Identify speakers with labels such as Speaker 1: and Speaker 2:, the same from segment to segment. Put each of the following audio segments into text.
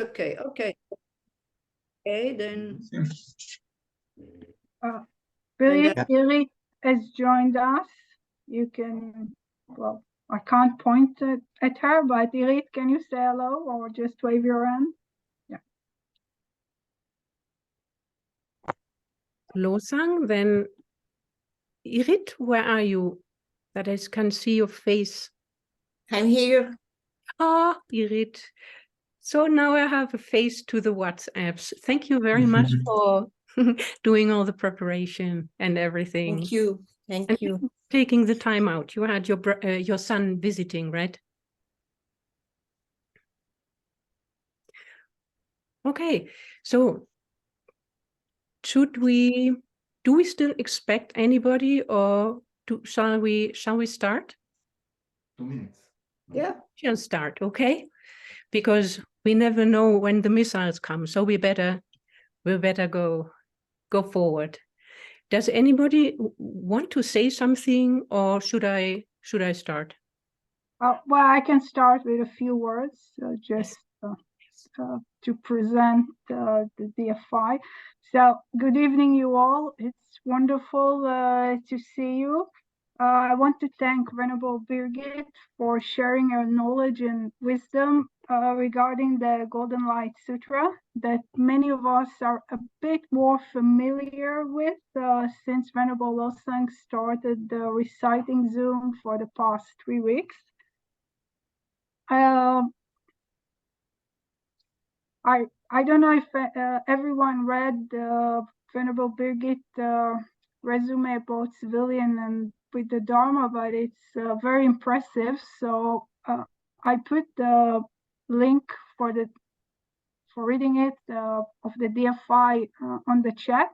Speaker 1: Okay, okay. Okay, then.
Speaker 2: Birgit has joined us. You can, well, I can't point at her, but Irit, can you say hello or just wave your hand? Yeah.
Speaker 3: Lobsang, then Irit, where are you? That I can see your face.
Speaker 4: I'm here.
Speaker 3: Ah, Irit. So now I have a face to the WhatsApps. Thank you very much for doing all the preparation and everything.
Speaker 4: Thank you. Thank you.
Speaker 3: Taking the time out. You had your son visiting, right? Okay, so do we still expect anybody, or shall we start?
Speaker 5: 2 minutes.
Speaker 1: Yeah.
Speaker 3: Shall start, okay? Because we never know when the missiles come, so we better go forward. Does anybody want to say something, or should I start?
Speaker 2: Well, I can start with a few words, just to present the DFI. So, good evening, you all. It's wonderful to see you. I want to thank Venerable Birgit for sharing her knowledge and wisdom regarding the Golden Light Sutra that many of us are a bit more familiar with since Venerable Lobsang started reciting Zoom for the past 3 weeks. I don't know if everyone read Venerable Birgit resume about civilian and with the Dharma, but it's very impressive. So I put the link for reading it of the DFI on the chat,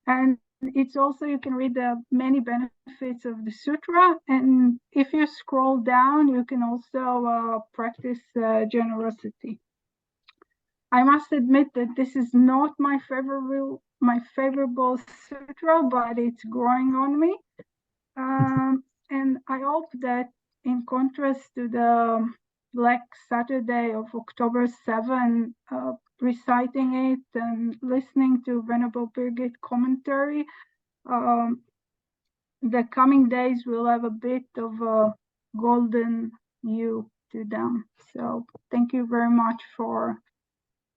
Speaker 2: and it's also, you can read the many benefits of the sutra, and if you scroll down, you can also practice generosity. I must admit that this is not my favorable sutra, but it's growing on me. And I hope that in contrast to the Black Saturday of October 7, reciting it and listening to Venerable Birgit commentary, the coming days will have a bit of a golden hue to them. So thank you very much for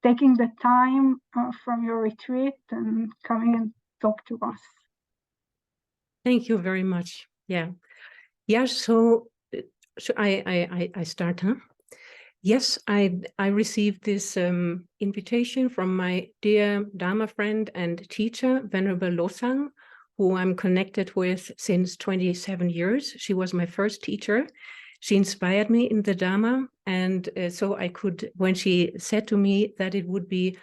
Speaker 2: taking the time from your retreat and coming and talk to us.
Speaker 3: Thank you very much. Yeah. So I start, huh? Yes, I received this invitation from my dear Dharma friend and teacher, Venerable Lobsang, who I'm connected with since 27 years. She was my first teacher. She inspired me in the Dharma, and so I could, when she said to me that it would be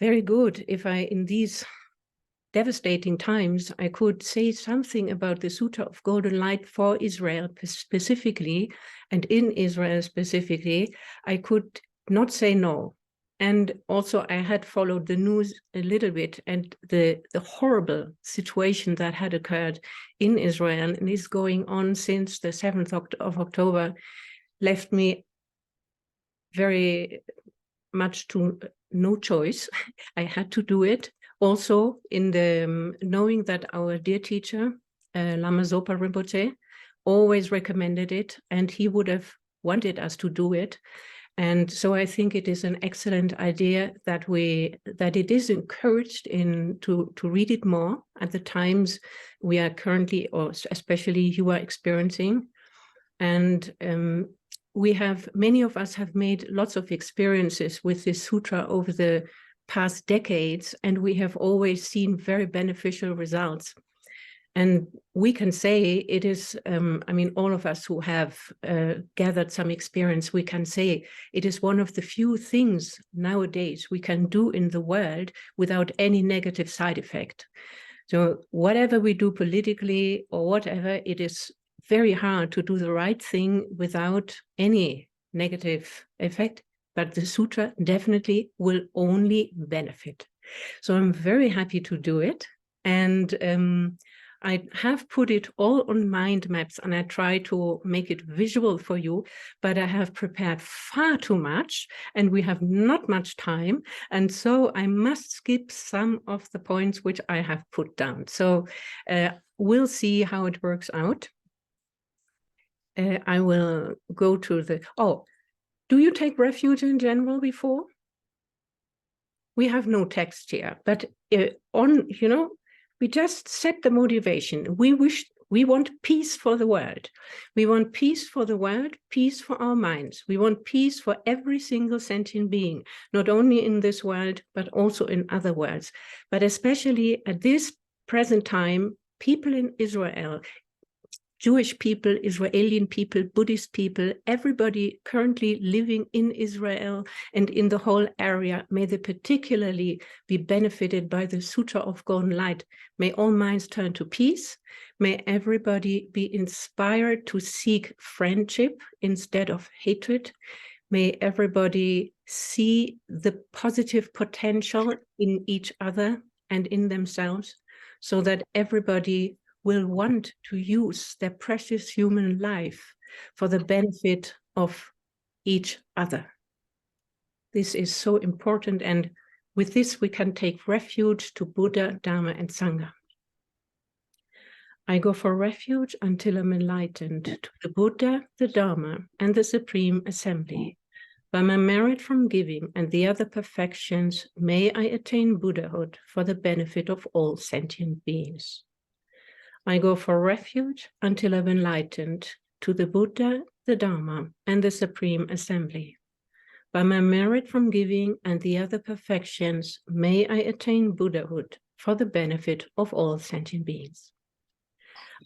Speaker 3: very good if I, in these devastating times, I could say something about the Sutra of Golden Light for Israel specifically, and in Israel specifically, I could not say no. And also I had followed the news a little bit, and the horrible situation that had occurred in Israel and is going on since the 7th of October left me very much to no choice. I had to do it. Also in the knowing that our dear teacher, Lama Zopa Rinpoche, always recommended it, and he would have wanted us to do it. And so I think it is an excellent idea that it is encouraged to read it more at the times we are currently, or especially you are experiencing. And many of us have made lots of experiences with this sutra over the past decades, and we have always seen very beneficial results. And we can say it is, I mean, all of us who have gathered some experience, we can say it is one of the few things nowadays we can do in the world without any negative side effect. So whatever we do politically or whatever, it is very hard to do the right thing without any negative effect. But the sutra definitely will only benefit. So I'm very happy to do it. And I have put it all on mind maps and I try to make it visual for you, but I have prepared far too much and we have not much time. And so I must skip some of the points which I have put down. So we'll see how it works out. I will go to the, do you take refuge in general before? We have no text here, but we just set the motivation. We want peace for the world. We want peace for the world, peace for our minds. We want peace for every single sentient being, not only in this world, but also in other worlds. But especially at this present time, people in Israel, Jewish people, Israeli people, Buddhist people, everybody currently living in Israel and in the whole area, may they particularly be benefited by the Sutra of Golden Light. May all minds turn to peace. May everybody be inspired to seek friendship instead of hatred. May everybody see the positive potential in each other and in themselves, so that everybody will want to use their precious human life for the benefit of each other. This is so important, and with this we can take refuge to Buddha, Dharma, and Sangha. I go for refuge until I'm enlightened to the Buddha, the Dharma, and the Supreme Assembly. By my merit from giving and the other perfections, may I attain Buddhahood for the benefit of all sentient beings. I go for refuge until I'm enlightened to the Buddha, the Dharma, and the Supreme Assembly. By my merit from giving and the other perfections, may I attain Buddhahood for the benefit of all sentient beings.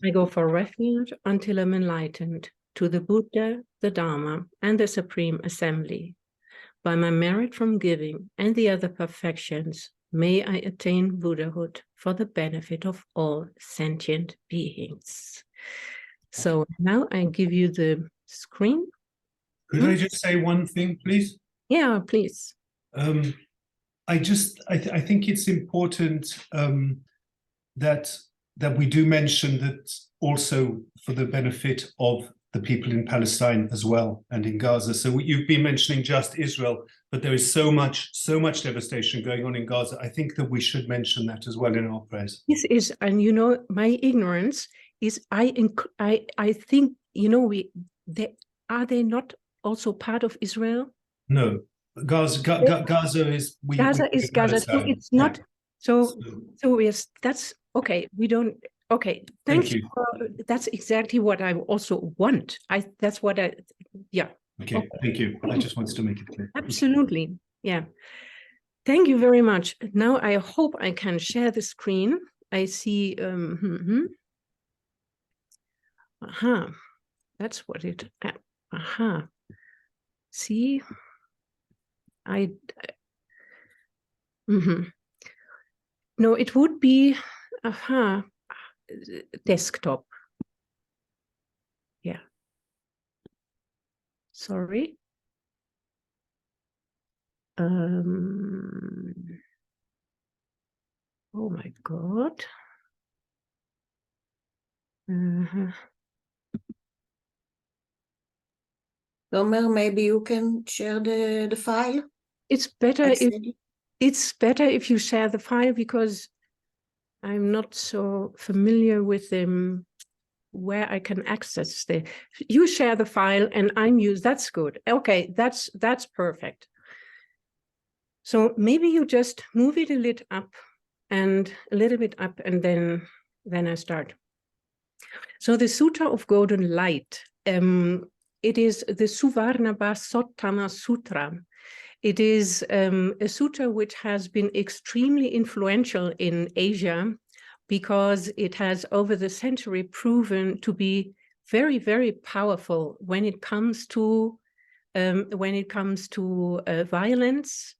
Speaker 3: I go for refuge until I'm enlightened to the Buddha, the Dharma, and the Supreme Assembly. By my merit from giving and the other perfections, may I attain Buddhahood for the benefit of all sentient beings. So now I give you the screen.
Speaker 5: Could I just say one thing, please?
Speaker 3: Yeah, please.
Speaker 5: I think it's important that we do mention that also for the benefit of the people in Palestine as well and in Gaza. So you've been mentioning just Israel, but there is so much devastation going on in Gaza. I think that we should mention that as well in our prayers.
Speaker 3: This is, and my ignorance is, I think, are they not also part of Israel?
Speaker 5: No, Gaza is
Speaker 3: Gaza. So it's not. Yeah. So yes, that's okay. We don't. Okay, thank you. That's exactly what I also want. Yeah.
Speaker 5: Okay, thank you. I just wanted to make it clear.
Speaker 3: Absolutely, yeah. Thank you very much. Now I hope I can share the screen. I see, that's what it, see, no, it would be, desktop. Yeah. Sorry. Oh my God.
Speaker 4: Tomer, maybe you can share the file.
Speaker 3: It's better if you share the file, because I'm not so familiar with them where I can access you share the file and I'm that's good. Okay, that's perfect. So maybe you just move it a little bit up and then I start. So the Sutra of Golden Light, it is the Suvarnabha Sutra. It is a sutra which has been extremely influential in Asia, because it has over the century proven to be very, very powerful when it comes to violence,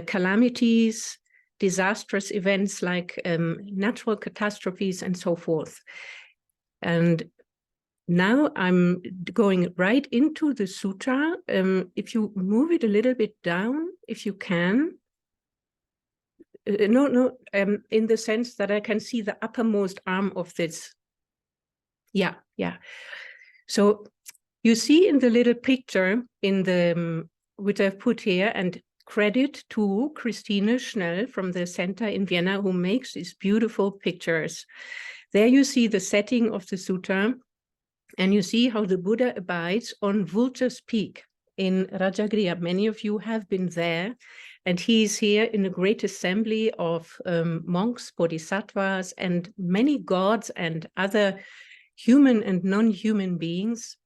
Speaker 3: calamities, disastrous events like natural catastrophes and so forth. And now I'm going right into the sutra. If you move it a little bit down, if you can, no, in the sense that I can see the uppermost arm of this. Yeah. So you see in the little picture in the which I've put here, and credit to Christine Schnell from the center in Vienna who makes these beautiful pictures. There you see the setting of the Sutra, and you see how the Buddha abides on Vulture's Peak in Rajagriha. Many of you have been there, and he's here in a great assembly of monks, bodhisattvas, and many gods and other human and non-human beings.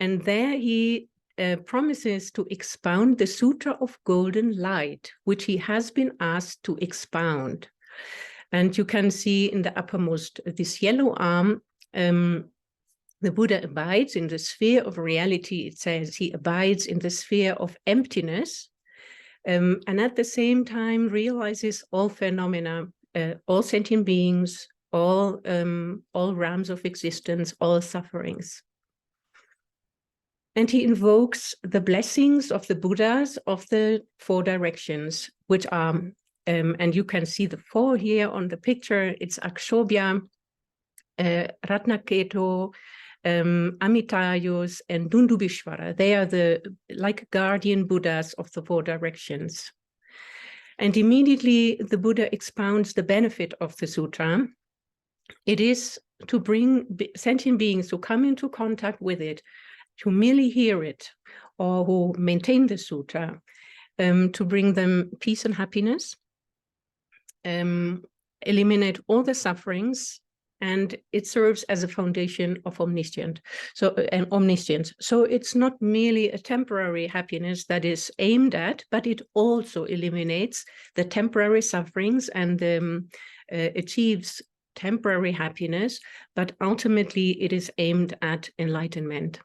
Speaker 3: And there he promises to expound the Sutra of Golden Light, which he has been asked to expound. And you can see in the uppermost, this yellow arm, the Buddha abides in the sphere of reality. It says he abides in the sphere of emptiness, and at the same time realizes all phenomena, all sentient beings, all realms of existence, all sufferings. And he invokes the blessings of the Buddhas of the 4 directions, which are, and you can see the 4 here on the picture. It's Akshobhya, Ratnaketu, Amitayus, and Dundubishvara. They are the like guardian Buddhas of the 4 directions. And immediately the Buddha expounds the benefit of the sutra. It is to bring sentient beings who come into contact with it, to merely hear it, or who maintain the sutra, to bring them peace and happiness, eliminate all the sufferings, and it serves as a foundation of omniscience. So it's not merely a temporary happiness that is aimed at, but it also eliminates the temporary sufferings and achieves temporary happiness, but ultimately it is aimed at enlightenment.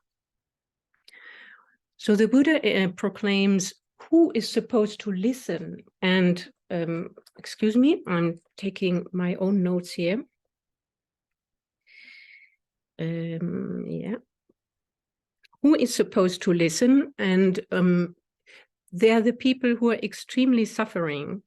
Speaker 3: So the Buddha proclaims who is supposed to listen. And excuse me, I'm taking my own notes here. Yeah. Who is supposed to listen? And they are the people who are extremely suffering.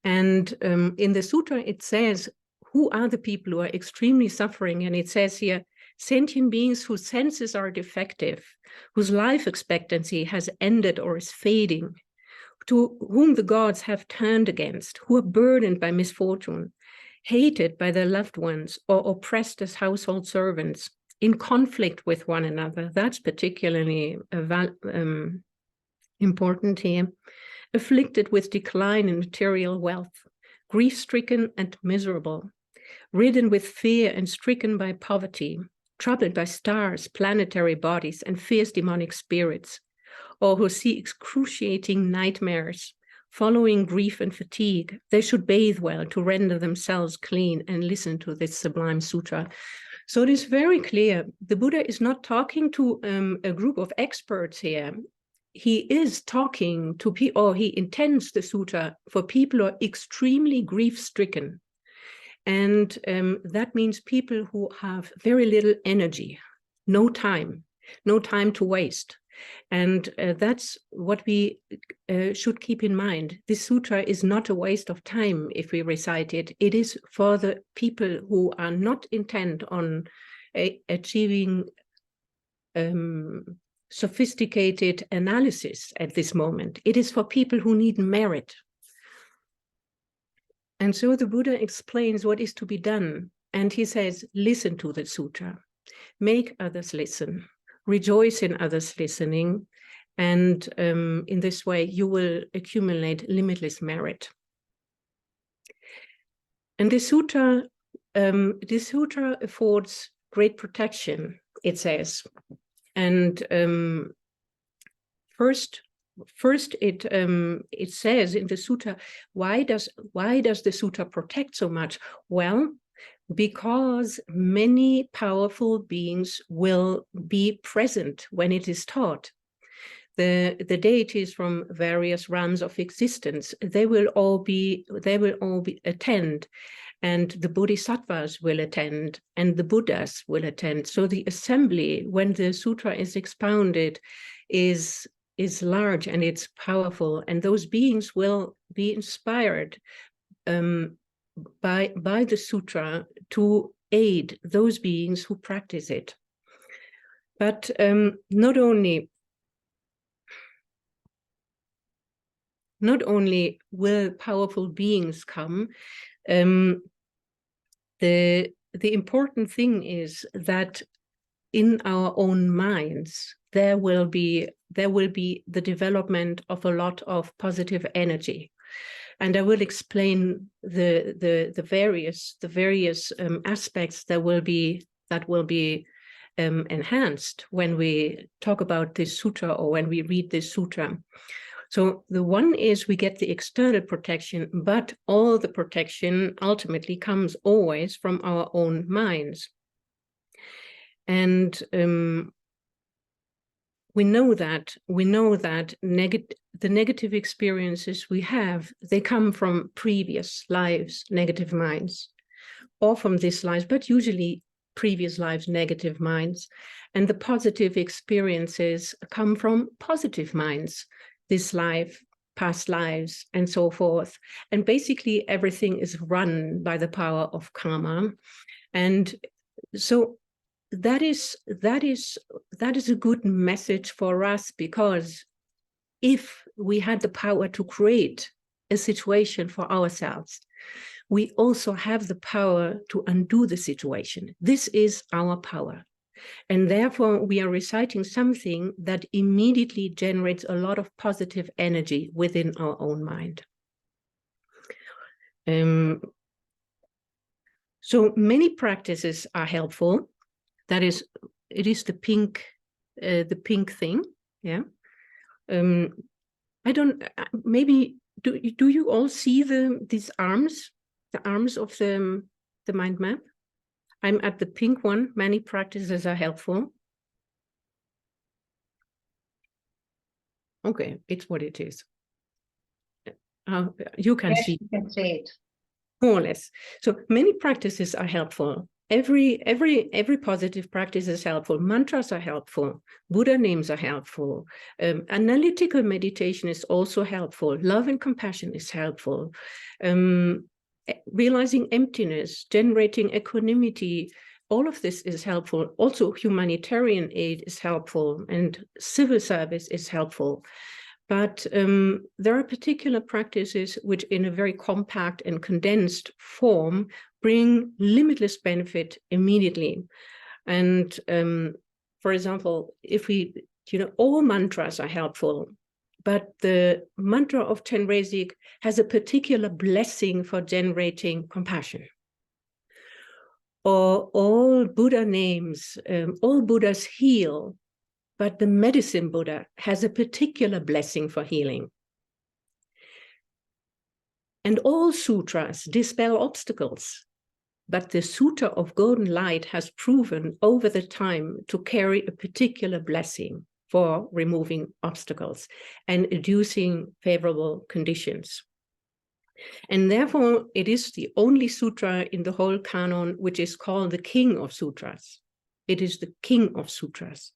Speaker 3: And in the sutra, it says, who are the people who are extremely suffering? And it says here, sentient beings whose senses are defective, whose life expectancy has ended or is fading, to whom the gods have turned against, who are burdened by misfortune, hated by their loved ones, or oppressed as household servants, in conflict with one another. That's particularly important here. Afflicted with decline in material wealth, grief-stricken and miserable, ridden with fear and stricken by poverty, troubled by stars, planetary bodies, and fierce demonic spirits, or who see excruciating nightmares, following grief and fatigue. They should bathe well to render themselves clean and listen to this sublime sutra. So it is very clear, the Buddha is not talking to a group of experts here. He is talking to people, or he intends the sutra for people who are extremely grief-stricken. And that means people who have very little energy, no time to waste. And that's what we should keep in mind. This sutra is not a waste of time if we recite it. It is for the people who are not intent on achieving sophisticated analysis at this moment. It is for people who need merit. And so the Buddha explains what is to be done. And he says, listen to the sutra, make others listen, rejoice in others listening. And in this way, you will accumulate limitless merit. And this sutra affords great protection, it says. And first it says in the sutra, why does the sutra protect so much? Well, because many powerful beings will be present when it is taught. The deities from various realms of existence, they will all attend, and the bodhisattvas will attend, and the Buddhas will attend. So the assembly, when the sutra is expounded, is large and it's powerful, and those beings will be inspired by the sutra to aid those beings who practice it. But not only will powerful beings come, the important thing is that in our own minds there will be the development of a lot of positive energy. And I will explain the various aspects that will be enhanced when we talk about this sutra or when we read this sutra. So the one is we get the external protection, but all the protection ultimately comes always from our own minds. And we know that the negative experiences we have, they come from previous lives, negative minds, or from this life, but usually previous lives, negative minds. And the positive experiences come from positive minds, this life, past lives, and so forth. And basically everything is run by the power of karma. And so that is a good message for us, because if we had the power to create a situation for ourselves, we also have the power to undo the situation. This is our power. And therefore we are reciting something that immediately generates a lot of positive energy within our own mind. So many practices are helpful. That is, it is the pink thing, yeah. I don't. Maybe do you all see these arms, the arms of the mind map? I'm at the pink one. Many practices are helpful. Okay, it's what it is. You can see.
Speaker 1: You can see it.
Speaker 3: More or less. So many practices are helpful. Every positive practice is helpful. Mantras are helpful. Buddha names are helpful. Analytical meditation is also helpful. Love and compassion is helpful. Realizing emptiness, generating equanimity, all of this is helpful. Also, humanitarian aid is helpful, and civil service is helpful. But there are particular practices which, in a very compact and condensed form, bring limitless benefit immediately. And for example, if we, all mantras are helpful, but the mantra of Chenrezig has a particular blessing for generating compassion. Or all Buddha names, all Buddhas heal, but the medicine Buddha has a particular blessing for healing. And all sutras dispel obstacles, but the Sutra of Golden Light has proven over the time to carry a particular blessing for removing obstacles and inducing favorable conditions. And therefore, it is the only sutra in the whole canon which is called the King of Sutras. It is the King of Sutras.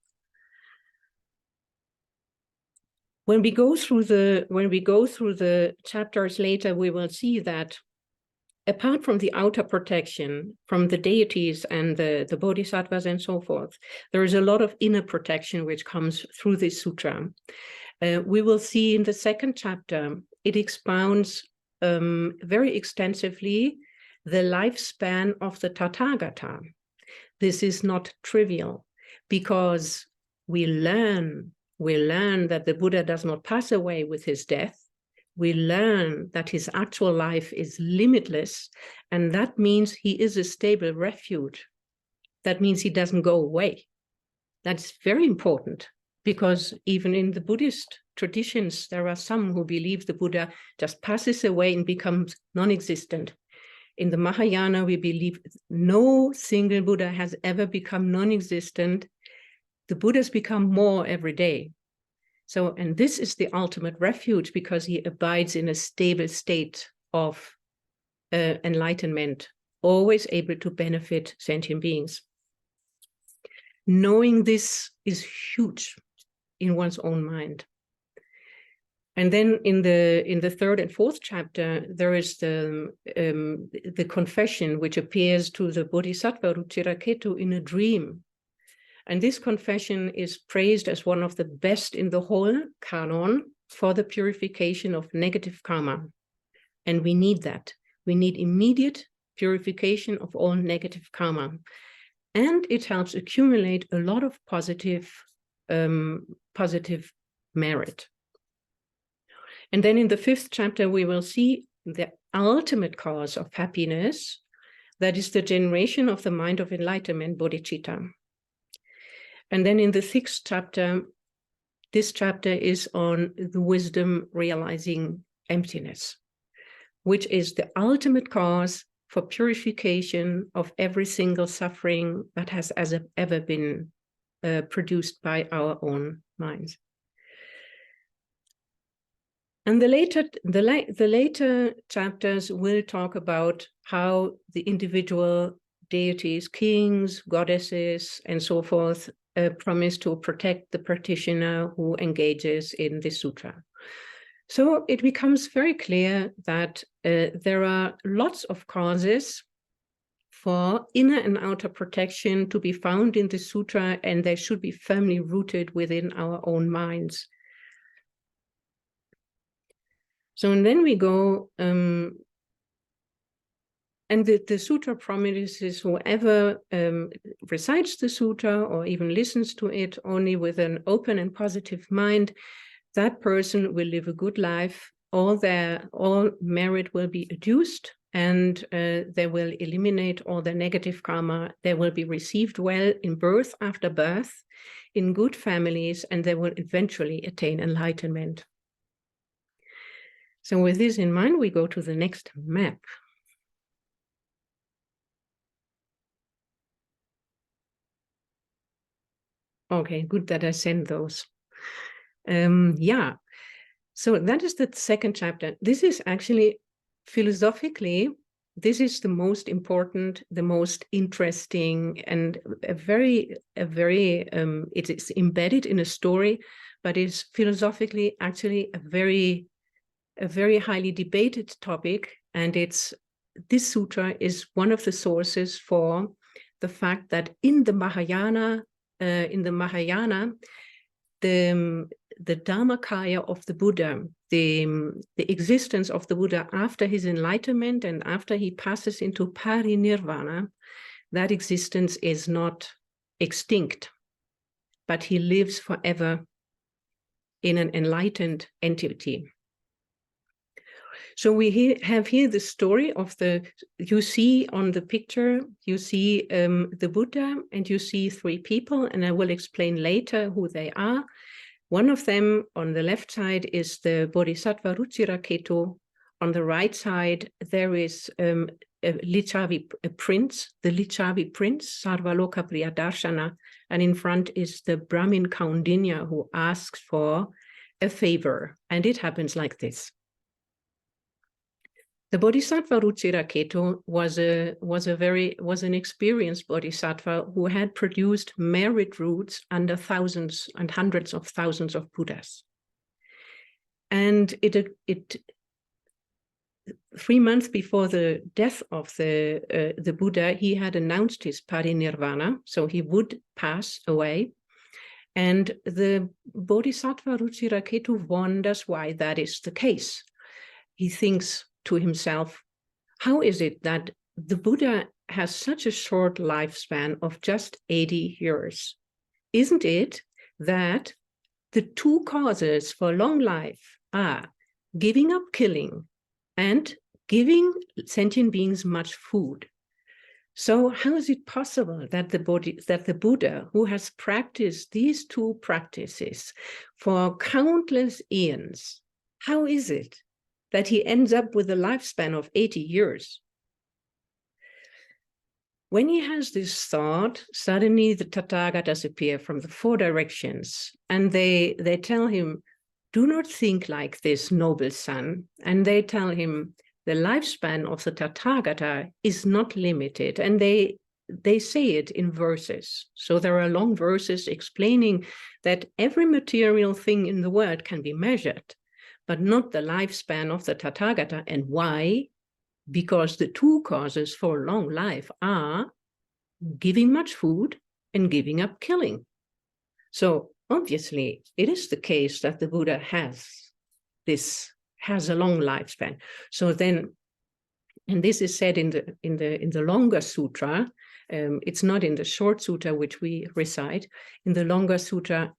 Speaker 3: When we go through the chapters later, we will see that apart from the outer protection from the deities and the bodhisattvas and so forth, there is a lot of inner protection which comes through this sutra. We will see in the second chapter, it expounds very extensively the lifespan of the Tathagata. This is not trivial, because we learn that the Buddha does not pass away with his death. We learn that his actual life is limitless, and that means he is a stable refuge. That means he doesn't go away. That's very important, because even in the Buddhist traditions, there are some who believe the Buddha just passes away and becomes non-existent. In the Mahayana, we believe no single Buddha has ever become non-existent. The Buddhas become more every day. So, and this is the ultimate refuge, because he abides in a stable state of enlightenment, always able to benefit sentient beings. Knowing this is huge in one's own mind. And then in the third and fourth chapter, there is the confession which appears to the Bodhisattva Ruchiraketu in a dream. And this confession is praised as one of the best in the whole canon for the purification of negative karma. And we need that. We need immediate purification of all negative karma. And it helps accumulate a lot of positive merit. And then in the fifth chapter, we will see the ultimate cause of happiness, that is the generation of the mind of enlightenment, Bodhicitta. And then in the sixth chapter, this chapter is on the wisdom realizing emptiness, which is the ultimate cause for purification of every single suffering that has ever been produced by our own minds. And the later chapters will talk about how the individual deities, kings, goddesses, and so forth promise to protect the practitioner who engages in the sutra. So it becomes very clear that there are lots of causes for inner and outer protection to be found in the sutra, and they should be firmly rooted within our own minds. So, and then we go, and the sutra promises whoever recites the sutra or even listens to it only with an open and positive mind, that person will live a good life. All merit will be adduced, and they will eliminate all the negative karma. They will be received well in birth after birth, in good families, and they will eventually attain enlightenment. So with this in mind, we go to the next map. Okay, good that I sent those. Yeah, so that is the second chapter. This is actually, philosophically, this is the most important, the most interesting, and it is embedded in a story, but it's philosophically actually a very highly debated topic, and this sutra is one of the sources for the fact that in the Mahayana, the Dharmakaya of the Buddha, the existence of the Buddha after his enlightenment and after he passes into parinirvana, that existence is not extinct, but he lives forever in an enlightened entity. So we have here the story of you see on the picture, you see the Buddha, and you see three people, and I will explain later who they are. One of them on the left side is the Bodhisattva Ruchiraketu. On the right side, there is a prince, the Lichavi prince, Sarvaloka Priyadarshana, and in front is the Brahmin Kaundinya who asks for a favor, and it happens like this. The Bodhisattva Ruchiraketu was an experienced Bodhisattva who had produced merit roots under thousands and hundreds of thousands of Buddhas. And 3 months before the death of the Buddha, he had announced his parinirvana, so he would pass away. And the Bodhisattva Ruchiraketu wonders why that is the case. He thinks to himself, how is it that the Buddha has such a short lifespan of just 80 years? Isn't it that the two causes for long life are giving up killing and giving sentient beings much food? So how is it possible that the Buddha, who has practiced these two practices for countless eons, how is it that he ends up with a lifespan of 80 years? When he has this thought, suddenly the Tathagatas appear from the four directions, and they tell him, do not think like this, noble son. And they tell him the lifespan of the Tathagata is not limited, and they say it in verses. So there are long verses explaining that every material thing in the world can be measured, but not the lifespan of the Tathagata. And why? Because the two causes for long life are giving much food and giving up killing. So obviously, it is the case that the Buddha has a long lifespan. So then, and this is said in the longer sutra. It's not in the short sutra which we recite. In the longer sutra,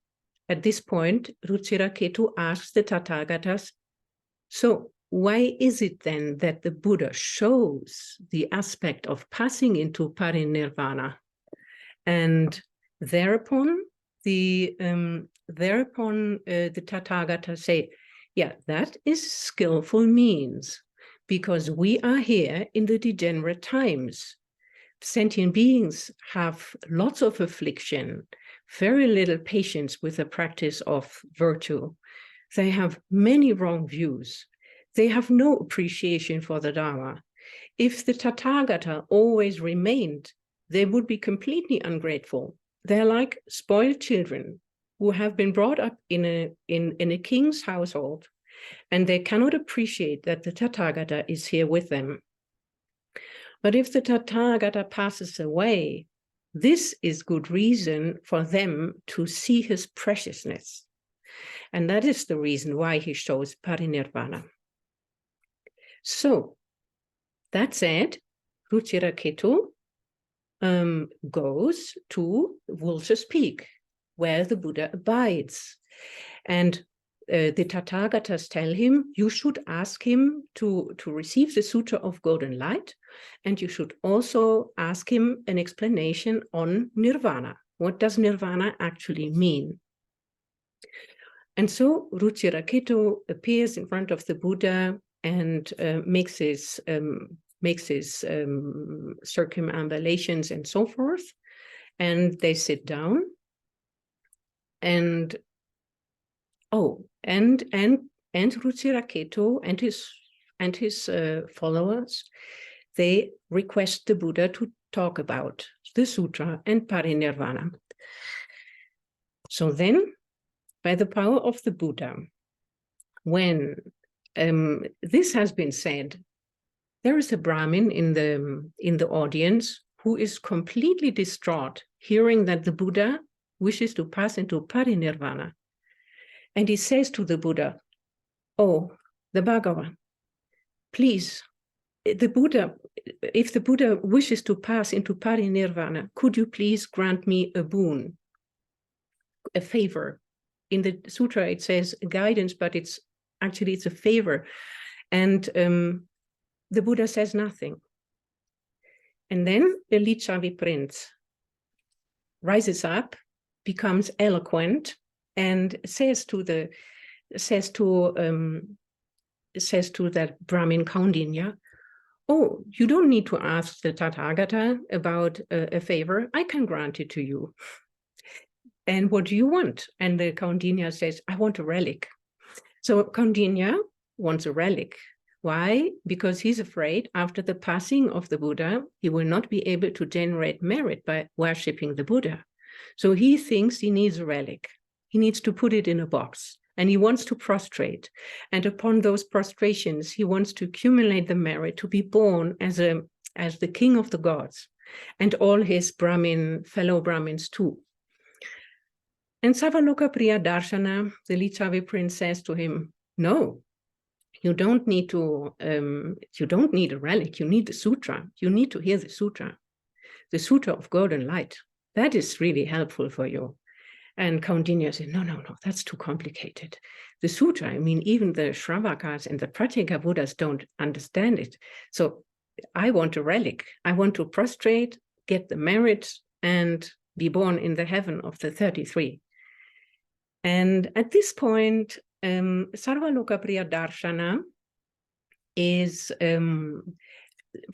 Speaker 3: at this point, Ruchiraketu asks the Tathagatas, so why is it then that the Buddha shows the aspect of passing into parinirvana? And thereupon the Tathagata say, yeah, that is skillful means, because we are here in the degenerate times. Sentient beings have lots of affliction, very little patience with the practice of virtue. They have many wrong views. They have no appreciation for the Dharma. If the Tathagata always remained, they would be completely ungrateful. They're like spoiled children who have been brought up in a king's household, and they cannot appreciate that the Tathagata is here with them. But if the Tathagata passes away, this is good reason for them to see his preciousness. And that is the reason why he shows parinirvana. So, that said, Ruchiraketu goes to Vulture's Peak, where the Buddha abides. And the Tathagatas tell him, you should ask him to receive the Sutra of Golden Light, and you should also ask him an explanation on nirvana. What does nirvana actually mean? And so Ruchiraketu appears in front of the Buddha and makes his circumambulations and so forth. And they sit down. And Ruchiraketu and his followers, they request the Buddha to talk about the Sutra and parinirvana. So then, by the power of the Buddha, when this has been said, there is a Brahmin in the audience who is completely distraught, hearing that the Buddha wishes to pass into parinirvana. And he says to the Buddha, oh, the Bhagavan, please, the Buddha, if the Buddha wishes to pass into parinirvana, could you please grant me a boon, a favor? In the sutra, it says guidance, but it's a favor. And the Buddha says nothing. And then the Lichavi prince rises up, becomes eloquent, and says to that Brahmin Kaundinya, oh, you don't need to ask the Tathagata about a favor. I can grant it to you. And what do you want? And the Kaundinya says, I want a relic. So Kaundinya wants a relic. Why? Because he's afraid after the passing of the Buddha, he will not be able to generate merit by worshipping the Buddha. So he thinks he needs a relic. He needs to put it in a box, and he wants to prostrate. And upon those prostrations, he wants to accumulate the merit to be born as the king of the gods, and all his fellow Brahmins too. And Savaloka Priya Darshana, the Lichavi prince, says to him, no, you don't need a relic, you need the sutra. You need to hear the sutra of Golden Light. That is really helpful for you. And Kaundinya said, no, that's too complicated. The sutra, I mean, even the Shravakas and the Pratyeka Buddhas don't understand it. So I want a relic. I want to prostrate, get the merit, and be born in the heaven of the 33. And at this point, Sarvaloka Priya Darshana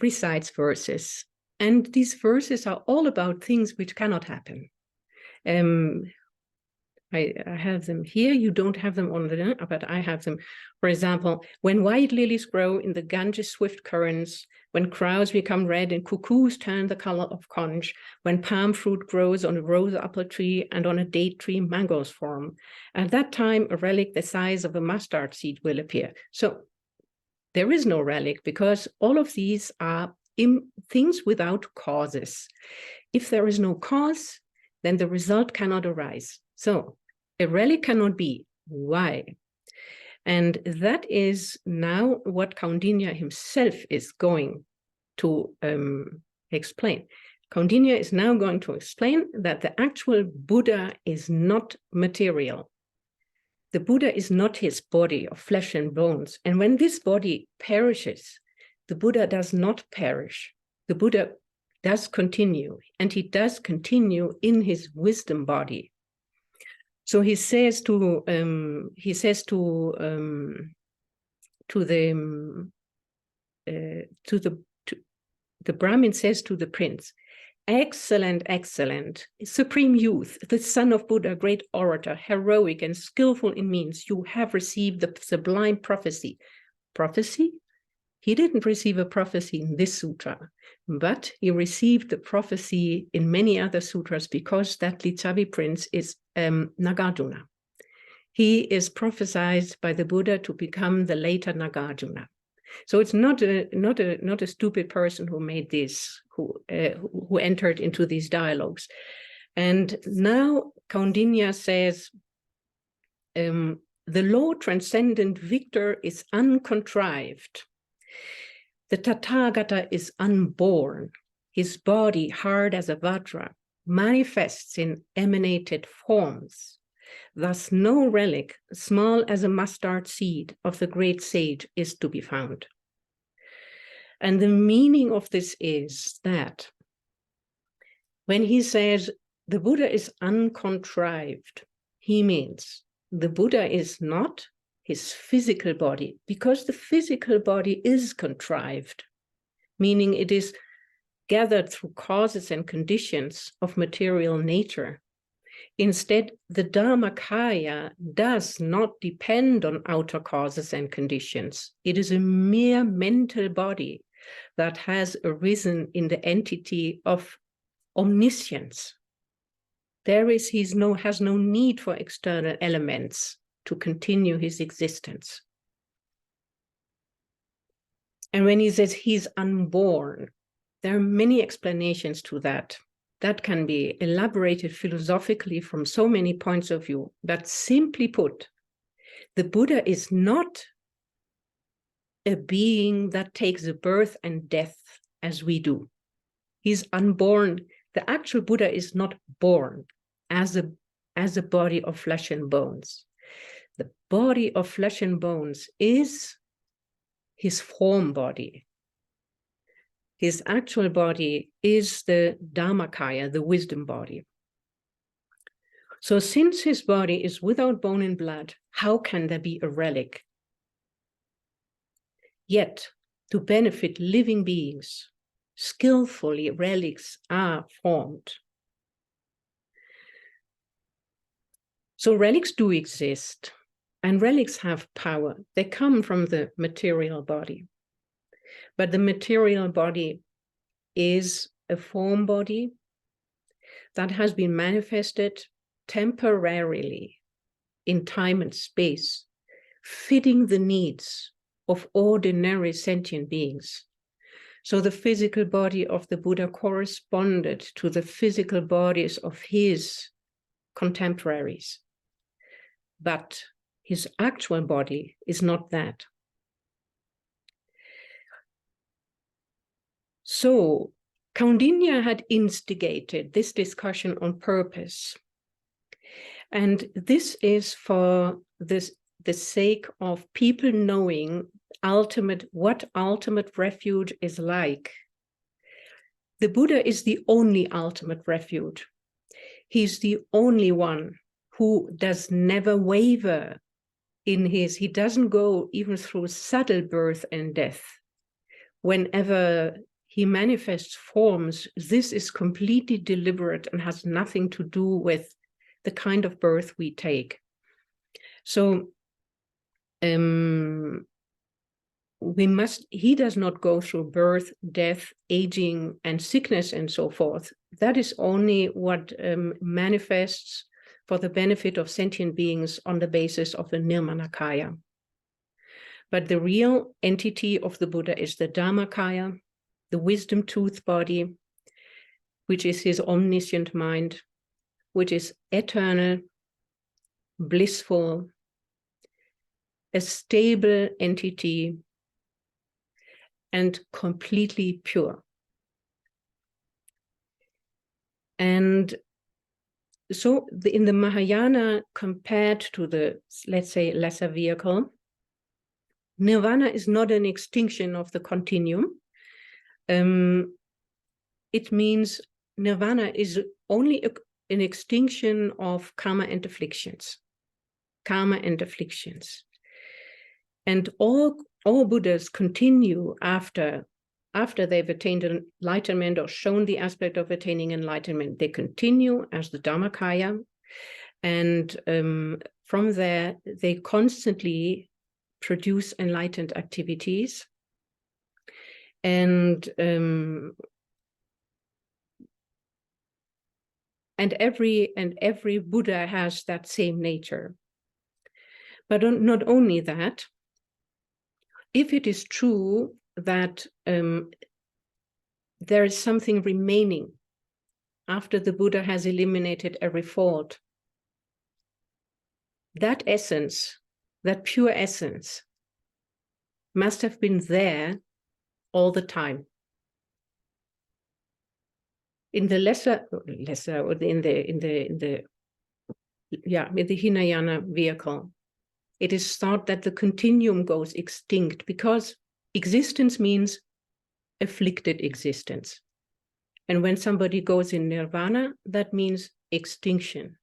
Speaker 3: recites verses. And these verses are all about things which cannot happen. I have them here. You don't have them on the, but I have them. For example, when white lilies grow in the Ganges swift currents, when crowds become red and cuckoos turn the color of conch, when palm fruit grows on a rose apple tree and on a date tree mangoes form. At that time, a relic the size of a mustard seed will appear. So there is no relic because all of these are things without causes. If there is no cause, then the result cannot arise. So a relic cannot be. Why? And that is now what Kaundinya himself is going to explain. Kaundinya is now going to explain that the actual Buddha is not material. The Buddha is not his body of flesh and bones. And when this body perishes, the Buddha does not perish. The Buddha does continue, and he does continue in his wisdom body. So he says to the Brahmin says to the prince, excellent, excellent, supreme youth, the son of Buddha, great orator, heroic and skillful in means, you have received the sublime prophecy. Prophecy? He didn't receive a prophecy in this sutra, but he received the prophecy in many other sutras because that Lichavi prince is Nagarjuna. He is prophesied by the Buddha to become the later Nagarjuna. So it's not a stupid person who made this, who entered into these dialogues. And now Kaundinya says, the law transcendent victor is uncontrived. The Tathagata is unborn. His body, hard as a vajra, manifests in emanated forms. Thus, no relic, small as a mustard seed of the great sage, is to be found. And the meaning of this is that when he says the Buddha is uncontrived, he means the Buddha is not his physical body, because the physical body is contrived, meaning it is gathered through causes and conditions of material nature. Instead, the Dharmakaya does not depend on outer causes and conditions. It is a mere mental body that has arisen in the entity of omniscience. He has no need for external elements to continue his existence. And when he says he's unborn, there are many explanations to that. That can be elaborated philosophically from so many points of view. But simply put, the Buddha is not a being that takes a birth and death as we do. He's unborn. The actual Buddha is not born as a body of flesh and bones. The body of flesh and bones is his form body. His actual body is the Dharmakaya, the wisdom body. So since his body is without bone and blood, how can there be a relic? Yet, to benefit living beings, skillfully relics are formed. So relics do exist, and relics have power. They come from the material body. But the material body is a form body that has been manifested temporarily in time and space, fitting the needs of ordinary sentient beings. So the physical body of the Buddha corresponded to the physical bodies of his contemporaries. But his actual body is not that. So Kaundinya had instigated this discussion on purpose. And this is for the sake of people knowing what ultimate refuge is like. The Buddha is the only ultimate refuge. He's the only one who does never waver he doesn't go even through subtle birth and death. Whenever he manifests forms, this is completely deliberate and has nothing to do with the kind of birth we take. So he does not go through birth, death, aging, and sickness, and so forth. That is only what manifests for the benefit of sentient beings on the basis of the Nirmanakaya. But the real entity of the Buddha is the Dharmakaya, the wisdom tooth body, which is his omniscient mind, which is eternal, blissful, a stable entity, and completely pure. And so in the Mahayana, compared to the, let's say, lesser vehicle, Nirvana is not an extinction of the continuum. It means Nirvana is only an extinction of karma and afflictions. Karma and afflictions. And all Buddhas continue after they've attained enlightenment or shown the aspect of attaining enlightenment. They continue as the Dharmakaya, and from there they constantly produce enlightened activities, and every Buddha has that same nature. But not only that, if it is true that there is something remaining after the Buddha has eliminated every fault, that essence, that pure essence, must have been there all the time. In the in the Hinayana vehicle, it is thought that the continuum goes extinct because existence means afflicted existence. And when somebody goes in nirvana, that means extinction.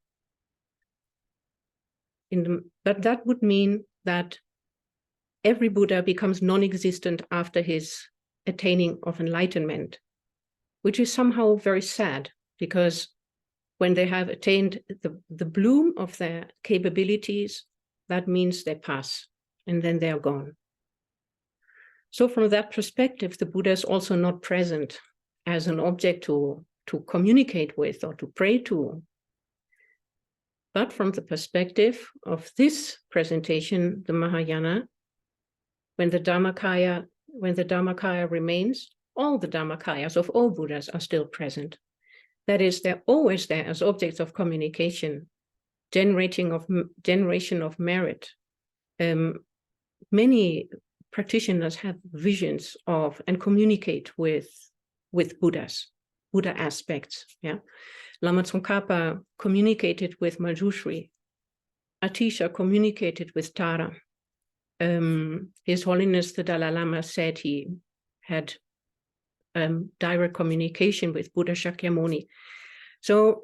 Speaker 3: But that would mean that every Buddha becomes non-existent after his attaining of enlightenment, which is somehow very sad, because when they have attained the bloom of their capabilities, that means they pass and then they are gone. So from that perspective, the Buddha is also not present as an object to communicate with or to pray to. But from the perspective of this presentation, the Mahayana, when the Dharmakaya remains, all the Dharmakayas of all Buddhas are still present. That is, they're always there as objects of communication, generation of merit. Many practitioners have visions of and communicate with Buddhas, Buddha aspects. Yeah, Lama Tsongkhapa communicated with Manjushri. Atisha communicated with Tara. His Holiness the Dalai Lama said he had direct communication with Buddha Shakyamuni. So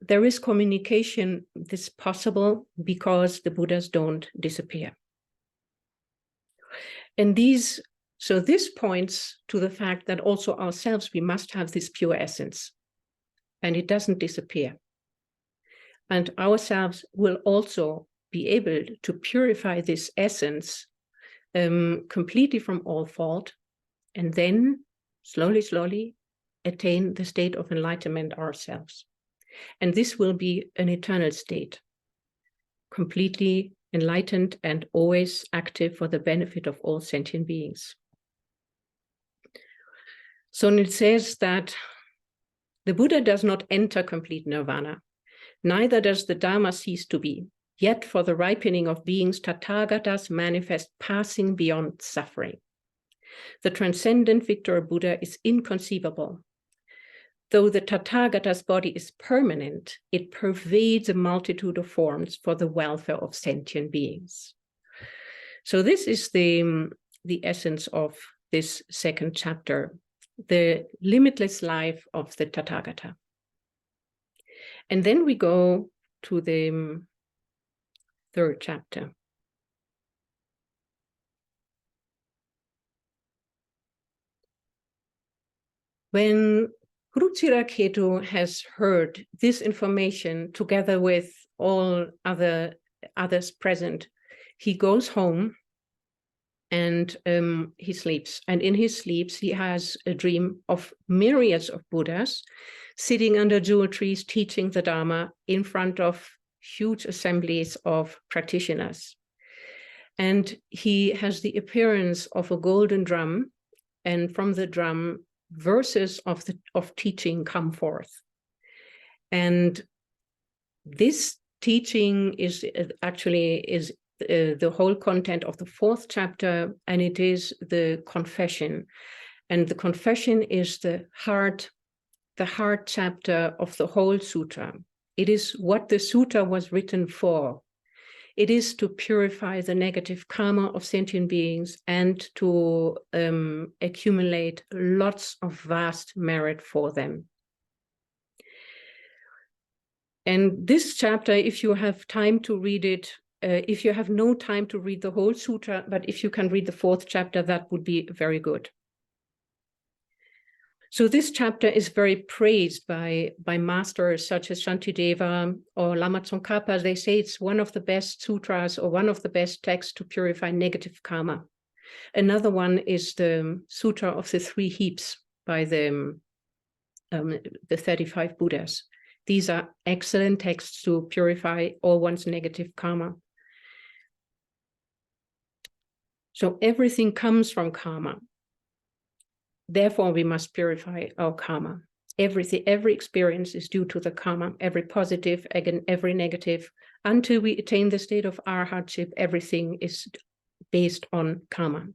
Speaker 3: there is communication, this possible, because the Buddhas don't disappear. And this points to the fact that also ourselves, we must have this pure essence, and it doesn't disappear. And ourselves will also be able to purify this essence completely from all fault, and then slowly, slowly attain the state of enlightenment ourselves. And this will be an eternal state, completely enlightened and always active for the benefit of all sentient beings. So it says that the Buddha does not enter complete nirvana, neither does the Dharma cease to be. Yet for the ripening of beings, Tathagatas manifest passing beyond suffering. The transcendent victor Buddha is inconceivable. Though the Tathagata's body is permanent, it pervades a multitude of forms for the welfare of sentient beings. So this is the essence of this second chapter, the limitless life of the Tathagata. And then we go to the third chapter. When Guru Chiraketu has heard this information together with all others present. He goes home and he sleeps. And in his sleeps, he has a dream of myriads of Buddhas sitting under jewel trees, teaching the Dharma in front of huge assemblies of practitioners. And he has the appearance of a golden drum, and from the drum, verses of teaching come forth. And this teaching is the whole content of the 4th chapter, and it is the confession. And the confession is the heart chapter of the whole sutra. It is what the sutra was written for. It is to purify the negative karma of sentient beings and to accumulate lots of vast merit for them. And this chapter, if you have time to read it, if you have no time to read the whole sutra, but if you can read the 4th chapter, that would be very good. So this chapter is very praised by masters such as Shantideva or Lama Tsongkhapa. They say it's one of the best sutras or one of the best texts to purify negative karma. Another one is the Sutra of the 3 heaps by the 35 Buddhas. These are excellent texts to purify all one's negative karma. So everything comes from karma. Therefore, we must purify our karma. Every experience is due to the karma, every positive, again, every negative. Until we attain the state of arhatship, everything is based on karma.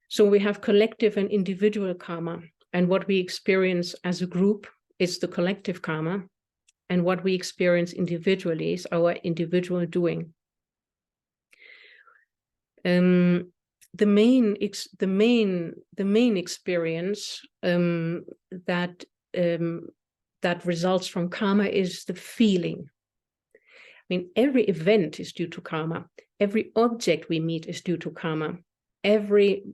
Speaker 3: So we have collective and individual karma. And what we experience as a group is the collective karma. And what we experience individually is our individual doing. The main experience that results from karma is the feeling. I mean, every event is due to karma. Every object we meet is due to karma. Every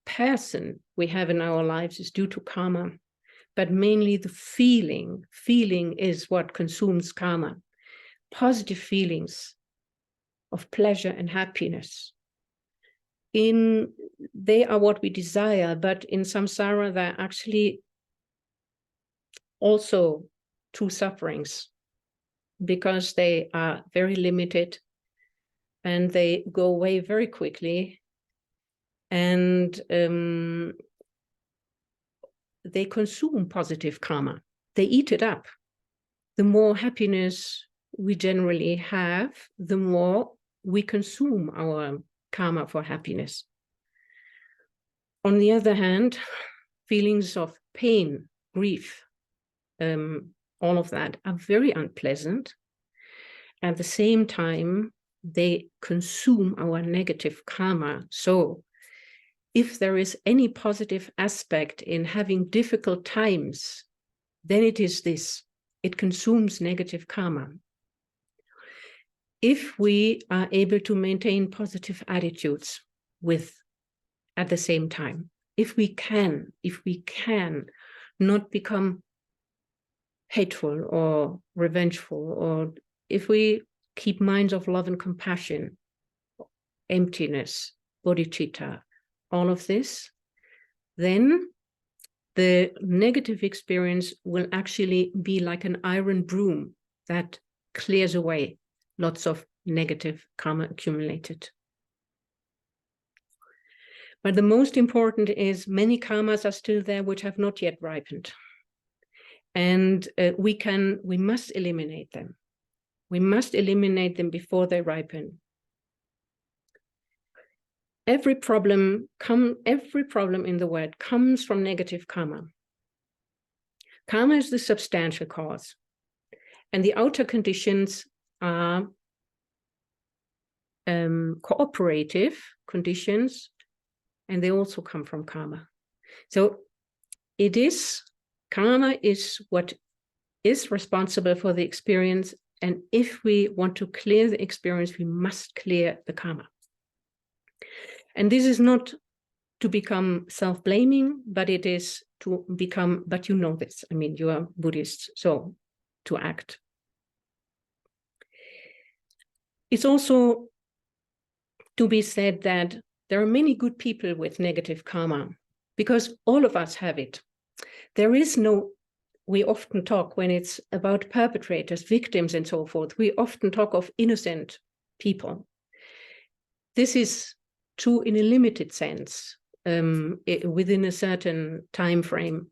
Speaker 3: person we have in our lives is due to karma. But mainly the feeling. Feeling is what consumes karma. Positive feelings of pleasure and happiness. They are what we desire, but in samsara, there are actually also 2 sufferings, because they are very limited and they go away very quickly, and they consume positive karma. They eat it up. The more happiness we generally have, the more we consume our karma for happiness. On the other hand, feelings of pain, grief, all of that are very unpleasant. At the same time, they consume our negative karma. So if there is any positive aspect in having difficult times, then it is this. It consumes negative karma. If we are able to maintain positive attitudes at the same time, if we can not become hateful or revengeful, or if we keep minds of love and compassion, emptiness, bodhicitta, all of this, then the negative experience will actually be like an iron broom that clears away lots of negative karma accumulated. But the most important is many karmas are still there which have not yet ripened. And we must eliminate them. We must eliminate them before they ripen. Every problem in the world comes from negative karma. Karma is the substantial cause. And the outer conditions are cooperative conditions, and they also come from karma. So karma is what is responsible for the experience, and if we want to clear the experience, we must clear the karma. And this is not to become self-blaming, but it is to become, but you know this, I mean, you are Buddhist, so to act. It's also to be said that there are many good people with negative karma, because all of us have it. There is no, we often talk when it's about perpetrators, victims, and so forth, we often talk of innocent people. This is true in a limited sense, within a certain time frame,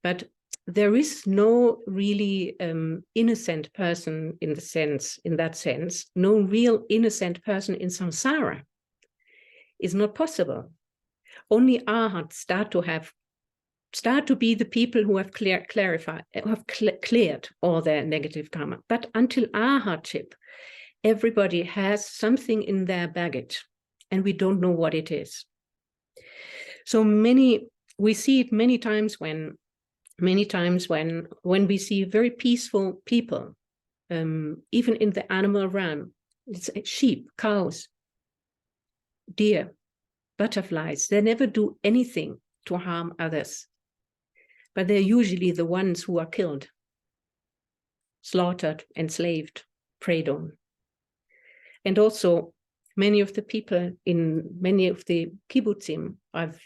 Speaker 3: but there is no really innocent person in that sense, no real innocent person in samsara. It's not possible. Only arhats start to be the people who have cleared all their negative karma. But until arhatship, everybody has something in their baggage, and we don't know what it is. So we see it many times when we see very peaceful people, even in the animal realm. It's sheep, cows, deer, butterflies. They never do anything to harm others, but they're usually the ones who are killed, slaughtered, enslaved, preyed on. And also many of the people in many of the kibbutzim I've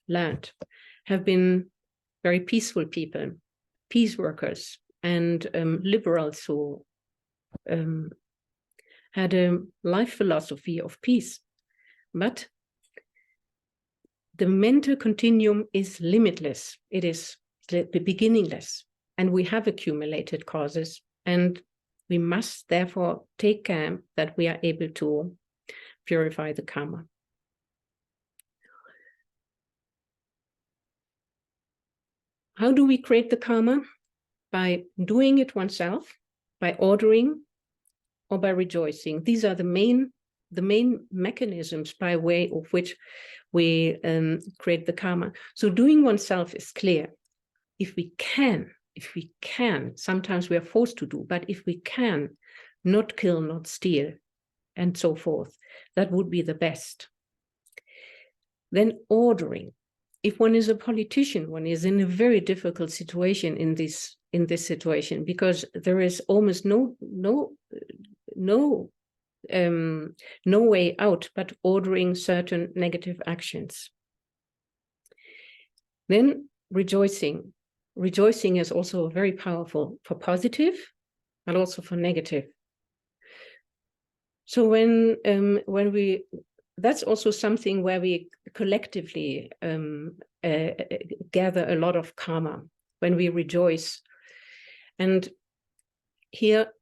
Speaker 3: learned have been very peaceful people, peace workers, and liberals who had a life philosophy of peace. But the mental continuum is limitless. It is beginningless, and we have accumulated causes, and we must therefore take care that we are able to purify the karma. How do we create the karma? By doing it oneself, by ordering, or by rejoicing. These are the main mechanisms by way of which we create the karma. So doing oneself is clear. If we can, sometimes we are forced to do, but if we can, not kill, not steal, and so forth, that would be the best. Then ordering. If one is a politician, one is in a very difficult situation in this situation, because there is almost no way out but ordering certain negative actions. Then rejoicing. Rejoicing is also very powerful for positive, but also for negative. So that's also something where we collectively gather a lot of karma when we rejoice. And here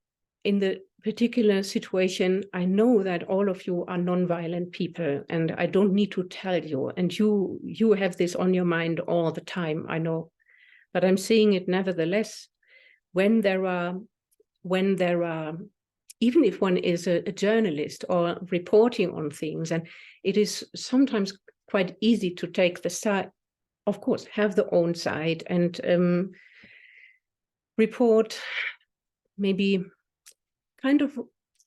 Speaker 3: in the particular situation, I know that all of you are non-violent people, and I don't need to tell you, and you have this on your mind all the time, I know, but I'm saying it nevertheless. When there are, even if one is a journalist or reporting on things, and it is sometimes quite easy to take the side, of course, have the own side and report maybe kind of,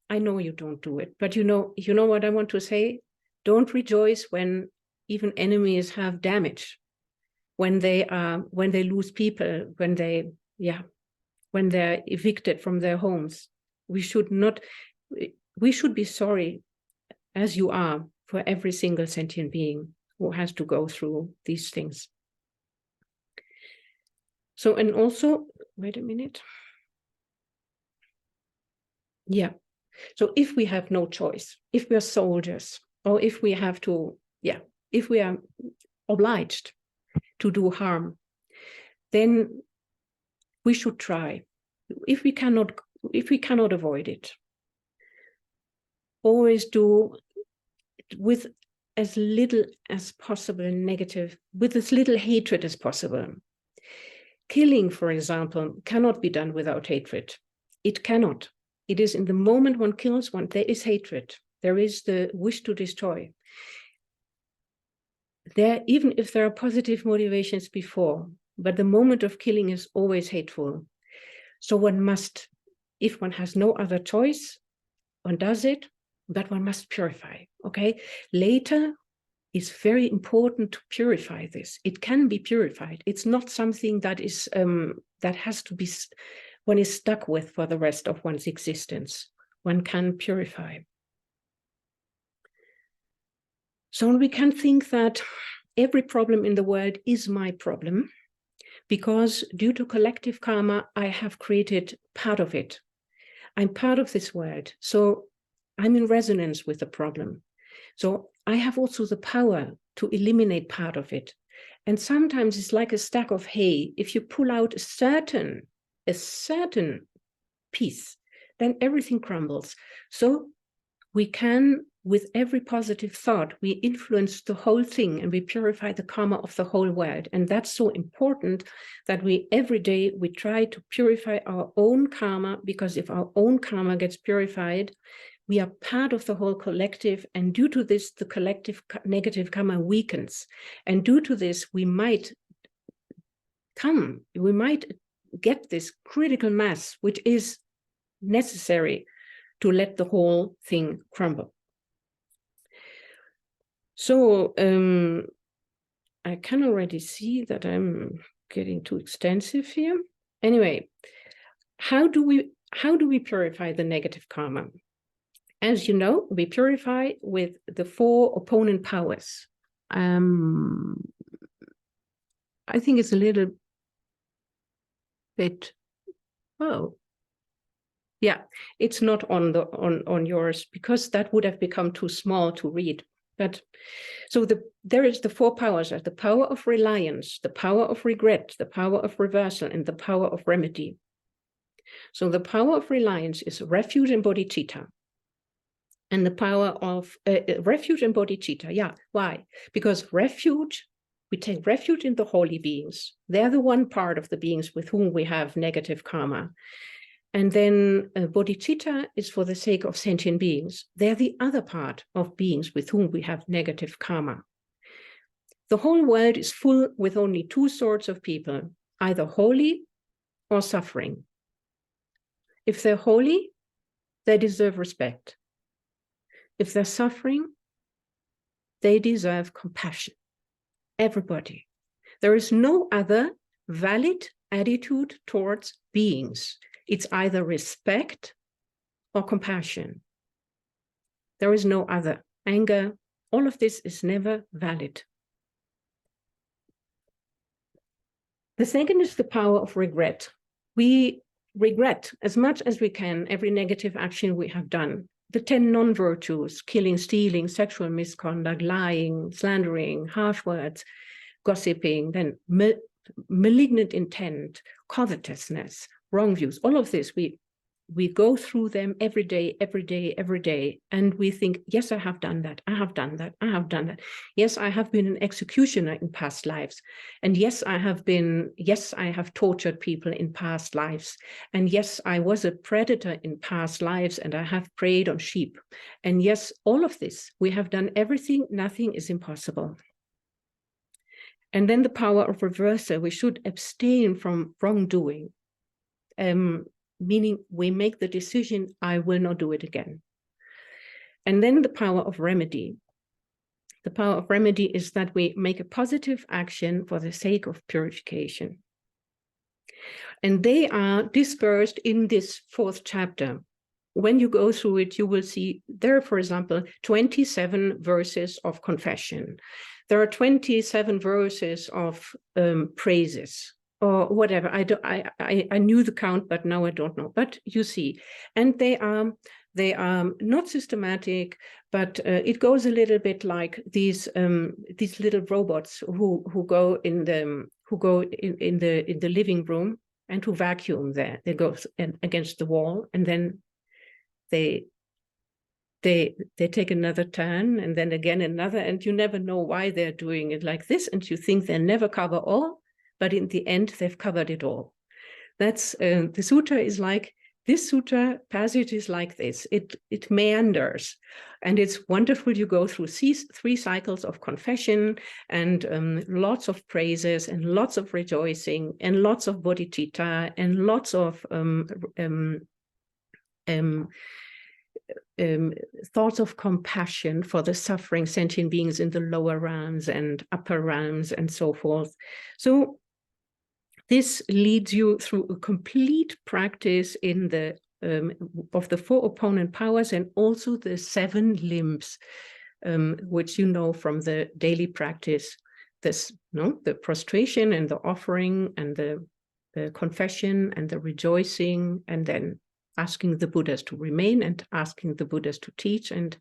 Speaker 3: I know you don't do it, but you know what I want to say? Don't rejoice when even enemies have damage, when they lose people, when they're evicted from their homes. We should be sorry, as you are, for every single sentient being who has to go through these things. So, and also, wait a minute. Yeah. So if we have no choice, if we are soldiers, or if we have to, if we are obliged to do harm, then we should try. If we cannot avoid it, always do with as little as possible negative, with as little hatred as possible. Killing, for example, cannot be done without hatred. It cannot. It is in the moment one kills one, there is hatred. There is the wish to destroy. Even if there are positive motivations before, but the moment of killing is always hateful. So one must, if one has no other choice, one does it, but one must purify, okay? Later, it's very important to purify this. It can be purified. It's not something that is that has to be one is stuck with for the rest of one's existence. One can purify. So we can think that every problem in the world is my problem, because due to collective karma, I have created part of it. I'm part of this world, so I'm in resonance with the problem. So I have also the power to eliminate part of it. And sometimes it's like a stack of hay. If you pull out a certain piece, then everything crumbles. So we can, with every positive thought, we influence the whole thing and we purify the karma of the whole world. And that's so important that we every day we try to purify our own karma, because if our own karma gets purified, we are part of the whole collective. And due to this, the collective negative karma weakens. And due to this, we might get this critical mass, which is necessary to let the whole thing crumble. So I can already see that I'm getting too extensive here. Anyway, how do we purify the negative karma? As you know, we purify with the 4 opponent powers. I think it's a little bit, oh, yeah, it's not on yours, because that would have become too small to read. But so there is the 4 powers: the power of reliance, the power of regret, the power of reversal, and the power of remedy. So the power of reliance is refuge and bodhicitta. And the power of refuge and bodhicitta. Yeah, why? Because refuge, we take refuge in the holy beings. They're the one part of the beings with whom we have negative karma. And then bodhicitta is for the sake of sentient beings. They're the other part of beings with whom we have negative karma. The whole world is full with only 2 sorts of people, either holy or suffering. If they're holy, they deserve respect. If they're suffering, they deserve compassion. Everybody. There is no other valid attitude towards beings. It's either respect or compassion. There is no other. Anger, all of this is never valid. The second is the power of regret. We regret as much as we can every negative action we have done. The 10 non-virtues: killing, stealing, sexual misconduct, lying, slandering, harsh words, gossiping, then malignant intent, covetousness, wrong views. All of this, we go through them every day, and we think, yes, I have done that, I have done that, I have done that. Yes, I have been an executioner in past lives. And yes, I have tortured people in past lives. And yes, I was a predator in past lives, and I have preyed on sheep. And yes, all of this, we have done everything, nothing is impossible. And then the power of reversal, we should abstain from wrongdoing. Meaning we make the decision, I will not do it again. And then the power of remedy. The power of remedy is that we make a positive action for the sake of purification. And they are dispersed in this 4th chapter. When you go through it, you will see there, for example, 27 verses of confession. There are 27 verses of praises, or whatever. I knew the count, but now I don't know. But you see, and they are not systematic, but it goes a little bit like these little robots who go in the living room and who vacuum there. They go against the wall, and then they take another turn, and then again another, and you never know why they're doing it like this, and you think they'll never cover all. But in the end, they've covered it all. That's the sutra is like, this sutra passage is like this. It meanders, and it's wonderful. You go through 3 cycles of confession, and lots of praises, and lots of rejoicing, and lots of bodhicitta, and lots of thoughts of compassion for the suffering sentient beings in the lower realms and upper realms and so forth. So this leads you through a complete practice in the of the 4 opponent powers and also the 7 limbs, which you know from the daily practice. This, the prostration and the offering and the confession and the rejoicing, and then asking the Buddhas to remain and asking the Buddhas to teach, and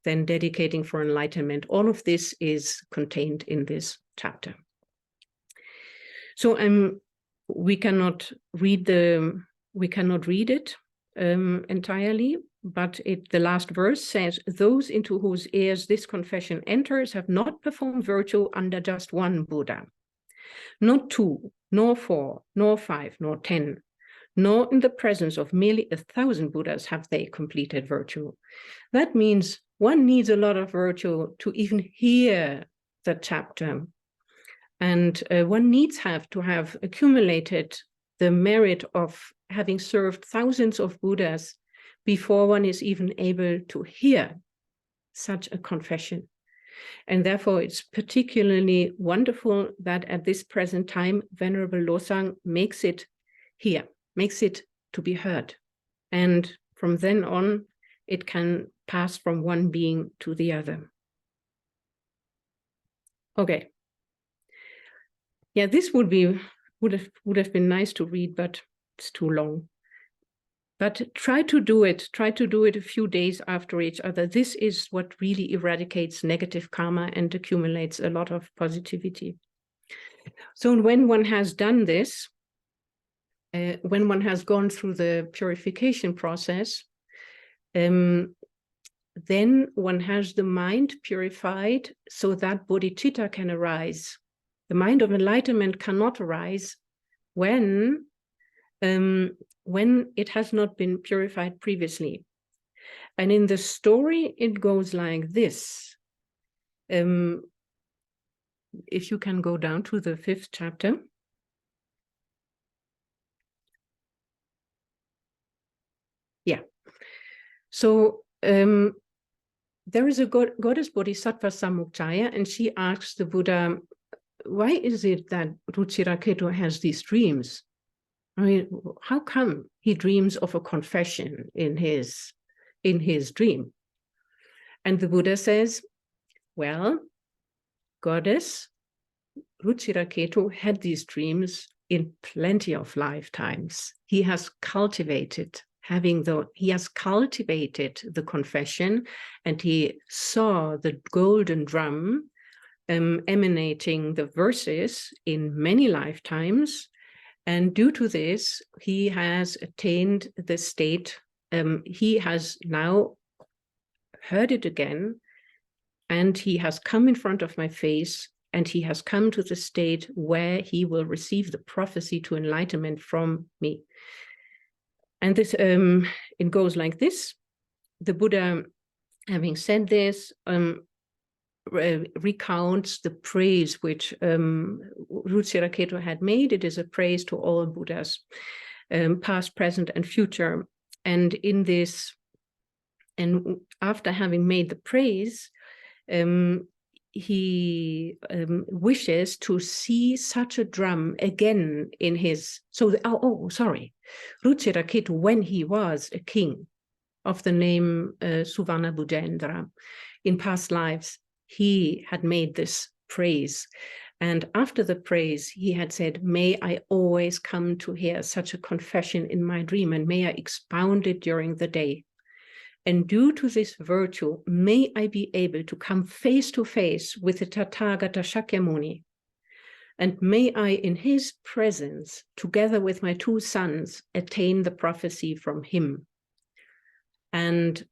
Speaker 3: then dedicating for enlightenment. All of this is contained in this chapter. So we cannot read it entirely, but the last verse says, "Those into whose ears this confession enters have not performed virtue under just one Buddha, not 2, nor 4, nor 5, nor 10, nor in the presence of merely 1,000 Buddhas have they completed virtue." That means one needs a lot of virtue to even hear the chapter. And one needs to have accumulated the merit of having served thousands of Buddhas before one is even able to hear such a confession. And therefore, it's particularly wonderful that at this present time, Venerable Lobsang makes it here, makes it to be heard. And from then on, it can pass from one being to the other. Okay. Yeah, this would have been nice to read, but it's too long. But try to do it a few days after each other. This is what really eradicates negative karma and accumulates a lot of positivity. So when one has done this, when one has gone through the purification process, then one has the mind purified so that bodhicitta can arise. The mind of enlightenment cannot arise when it has not been purified previously. And in the story, it goes like this. If you can go down to the 5th chapter. Yeah. So there is a goddess Bodhisattva Samukjaya, and she asks the Buddha, why is it that Ruchiraketu has these dreams? I mean, how come he dreams of a confession in his dream? And the Buddha says, well, goddess, Ruchiraketu had these dreams in plenty of lifetimes. He has cultivated the confession, and he saw the golden drum emanating the verses in many lifetimes. And due to this, he has attained the state. He has now heard it again, and he has come in front of my face, and he has come to the state where he will receive the prophecy to enlightenment from me. And this, it goes like this. The Buddha, having said this, recounts the praise which Ruchiraketu had made. It is a praise to all Buddhas, past, present, and future. And in this, and after having made the praise, he wishes to see such a drum again in his. So, Ruchiraketu, when he was a king of the name Suvarna Bhujendra, in past lives, he had made this praise. And after the praise, he had said, may I always come to hear such a confession in my dream, and may I expound it during the day. And due to this virtue, may I be able to come face to face with the Tathagata Shakyamuni. And may I, in his presence, together with my 2 sons, attain the prophecy from him. And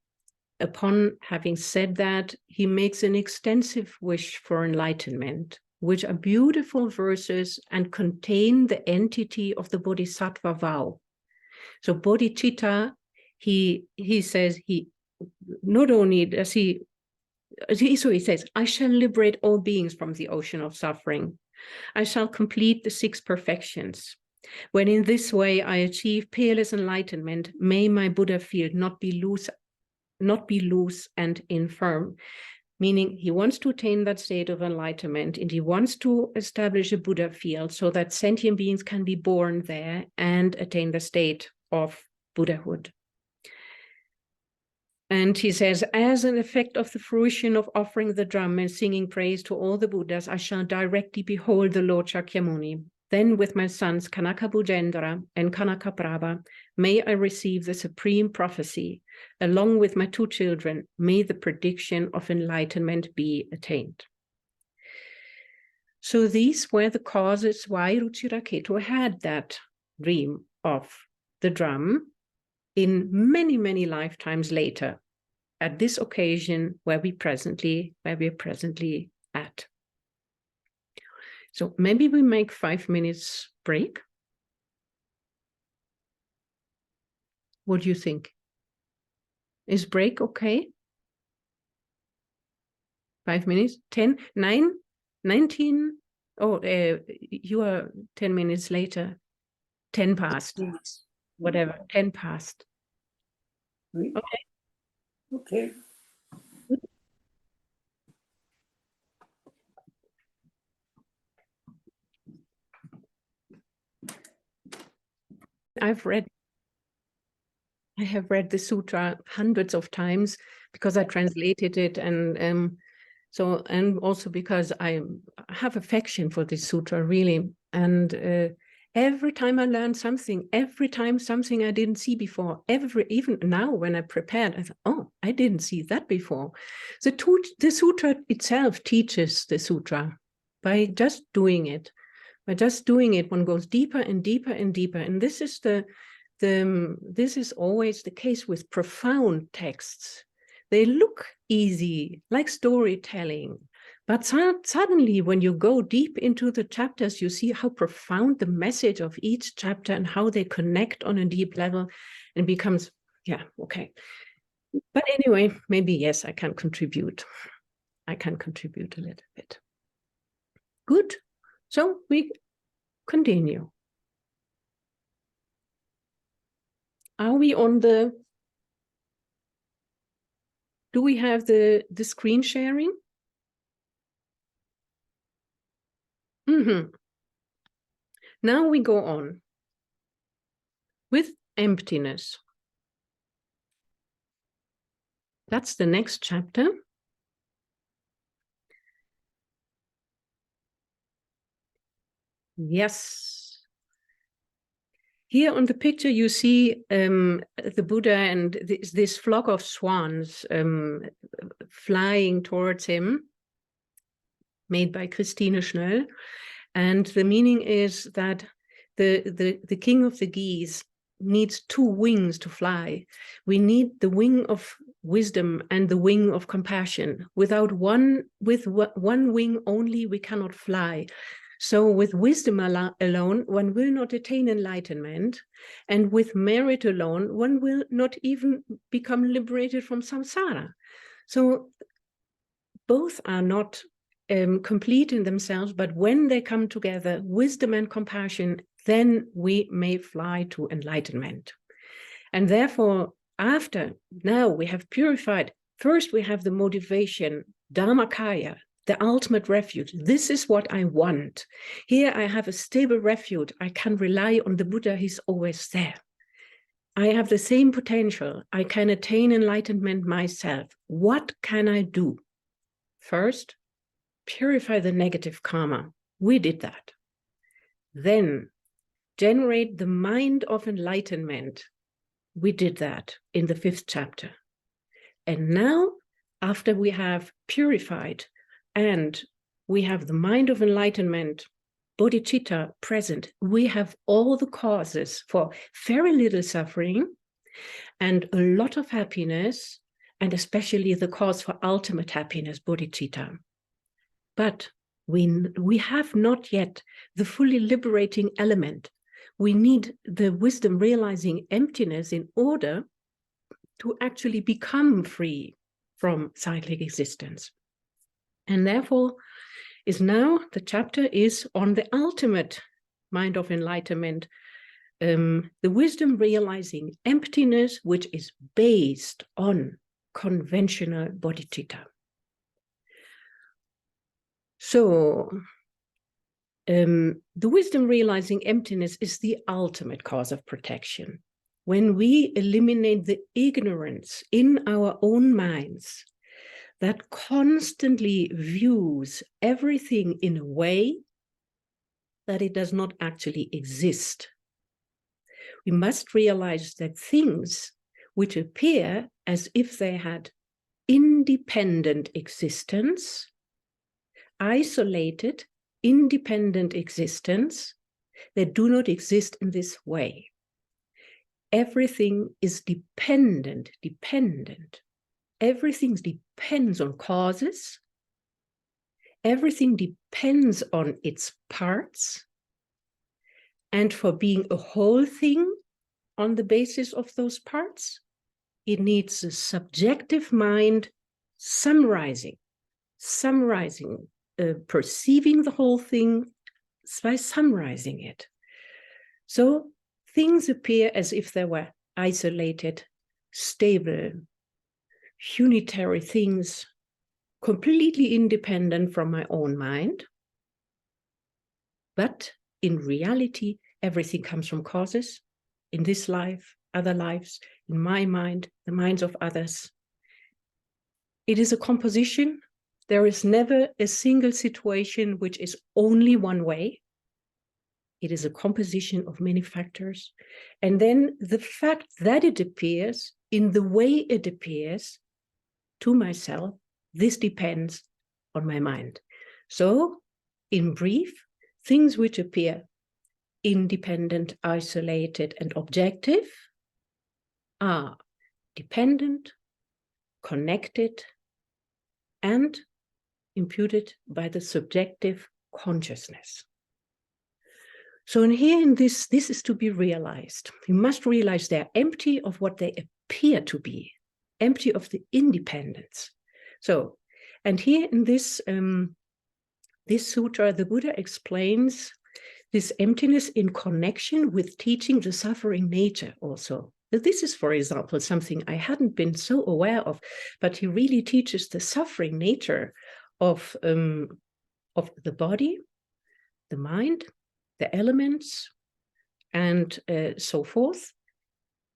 Speaker 3: upon having said that, he makes an extensive wish for enlightenment, which are beautiful verses and contain the entity of the Bodhisattva vow. So Bodhicitta, he says, he not only does he says, I shall liberate all beings from the ocean of suffering. I shall complete the 6 perfections. When in this way I achieve peerless enlightenment, may my Buddha field not be loose not be loose and infirm, meaning he wants to attain that state of enlightenment, and he wants to establish a Buddha field so that sentient beings can be born there and attain the state of Buddhahood. And he says, as an effect of the fruition of offering the drum and singing praise to all the Buddhas, I shall directly behold the Lord Shakyamuni. Then with my sons Kanaka Bujendra and Kanaka Prabha, may I receive the supreme prophecy. Along with my 2 children, may the prediction of enlightenment be attained. So these were the causes why Ruchiraketu had that dream of the drum in many, many lifetimes later, at this occasion where we're presently at. So maybe we make 5 minutes break. What do you think? Is break okay? 5 minutes? 10, 9, 19? Oh, you are 10 minutes later. 10 past. Whatever, 10 past. Okay.
Speaker 4: Okay.
Speaker 3: I have read the Sutra hundreds of times because I translated it, and also because I have affection for this Sutra, really. And every time I learn something, every time something I didn't see before, even now when I prepared, I thought, oh, I didn't see that before. The Sutra itself teaches the Sutra by just doing it. By just doing it, one goes deeper and deeper and deeper. And this is this is always the case with profound texts. They look easy, like storytelling, but suddenly when you go deep into the chapters, you see how profound the message of each chapter and how they connect on a deep level, and becomes, yeah, okay. But anyway, maybe, yes, I can contribute. I can contribute a little bit. Good. So we continue. Are we on the, do we have the screen sharing? Now we go on with emptiness. That's the next chapter. Yes. Here on the picture, you see the Buddha and this flock of swans flying towards him, made by Christine Schnell. And the meaning is that the king of the geese needs 2 wings to fly. We need the wing of wisdom and the wing of compassion. With one wing only, we cannot fly. So with wisdom alone, one will not attain enlightenment. And with merit alone, one will not even become liberated from samsara. So both are not complete in themselves, but when they come together, wisdom and compassion, then we may fly to enlightenment. And therefore, after now we have purified, first we have the motivation, Dharmakaya, the ultimate refuge. This is what I want. Here I have a stable refuge. I can rely on the Buddha. He's always there. I have the same potential. I can attain enlightenment myself. What can I do? First, purify the negative karma. We did that. Then generate the mind of enlightenment. We did that in the 5th chapter. And now, after we have purified and we have the mind of enlightenment, Bodhicitta present, we have all the causes for very little suffering and a lot of happiness, and especially the cause for ultimate happiness, Bodhicitta. But we have not yet the fully liberating element. We need the wisdom realizing emptiness in order to actually become free from cyclic existence. And therefore, the chapter is on the ultimate mind of enlightenment, the wisdom realizing emptiness, which is based on conventional bodhicitta. So, the wisdom realizing emptiness is the ultimate cause of protection. When we eliminate the ignorance in our own minds that constantly views everything in a way that it does not actually exist, we must realize that things which appear as if they had independent existence, isolated, independent existence, they do not exist in this way. Everything is dependent. Everything depends on causes. Everything depends on its parts. And for being a whole thing on the basis of those parts, it needs a subjective mind summarizing, perceiving the whole thing by summarizing it. So things appear as if they were isolated, stable, unitary things, completely independent from my own mind. But in reality, everything comes from causes. In this life, other lives, in my mind, the minds of others. It is a composition. There is never a single situation which is only one way. It is a composition of many factors. And then the fact that it appears in the way it appears to myself, this depends on my mind. So, in brief, things which appear independent, isolated, and objective are dependent, connected, and imputed by the subjective consciousness. So in this is to be realized. You must realize they're empty of what they appear to be, empty of the independence. So, and here in this sutra, the Buddha explains this emptiness in connection with teaching the suffering nature also. This is, for example, something I hadn't been so aware of, but he really teaches the suffering nature of the body, the mind, the elements, and so forth,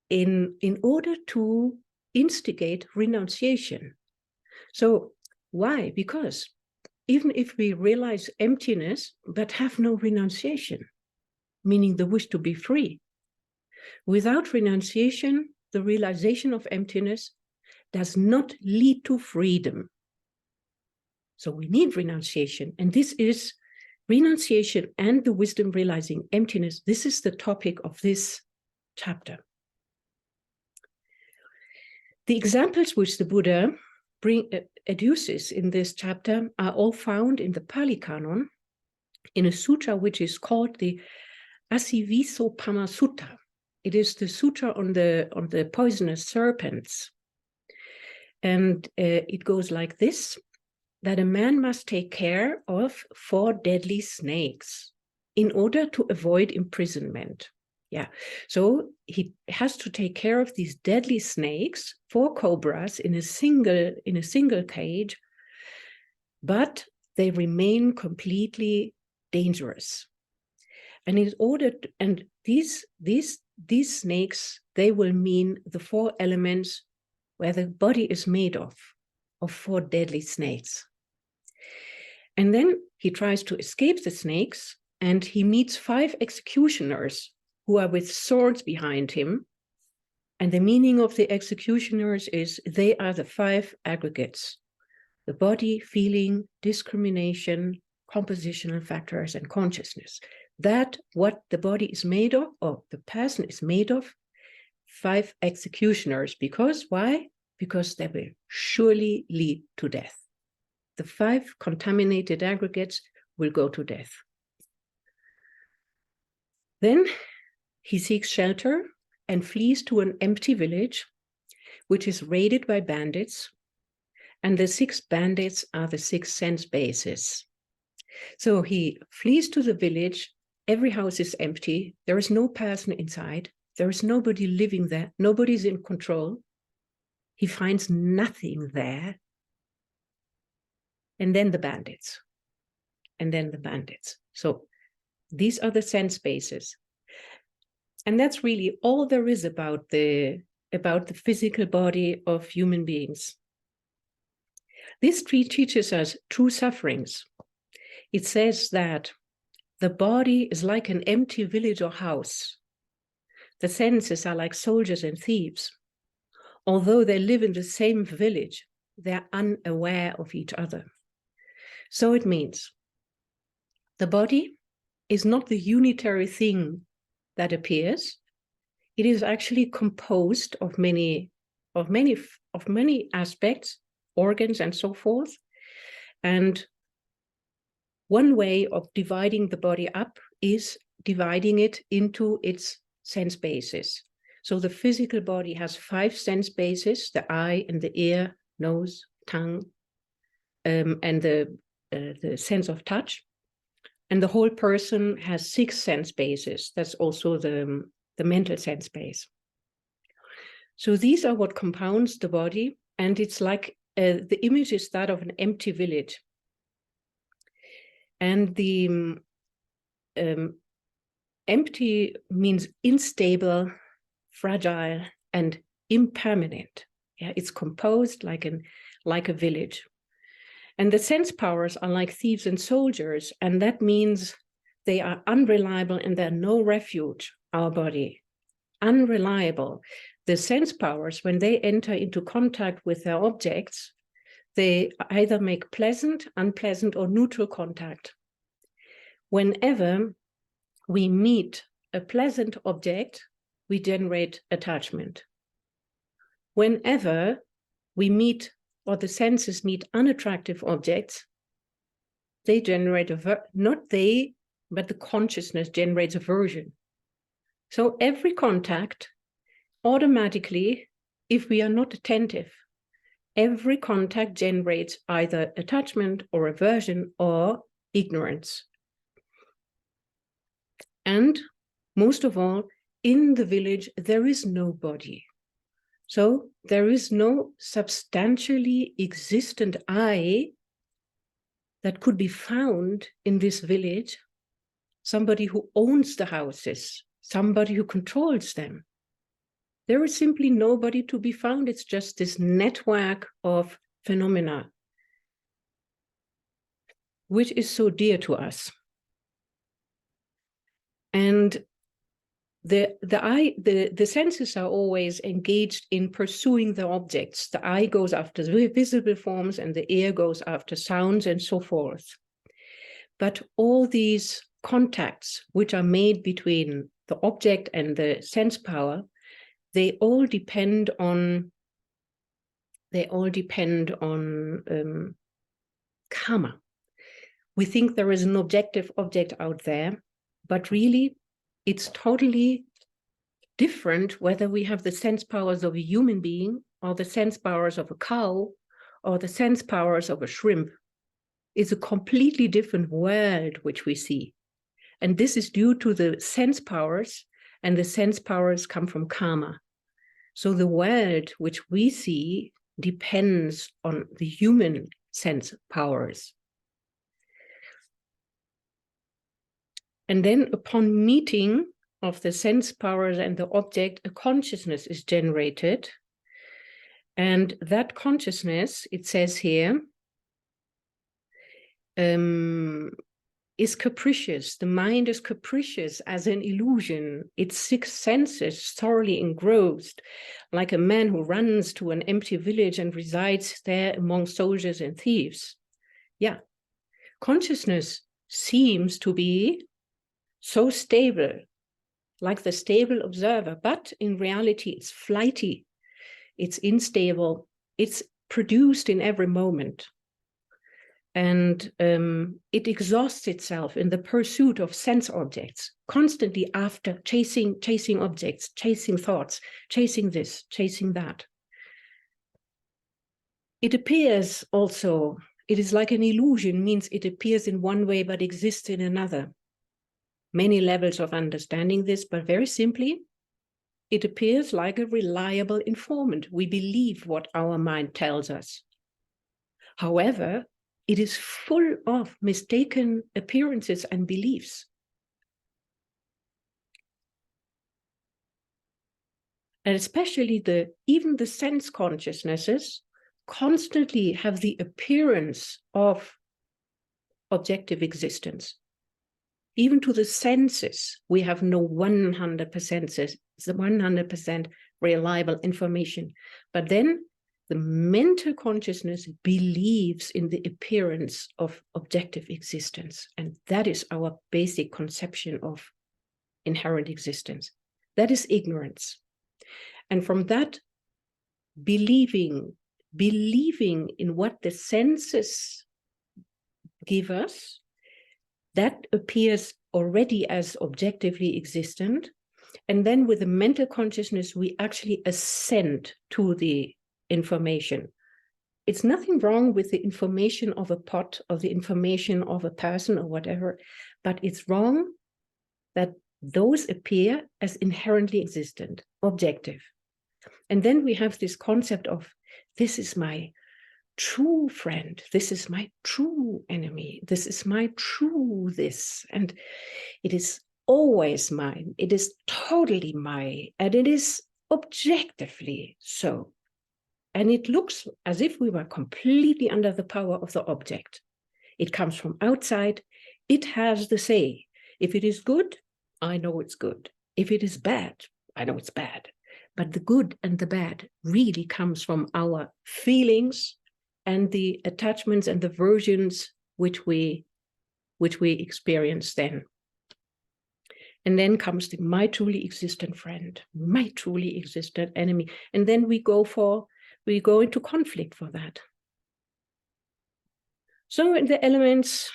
Speaker 3: in order to instigate renunciation. So why? Because even if we realize emptiness, but have no renunciation, meaning the wish to be free, without renunciation, the realization of emptiness does not lead to freedom. So we need renunciation, and this is renunciation and the wisdom realizing emptiness. This is the topic of this chapter. The examples which the Buddha adduces in this chapter are all found in the Pali Canon, in a sutra which is called the Asivisopama Sutta. It is the sutra on the poisonous serpents. And it goes like this, that a man must take care of 4 deadly snakes in order to avoid imprisonment. Yeah, so he has to take care of these deadly snakes, 4 cobras in a single cage, but they remain completely dangerous. And in order to, and these snakes, they will mean the 4 elements where the body is made of 4 deadly snakes. And then he tries to escape the snakes, and he meets 5 executioners who are with swords behind him. And the meaning of the executioners is they are the 5 aggregates: the body, feeling, discrimination, compositional factors, and consciousness. That what the body is made of, or the person is made of, 5 executioners. Because why? Because they will surely lead to death. The 5 contaminated aggregates will go to death. Then he seeks shelter and flees to an empty village, which is raided by bandits. And the 6 bandits are the 6 sense bases. So he flees to the village. Every house is empty. There is no person inside. There is nobody living there. Nobody's in control. he finds nothing there. And then the bandits. And then the bandits. So these are the sense spaces. And that's really all there is about the physical body of human beings. This tree teaches us true sufferings. It says that the body is like an empty village or house. The senses are like soldiers and thieves. Although they live in the same village, they're unaware of each other. So it means the body is not the unitary thing that appears. It is actually composed of many aspects, organs, and so forth. And one way of dividing the body up is dividing it into its sense bases. So the physical body has 5 sense bases: the eye and the ear, nose, tongue, and the sense of touch. And the whole person has 6 sense bases. That's also the mental sense base. So these are what compounds the body. And it's like the image is that of an empty village. And the empty means unstable, fragile, and impermanent. Yeah, it's composed like a village. And the sense powers are like thieves and soldiers, and that means they are unreliable and they're no refuge, our body. Unreliable. The sense powers, when they enter into contact with their objects, they either make pleasant, unpleasant, or neutral contact. Whenever we meet a pleasant object, we generate attachment. Whenever we meet, or the senses meet, unattractive objects, they generate not they, but the consciousness generates aversion. So every contact, automatically, if we are not attentive, every contact generates either attachment or aversion or ignorance. And most of all, in the village, there is no body. So there is no substantially existent I that could be found in this village, somebody who owns the houses, somebody who controls them. There is simply nobody to be found. It's just this network of phenomena, which is so dear to us. And the senses are always engaged in pursuing the objects. The eye goes after the visible forms and the ear goes after sounds and so forth. But all these contacts which are made between the object and the sense power, they all depend on karma. We think there is an objective object out there, but really it's totally different whether we have the sense powers of a human being or the sense powers of a cow or the sense powers of a shrimp. It's a completely different world which we see. And this is due to the sense powers, and the sense powers come from karma. So the world which we see depends on the human sense powers. And then upon meeting of the sense powers and the object, a consciousness is generated. And that consciousness, it says here, is capricious. The mind is capricious as an illusion. Its 6 senses thoroughly engrossed, like a man who runs to an empty village and resides there among soldiers and thieves. Yeah, consciousness seems to be so stable, like the stable observer, but in reality it's flighty, it's unstable, it's produced in every moment. And it exhausts itself in the pursuit of sense objects, constantly after chasing objects, chasing thoughts, chasing this, chasing that. It appears also, it is like an illusion, means it appears in one way but exists in another. Many levels of understanding this, but very simply, it appears like a reliable informant. We believe what our mind tells us. However, it is full of mistaken appearances and beliefs. And especially even the sense consciousnesses constantly have the appearance of objective existence. Even to the senses, we have no 100% reliable information. But then the mental consciousness believes in the appearance of objective existence. And that is our basic conception of inherent existence. That is ignorance. And from that, believing in what the senses give us, that appears already as objectively existent. And then with the mental consciousness, we actually assent to the information. It's nothing wrong with the information of a pot or the information of a person or whatever, but it's wrong that those appear as inherently existent, objective. And then we have this concept of, this is my true friend, this is my true enemy, this is my true this, and it is always mine, it is totally mine, and it is objectively so. And it looks as if we were completely under the power of the object. It comes from outside, it has the say. If it is good, I know it's good. If it is bad, I know it's bad. But the good and the bad really comes from our feelings and the attachments and the versions which we experience then. And then comes my truly existent friend, my truly existent enemy. And then we go into conflict for that. So in the elements,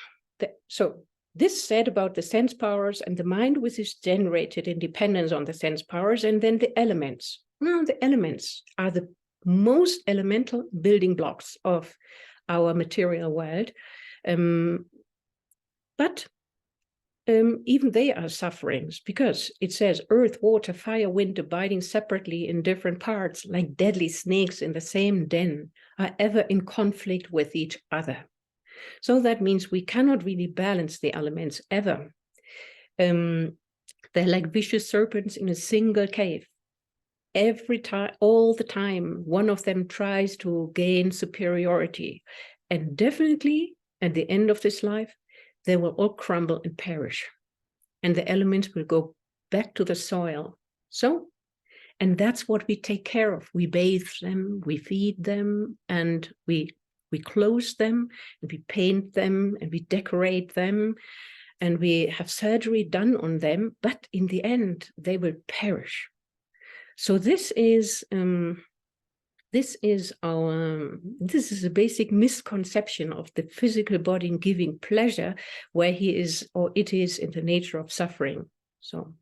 Speaker 3: this said about the sense powers and the mind which is generated in dependence on the sense powers, and then the elements. Well, the elements are the most elemental building blocks of our material world. But even they are sufferings, because it says earth, water, fire, wind, abiding separately in different parts, like deadly snakes in the same den, are ever in conflict with each other. So that means we cannot really balance the elements ever. They're like vicious serpents in a single cave. Every time, all the time, one of them tries to gain superiority. And definitely, at the end of this life, they will all crumble and perish. And the elements will go back to the soil. And that's what we take care of. We bathe them, we feed them, and we clothe them, and we paint them, and we decorate them, and we have surgery done on them, but in the end, they will perish. So this is a basic misconception of the physical body giving pleasure, where he is, or it is, in the nature of suffering. So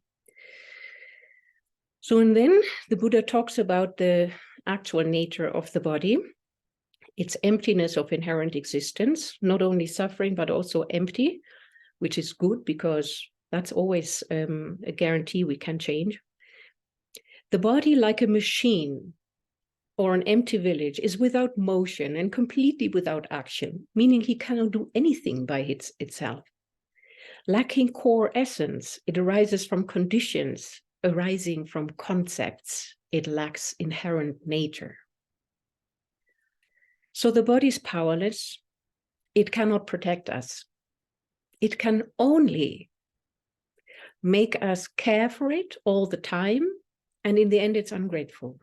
Speaker 3: and then the Buddha talks about the actual nature of the body. It's emptiness of inherent existence, not only suffering, but also empty, which is good because that's always a guarantee we can change. The body, like a machine or an empty village, is without motion and completely without action, meaning he cannot do anything by itself. Lacking core essence, it arises from conditions arising from concepts. It lacks inherent nature. So the body is powerless. It cannot protect us. It can only make us care for it all the time, and in the end, it's ungrateful.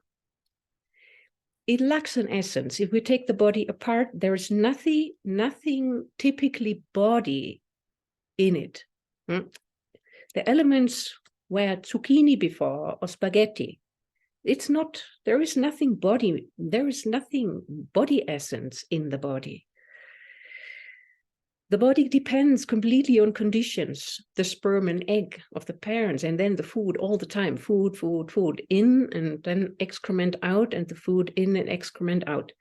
Speaker 3: It lacks an essence. If we take the body apart, there is nothing typically body in it. The elements were zucchini before, or spaghetti. It's not, there is nothing body essence in the body. The body depends completely on conditions, the sperm and egg of the parents, and then the food all the time, food in, and then excrement out, and the food in and excrement out.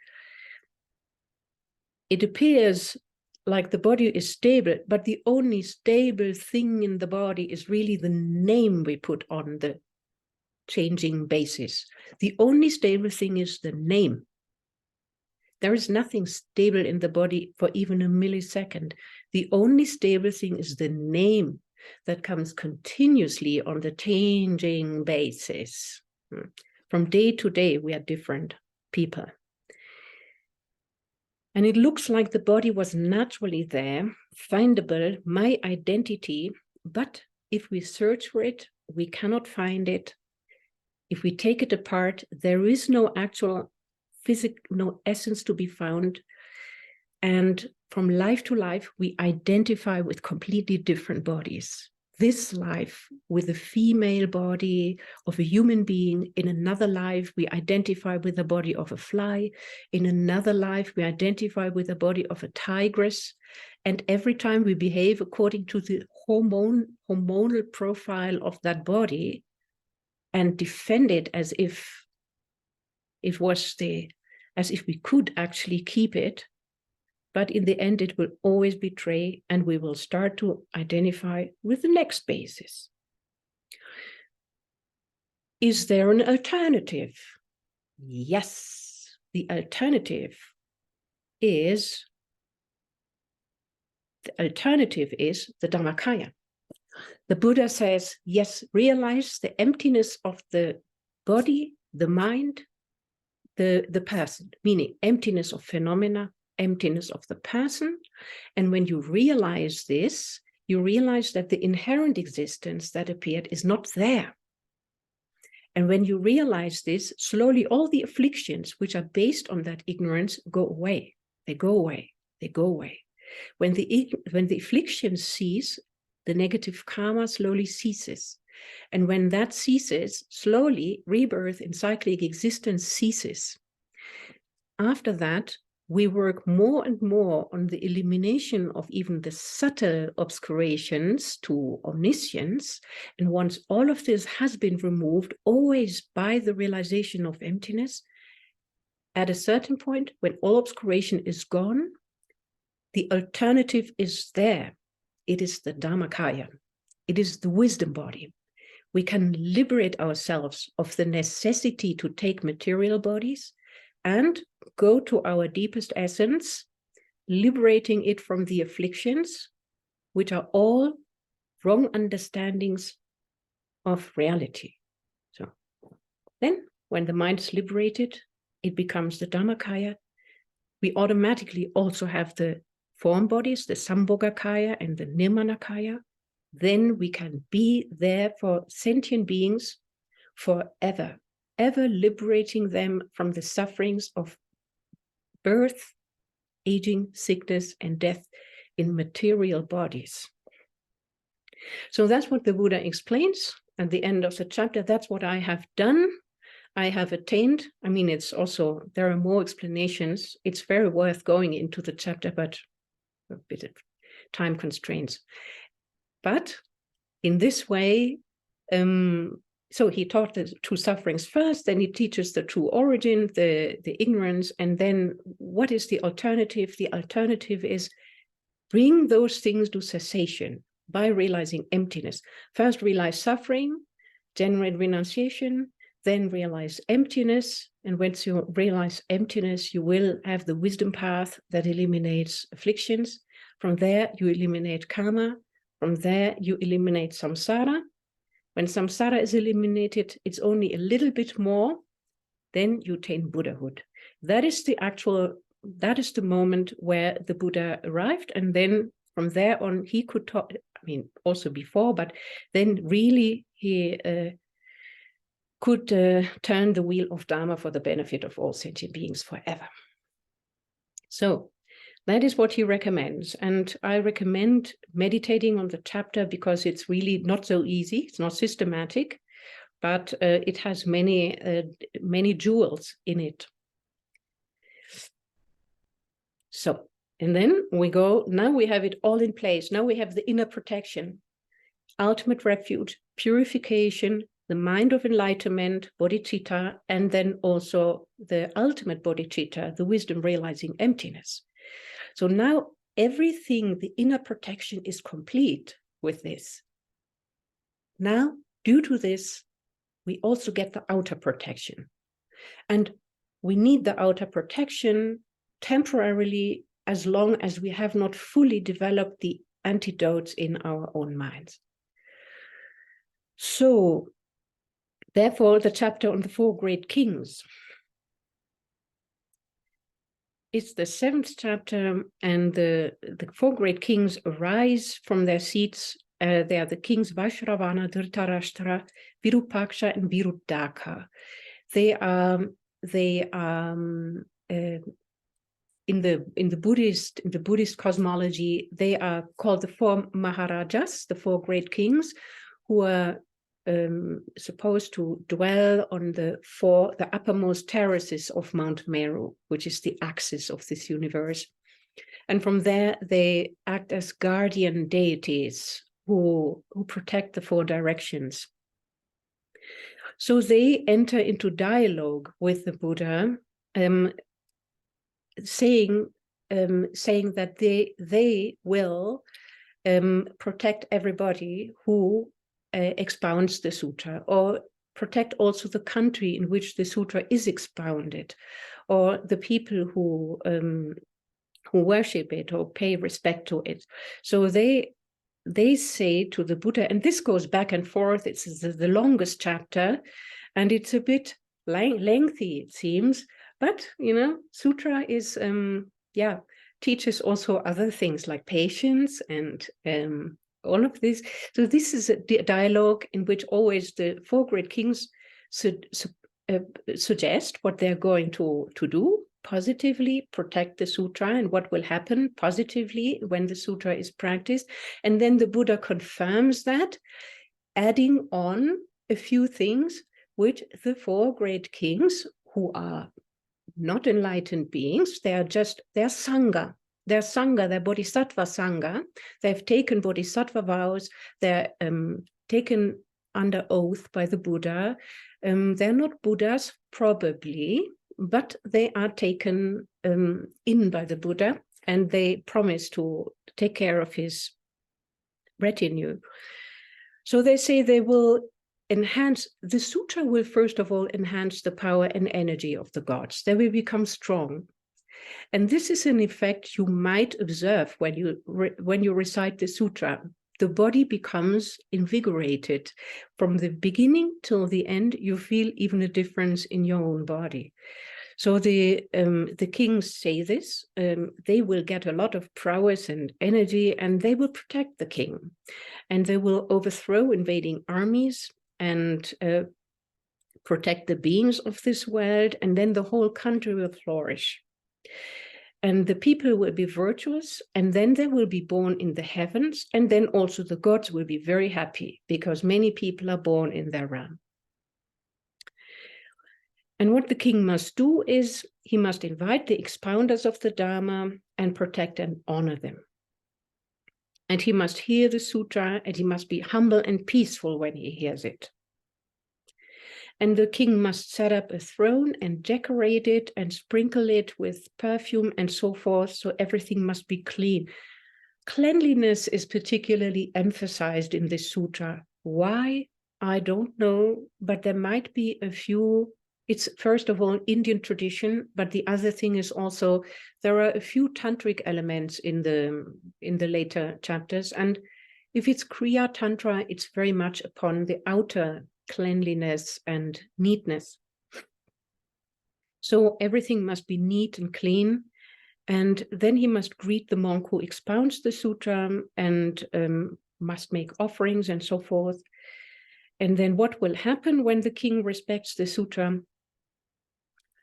Speaker 3: It appears like the body is stable, but the only stable thing in the body is really the name we put on changing basis. The only stable thing is the name. There is nothing stable in the body for even a millisecond. The only stable thing is the name that comes continuously on the changing basis. From day to day, we are different people. And it looks like the body was naturally there, findable, my identity, but if we search for it, we cannot find it. If we take it apart, there is no actual no essence to be found. And from life to life, we identify with completely different bodies. This life with a female body of a human being. In another life, we identify with the body of a fly. In another life, we identify with the body of a tigress. And every time we behave according to the hormonal profile of that body and defend it as if it was as if we could actually keep it. But in the end, it will always betray, and we will start to identify with the next basis. Is there an alternative? Yes, the alternative is the Dhammakaya. The Buddha says, yes, realize the emptiness of the body, the mind, the person, meaning emptiness of phenomena, emptiness of the person. And when you realize this, you realize that the inherent existence that appeared is not there. And when you realize this, slowly all the afflictions which are based on that ignorance go away. They go away. They go away. When the affliction cease, the negative karma slowly ceases. And when that ceases, slowly rebirth in cyclic existence ceases. After that, we work more and more on the elimination of even the subtle obscurations to omniscience. And once all of this has been removed, always by the realization of emptiness, at a certain point, when all obscuration is gone, the alternative is there. It is the Dhammakaya. It is the wisdom body. We can liberate ourselves of the necessity to take material bodies and go to our deepest essence, liberating it from the afflictions, which are all wrong understandings of reality. So then, when the mind is liberated, it becomes the Dhammakaya. We automatically also have the form bodies, the Sambhogakaya and the Nirmanakaya. Then we can be there for sentient beings forever, ever liberating them from the sufferings of birth, aging, sickness, and death in material bodies. So that's what the Buddha explains at the end of the chapter. That's what I have done. I have attained. I mean, it's also, there are more explanations. It's very worth going into the chapter, but a bit of time constraints. But in this way, so he taught the two sufferings first, then he teaches the true origin, the ignorance, and then what is the alternative? The alternative is bring those things to cessation by realizing emptiness. First realize suffering, generate renunciation, then realize emptiness. And once you realize emptiness, you will have the wisdom path that eliminates afflictions. From there, you eliminate karma. From there, you eliminate samsara. When samsara is eliminated, it's only a little bit more, then you attain Buddhahood. That is the moment where the Buddha arrived. And then from there on, he could talk, I mean, also before, but then really he could turn the wheel of Dharma for the benefit of all sentient beings forever. So that is what he recommends. And I recommend meditating on the chapter because it's really not so easy. It's not systematic, but it has many jewels in it. So, and then we go, now we have it all in place. Now we have the inner protection, ultimate refuge, purification, the mind of enlightenment, Bodhicitta, and then also the ultimate Bodhicitta, the wisdom realizing emptiness. So now everything, the inner protection is complete with this. Now, due to this, we also get the outer protection. And we need the outer protection temporarily, as long as we have not fully developed the antidotes in our own minds. So, therefore, the chapter on the 4 great kings. It's the 7th chapter, and the 4 great kings arise from their seats. They are the kings Vaishravana, Dhritarashtra, Virupaksha, and Virudaka. They are in the Buddhist cosmology, they are called the 4 Maharajas, the 4 great kings, who are supposed to dwell on the uppermost terraces of Mount Meru, which is the axis of this universe. And from there, they act as guardian deities who protect the 4 directions. So they enter into dialogue with the Buddha, saying that they will protect everybody who expounds the sutra, or protect also the country in which the sutra is expounded, or the people who worship it or pay respect to it. So they say to the Buddha, and this goes back and forth, it's the longest chapter, and it's a bit lengthy, it seems, but, you know, Sutra is, teaches also other things like patience and all of this. So this is a dialogue in which always the 4 great kings suggest what they're going to do positively, protect the sutra, and what will happen positively when the sutra is practiced. And then the Buddha confirms that, adding on a few things which the 4 great kings, who are not enlightened beings, they're Sangha. They're Sangha, they're Bodhisattva Sangha. They've taken Bodhisattva vows, they're taken under oath by the Buddha. They're not Buddhas, probably, but they are taken in by the Buddha, and they promise to take care of his retinue. So they say they will enhance, the sutra will first of all enhance the power and energy of the gods. They will become strong. And this is an effect you might observe when you recite the sutra. The body becomes invigorated. From the beginning till the end, you feel even a difference in your own body. So the kings say this, they will get a lot of prowess and energy, and they will protect the king. And they will overthrow invading armies and protect the beings of this world, and then the whole country will flourish. And the people will be virtuous, and then they will be born in the heavens, and then also the gods will be very happy, because many people are born in their realm. And what the king must do is, he must invite the expounders of the Dharma and protect and honor them. And he must hear the sutra, and he must be humble and peaceful when he hears it. And the king must set up a throne and decorate it and sprinkle it with perfume and so forth, so everything must be clean. Cleanliness is particularly emphasized in this sutra. Why? I don't know, but there might be a few. It's first of all Indian tradition, but the other thing is also there are a few tantric elements in the later chapters, and if it's Kriya Tantra, it's very much upon the outer cleanliness and neatness. So everything must be neat and clean, and then he must greet the monk who expounds the sutra and must make offerings and so forth. And then what will happen when the king respects the sutra?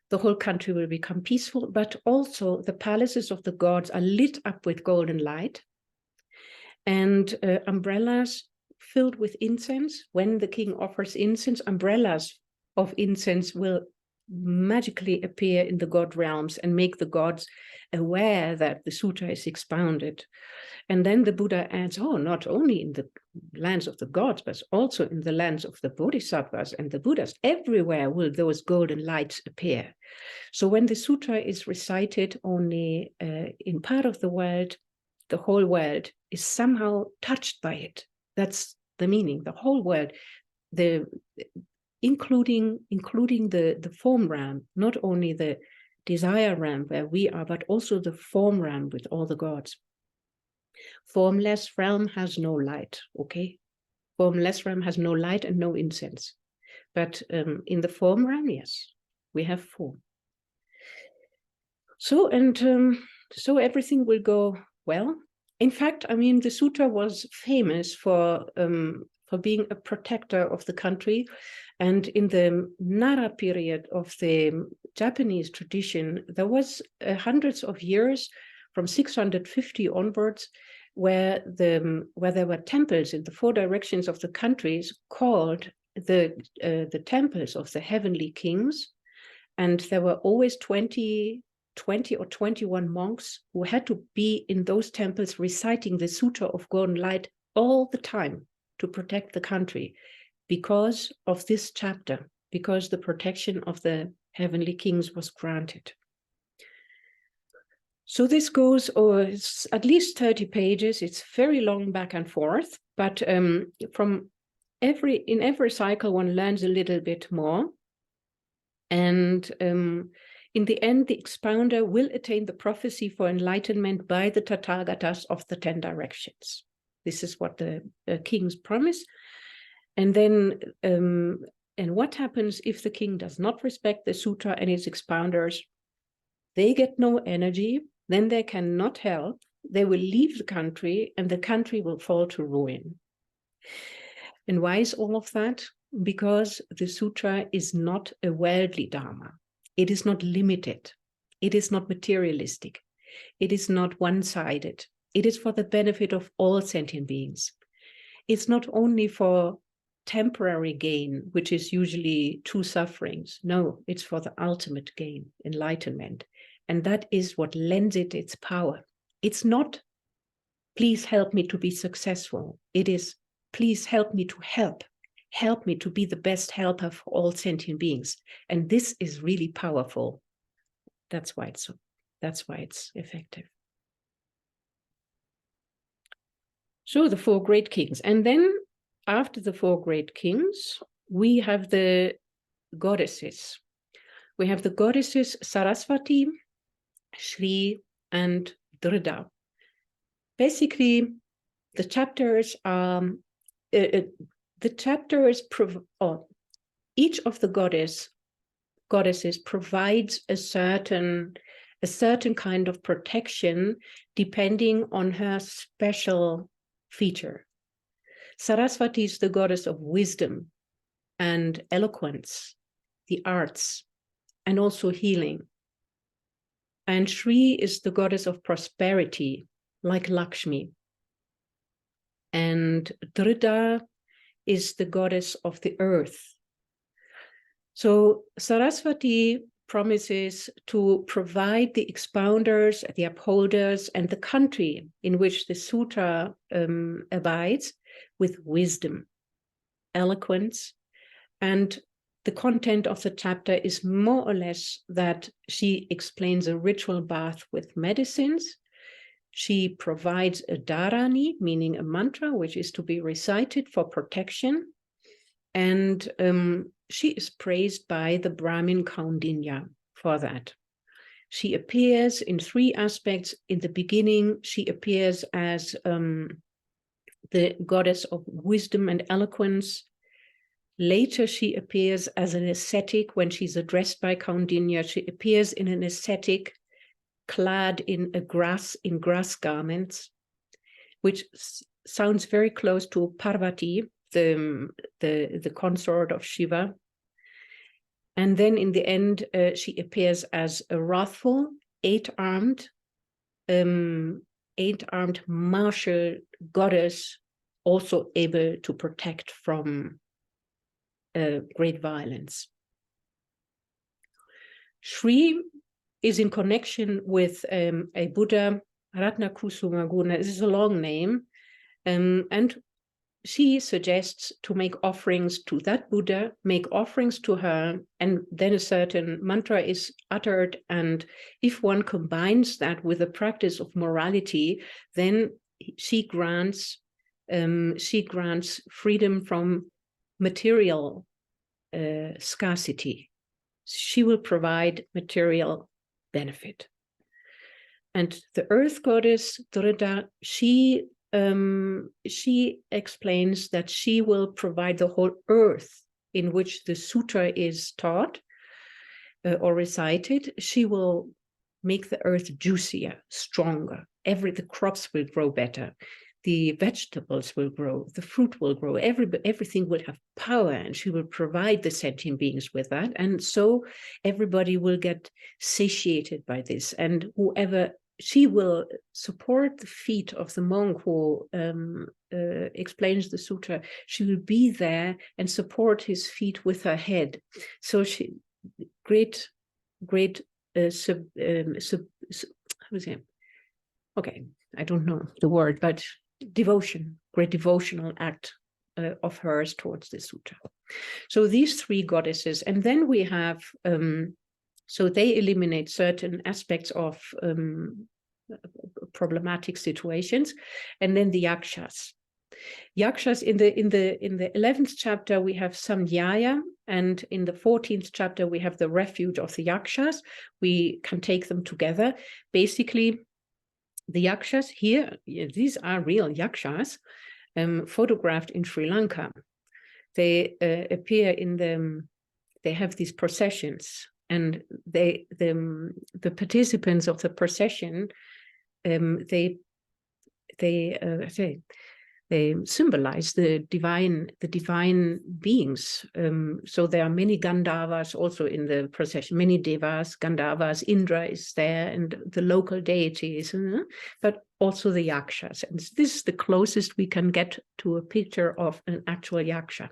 Speaker 3: The whole country will become peaceful, but also the palaces of the gods are lit up with golden light, and umbrellas filled with incense. When the king offers incense, umbrellas of incense will magically appear in the god realms and make the gods aware that the sutra is expounded. And then the Buddha adds, not only in the lands of the gods, but also in the lands of the bodhisattvas and the Buddhas, everywhere will those golden lights appear. So when the sutra is recited only in part of the world, the whole world is somehow touched by it. That's the meaning. The whole world, the including the form realm, not only the desire realm where we are, but also the form realm with all the gods. Formless realm has no light, okay? Formless realm has no light and no incense. But in the form realm, yes, we have form. So, so everything will go well. In fact, I mean, the Sutra was famous for being a protector of the country. And in the Nara period of the Japanese tradition, there was hundreds of years from 650 onwards where there were temples in the four directions of the countries called the temples of the heavenly kings. And there were always 20 or 21 monks who had to be in those temples reciting the Sutra of Golden Light all the time to protect the country because of this chapter, because the protection of the heavenly kings was granted. So this goes, it's at least 30 pages. It's very long back and forth, but in every cycle, one learns a little bit more. And in the end, the expounder will attain the prophecy for enlightenment by the Tathagatas of the 10 directions. This is what the kings promise. And then, and what happens if the king does not respect the sutra and its expounders? They get no energy, then they cannot help. They will leave the country and the country will fall to ruin. And why is all of that? Because the sutra is not a worldly dharma. It is not limited. It is not materialistic. It is not one-sided. It is for the benefit of all sentient beings. It's not only for temporary gain, which is usually two sufferings. No, it's for the ultimate gain, enlightenment. And that is what lends it its power. It's not, please help me to be successful. It is, please help me to help. Help me to be the best helper for all sentient beings. And this is really powerful. That's why it's effective. So the four great kings. And then after the four great kings, we have the goddesses. We have the goddesses Saraswati, Shri, and Drida. Basically, the chapters are each of the goddesses provides a certain kind of protection depending on her special feature. Saraswati is the goddess of wisdom and eloquence, the arts, and also healing. And Shri is the goddess of prosperity, like Lakshmi. And Drida is the goddess of the earth. So Saraswati promises to provide the expounders, the upholders, and the country in which the sutra abides with wisdom, eloquence, and the content of the chapter is more or less that she explains a ritual bath with medicines. She provides a dharani, meaning a mantra, which is to be recited for protection. And she is praised by the Brahmin Kaundinya for that. She appears in three aspects. In the beginning, she appears as the goddess of wisdom and eloquence. Later, she appears as an ascetic when she's addressed by Kaundinya. She appears in an ascetic clad in grass garments, which sounds very close to Parvati, the consort of Shiva. And then in the end, she appears as a wrathful, eight-armed martial goddess, also able to protect from great violence. Shri is in connection with a Buddha, Ratnakusumaguna. This is a long name, and she suggests to make offerings to that Buddha, make offerings to her, and then a certain mantra is uttered. And if one combines that with the practice of morality, then she grants freedom from material scarcity. She will provide material benefit. And the earth goddess, Durga, she explains that she will provide the whole earth in which the sutra is taught or recited. She will make the earth juicier, stronger. The crops will grow better. The vegetables will grow, the fruit will grow, everything will have power, and she will provide the sentient beings with that. And so everybody will get satiated by this. And she will support the feet of the monk who explains the sutra. She will be there and support his feet with her head. So okay, I don't know the word, but devotion, great devotional act of hers towards the sutra. So these three goddesses, and then we have, so they eliminate certain aspects of problematic situations, and then the yakshas. Yakshas in the 11th chapter we have Samjaya, and in the 14th chapter we have the refuge of the yakshas. We can take them together. Basically, the yakshas here, these are real yakshas, photographed in Sri Lanka. They appear they have these processions, and the participants of the procession, they symbolize the divine beings. So there are many Gandharvas also in the procession, many Devas, Gandharvas, Indra is there, and the local deities, but also the yakshas. And this is the closest we can get to a picture of an actual yaksha.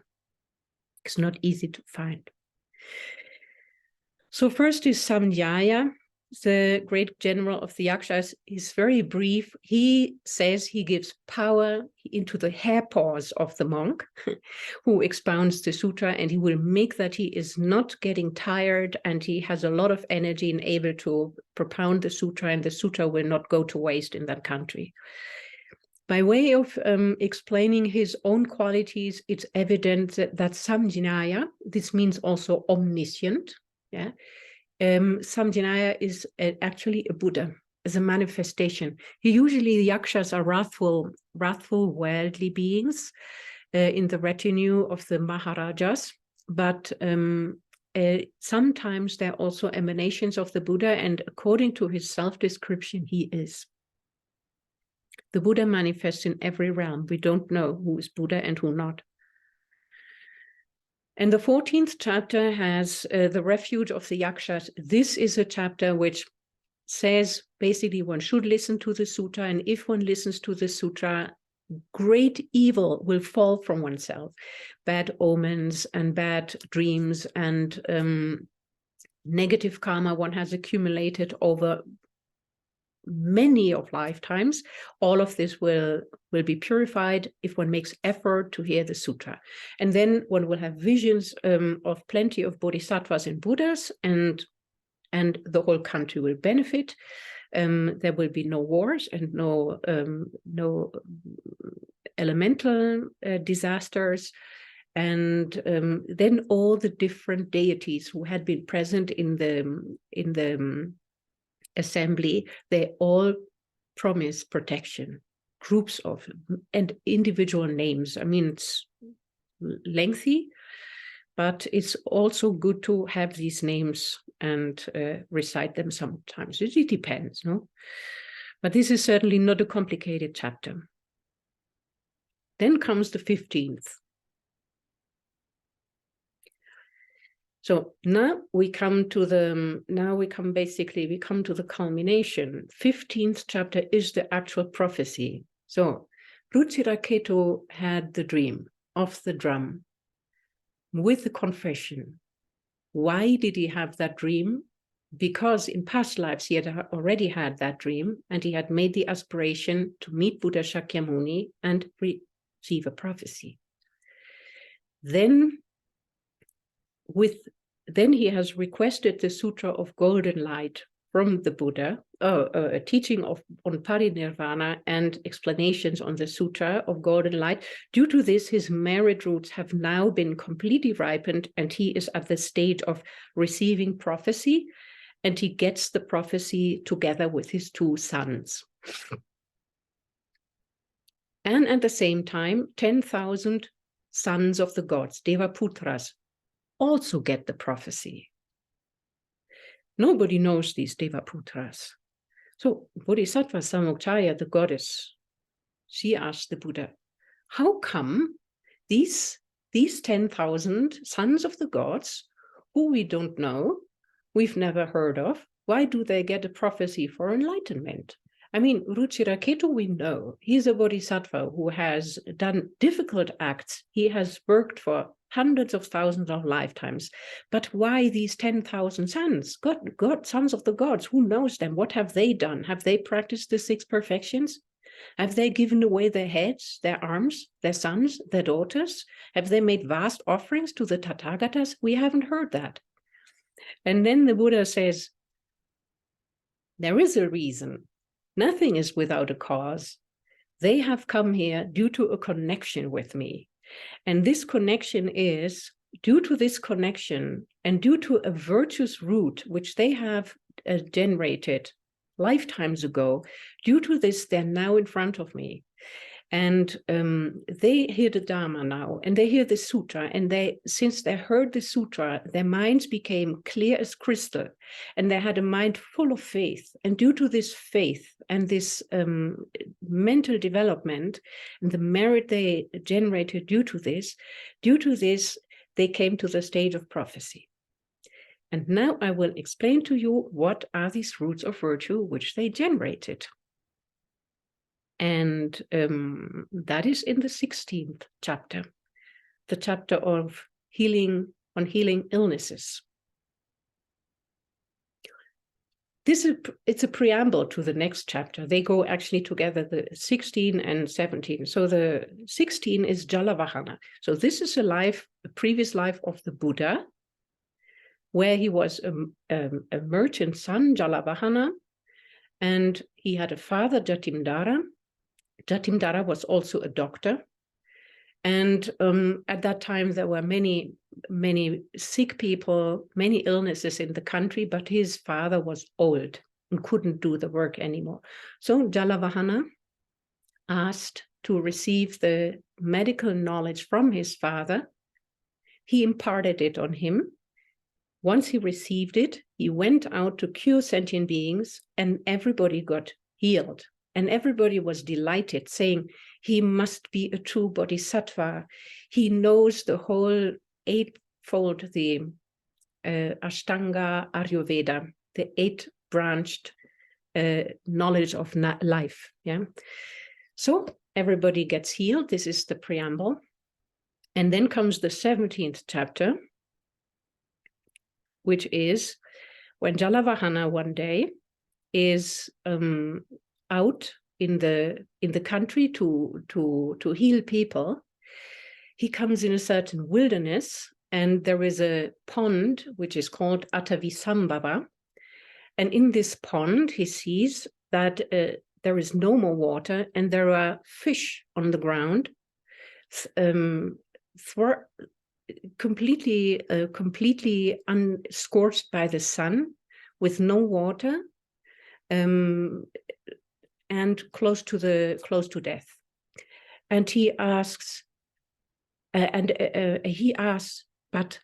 Speaker 3: It's not easy to find. So first is Samjaya, the great general of the yakshas. Is very brief. He says he gives power into the hair paws of the monk who expounds the sutra, and he will make that he is not getting tired, and he has a lot of energy and able to propound the sutra, and the sutra will not go to waste in that country. By way of explaining his own qualities, it's evident that Samjaya, this means also omniscient, yeah. Samjaya is actually a Buddha, as a manifestation. Usually the yakshas are wrathful, worldly beings in the retinue of the Maharajas, but sometimes they're also emanations of the Buddha, and according to his self-description, he is. The Buddha manifests in every realm. We don't know who is Buddha and who not. And the 14th chapter has the refuge of the yakshas. This is a chapter which says basically one should listen to the sutra, and if one listens to the sutra, great evil will fall from oneself. Bad omens and bad dreams and negative karma one has accumulated over many of lifetimes. All of this will be purified if one makes effort to hear the sutra. And then one will have visions of plenty of bodhisattvas and Buddhas, and the whole country will benefit. There will be no wars and no elemental disasters. And then all the different deities who had been present in the assembly, they all promise protection, groups of and individual names. I mean, it's lengthy, but it's also good to have these names and recite them sometimes. It depends, no? But this is certainly not a complicated chapter. Then comes the 15th. So now we come to the culmination. 15th chapter is the actual prophecy. So Ruchiraketu had the dream of the drum with the confession. Why did he have that dream? Because in past lives he had already had that dream, and he had made the aspiration to meet Buddha Shakyamuni and receive a prophecy. Then he has requested the Sutra of Golden Light from the Buddha, a teaching on parinirvana and explanations on the Sutra of golden light. Due to this, his merit roots have now been completely ripened, and he is at the stage of receiving prophecy, and he gets the prophecy together with his 2 sons. And at the same time, 10,000 sons of the gods, Devaputras, also get the prophecy. Nobody knows these Devaputras. So Bodhisattva Samukchaya, the goddess, she asked the Buddha, how come these 10,000 sons of the gods, who we don't know, we've never heard of, why do they get a prophecy for enlightenment? I mean, Ruchiraketu we know, he's a bodhisattva who has done difficult acts. He has worked for hundreds of thousands of lifetimes. But why these 10,000 sons? Sons of the gods, who knows them? What have they done? Have they practiced the 6 perfections? Have they given away their heads, their arms, their sons, their daughters? Have they made vast offerings to the Tathagatas? We haven't heard that. And then the Buddha says, there is a reason. Nothing is without a cause. They have come here due to a connection with me. And this connection is, due to this connection and due to a virtuous root which they have generated lifetimes ago, due to this, they're now in front of me. And they hear the Dharma now, and they hear the Sutra, and since they heard the Sutra, their minds became clear as crystal, and they had a mind full of faith. And due to this faith and this mental development and the merit they generated due to this, they came to the stage of prophecy. And now I will explain to you what are these roots of virtue which they generated. And that is in the 16th chapter, the chapter of healing illnesses. It's a preamble to the next chapter. They go actually together, the 16 and 17. So the 16 is Jalavahana. So this is a previous life of the Buddha, where he was a merchant son, Jalavahana, and he had a father, Jatimdara. Jatimdara was also a doctor. And at that time, there were many sick people, many illnesses in the country, but his father was old and couldn't do the work anymore. So Jalavahana asked to receive the medical knowledge from his father. He imparted it on him. Once he received it, he went out to cure sentient beings, and everybody got healed. And everybody was delighted, saying, he must be a true bodhisattva. He knows the whole eightfold, the Ashtanga Ayurveda, the 8-branched knowledge of life. Yeah. So everybody gets healed. This is the preamble. And then comes the 17th chapter, which is when Jalavahana one day is out in the country to heal people. He comes in a certain wilderness, and there is a pond which is called Atavisambhava. And in this pond, he sees that there is no more water, and there are fish on the ground, completely unscorched by the sun, with no water, and close to death. And he asks, but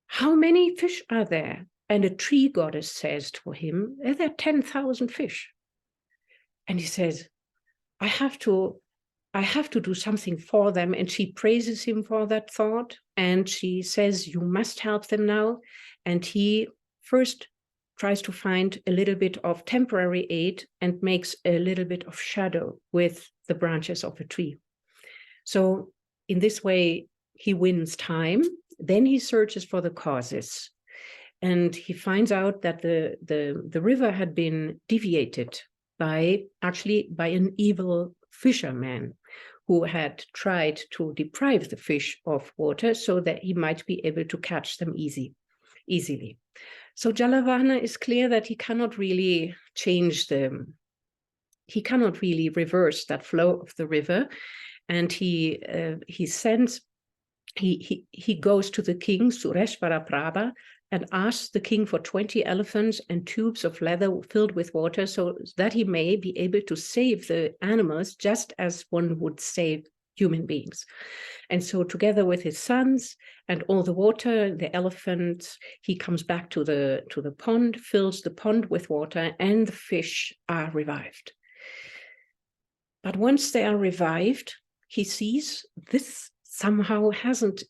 Speaker 3: how many fish are there? And a tree goddess says to him, there are 10,000 fish. And he says, I have to do something for them. And she praises him for that thought. And she says, you must help them now. And he first tries to find a little bit of temporary aid and makes a little bit of shadow with the branches of a tree. So in this way, he wins time. Then he searches for the causes. And he finds out that the river had been deviated by an evil fisherman who had tried to deprive the fish of water so that he might be able to catch them easy. easily. So Jalavahana is clear that he cannot really change he cannot really reverse that flow of the river, and he goes to the king Sureshvara Prabha and asks the king for 20 elephants and tubes of leather filled with water, so that he may be able to save the animals just as one would save human beings. And so together with his sons and all the water, the elephants, he comes back to the pond, fills the pond with water, and the fish are revived. But once they are revived, he sees this somehow hasn't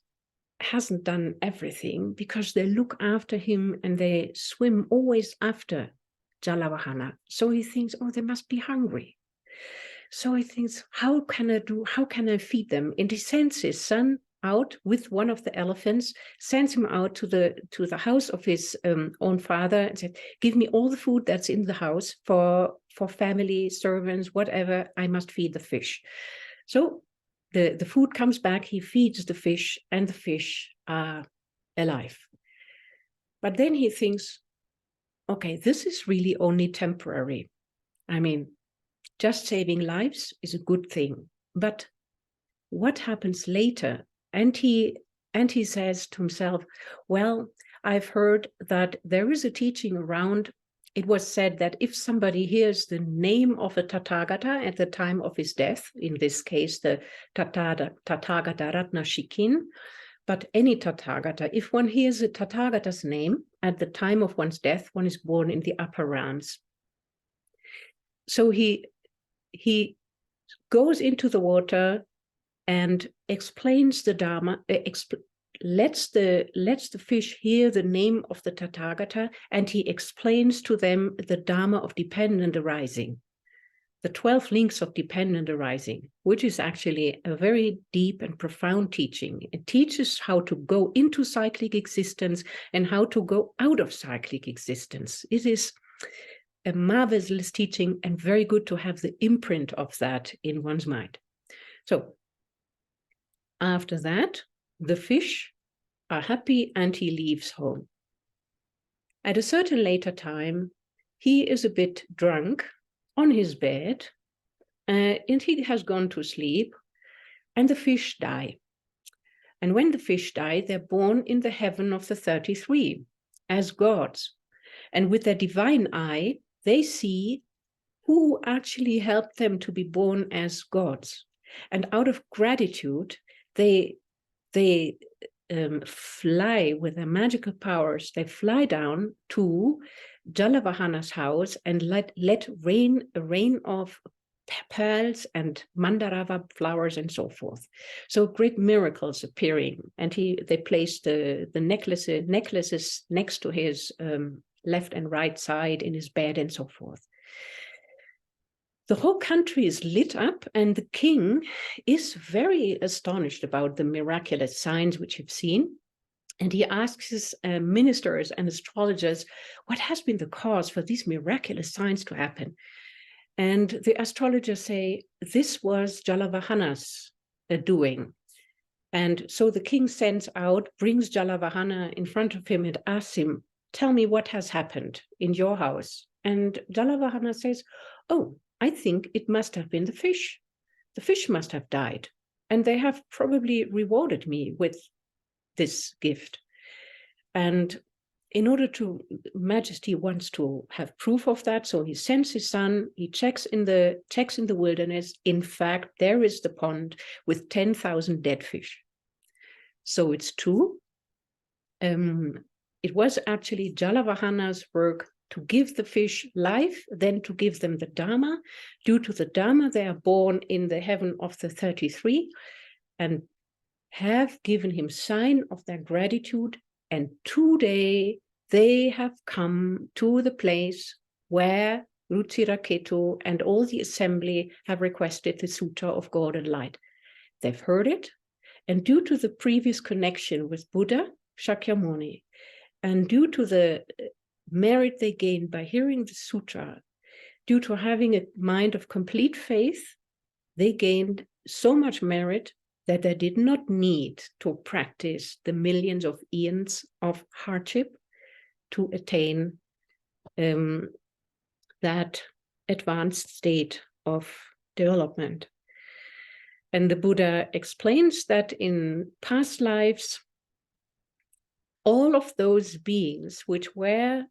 Speaker 3: done everything, because they look after him and they swim always after Jalavahana. So he thinks, oh, they must be hungry. So he thinks, how can I feed them? And he sends his son out with one of the elephants, sends him out to the house of his own father and said, give me all the food that's in the house for family, servants, whatever, I must feed the fish. So the food comes back, he feeds the fish, and the fish are alive. But then he thinks, okay, this is really only temporary. I mean, just saving lives is a good thing, but what happens later? And he says to himself, well, I've heard that there is a teaching around. It was said that if somebody hears the name of a Tathagata at the time of his death, in this case, the Tathagata Ratna Shikin, but any Tathagata, if one hears a Tathagata's name at the time of one's death, one is born in the upper realms. So he goes into the water and explains the Dharma, lets the fish hear the name of the Tathagata, and he explains to them the Dharma of dependent arising, the 12 links of dependent arising, which is actually a very deep and profound teaching. It teaches how to go into cyclic existence and how to go out of cyclic existence. It is a marvelous teaching and very good to have the imprint of that in one's mind. So after that, the fish are happy and he leaves home. At a certain later time, he is a bit drunk on his bed, and he has gone to sleep, and the fish die. And when the fish die, they're born in the heaven of the 33 as gods. And with their divine eye, they see who actually helped them to be born as gods. And out of gratitude, they fly with their magical powers. They fly down to Jalavahana's house and let rain a rain of pearls and mandarava flowers and so forth. So great miracles appearing. And they place the necklaces next to his left and right side in his bed and so forth. The whole country is lit up, and the king is very astonished about the miraculous signs which he's seen. And he asks his ministers and astrologers, what has been the cause for these miraculous signs to happen? And the astrologers say, this was Jalavahana's doing. And so the king brings Jalavahana in front of him and asks him, tell me what has happened in your house. And Jalavahana says, oh, I think it must have been the fish. The fish must have died, and they have probably rewarded me with this gift. And in order to, Majesty wants to have proof of that, so he sends his son, he checks in the wilderness. In fact, there is the pond with 10,000 dead fish. So it's true. It was actually Jalavahana's work to give the fish life, then to give them the Dharma. Due to the Dharma, they are born in the heaven of the 33 and have given him sign of their gratitude. And today they have come to the place where Ruchiraketu and all the assembly have requested the Sutra of God and Light. They've heard it, and due to the previous connection with Buddha, Shakyamuni, and due to the merit they gained by hearing the Sutra, due to having a mind of complete faith, they gained so much merit that they did not need to practice the millions of eons of hardship, to attain that advanced state of development. And the Buddha explains that in past lives, all of those beings which were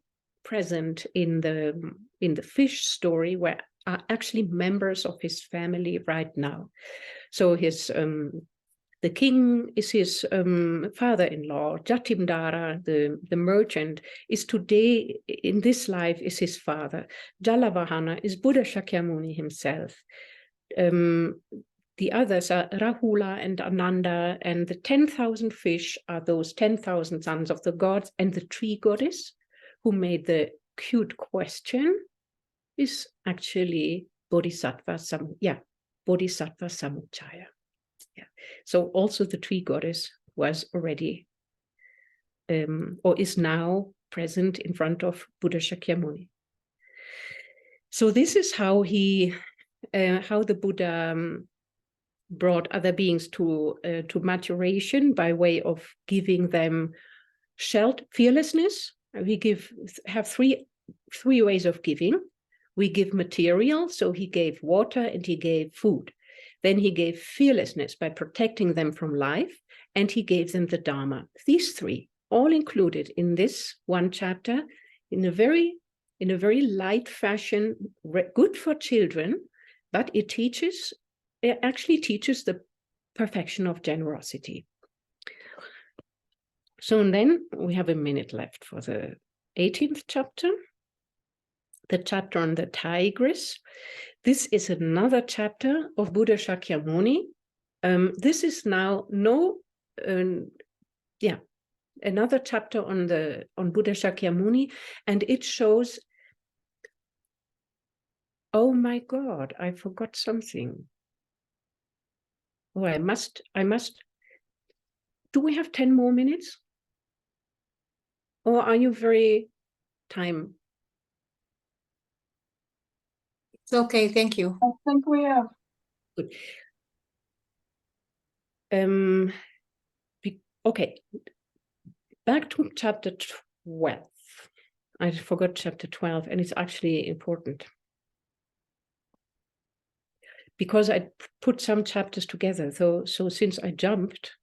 Speaker 3: present in the fish story are actually members of his family right now. So the king is his father-in-law. Jatimdara, the merchant, is today, in this life, is his father. Jalavahana is Buddha Shakyamuni himself. The others are Rahula and Ananda, and the 10,000 fish are those 10,000 sons of the gods, and the tree goddess, who made the cute question, is actually Bodhisattva Samudjaya. Yeah. So also the tree goddess was already, or is now present in front of Buddha Shakyamuni. So this is how the Buddha brought other beings to maturation by way of giving them fearlessness. We have three ways of giving. We give material, so he gave water and he gave food. Then he gave fearlessness by protecting them from life, and he gave them the Dharma. These three, all included in this one chapter, in a very light fashion, good for children, but it actually teaches the perfection of generosity. So and then we have a minute left for the 18th chapter, the chapter on the tigress. This is another chapter of Buddha Shakyamuni. This is now another chapter on Buddha Shakyamuni, and it shows. Oh my God, I forgot something. Oh, I must. Do we have 10 more minutes? Or are you very time?
Speaker 4: It's okay, thank you.
Speaker 2: I think we have.
Speaker 3: Good. Okay, back to chapter 12. I forgot chapter 12, and it's actually important, because I put some chapters together. So since I jumped,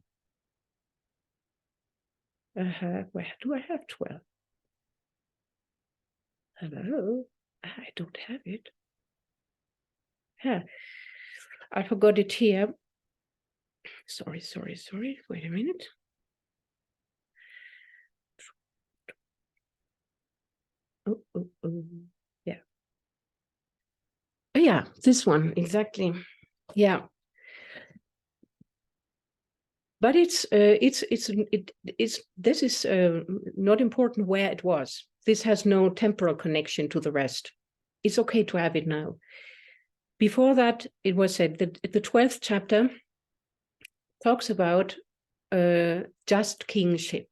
Speaker 3: where do I have 12? Hello, I don't have it. Yeah, I forgot it here. Sorry. Wait a minute. Oh. Yeah. Oh, yeah, this one exactly. Yeah. But this is not important where it was. This has no temporal connection to the rest. It's okay to have it now. Before that, it was said that the 12th chapter talks about just kingship.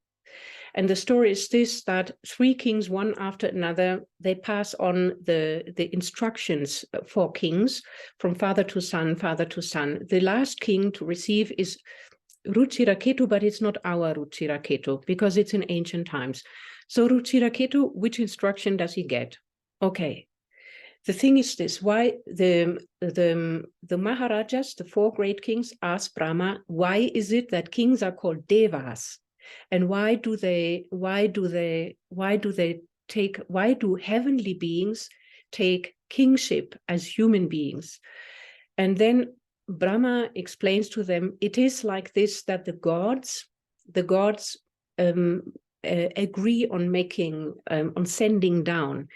Speaker 3: And the story is this, that 3 kings, one after another, they pass on the instructions for kings from father to son, father to son. The last king to receive is Ruchiraketu, but it's not our Ruchiraketu, because it's in ancient times. So Ruchiraketu, which instruction does he get? Okay. The thing is this, why the Maharajas, the 4 great kings, asked Brahma, why is it that kings are called devas? And why do heavenly beings take kingship as human beings? And then Brahma explains to them, it is like this, that the gods agree on sending down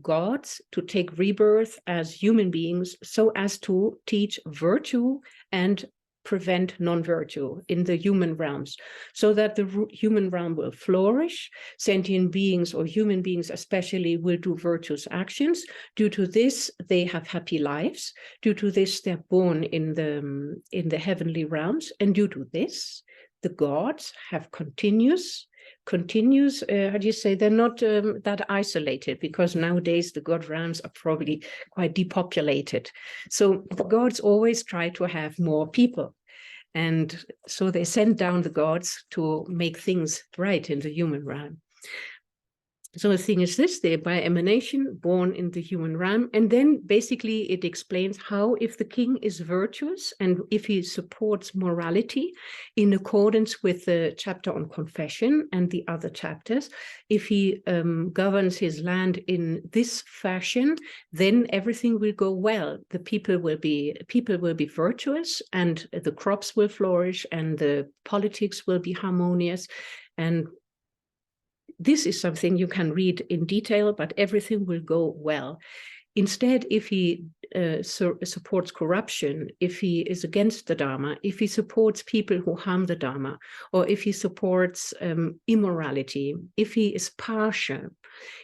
Speaker 3: gods to take rebirth as human beings, so as to teach virtue and prevent non-virtue in the human realms, so that the human realm will flourish. Sentient beings, or human beings especially, will do virtuous actions. Due to this, they have happy lives. Due to this, they're born in the heavenly realms, and due to this, the gods have continuous, how do you say, they're not that isolated, because nowadays the god realms are probably quite depopulated. So the gods always try to have more people. And so they send down the gods to make things right in the human realm. So the thing is this, they're by emanation born in the human realm. And then basically it explains how, if the king is virtuous and if he supports morality in accordance with the chapter on confession and the other chapters, if he governs his land in this fashion, then everything will go well. The people will be virtuous, and the crops will flourish, and the politics will be harmonious. And this is something you can read in detail, but everything will go well. Instead, if he supports corruption, if he is against the Dharma, if he supports people who harm the Dharma, or if he supports immorality, if he is partial,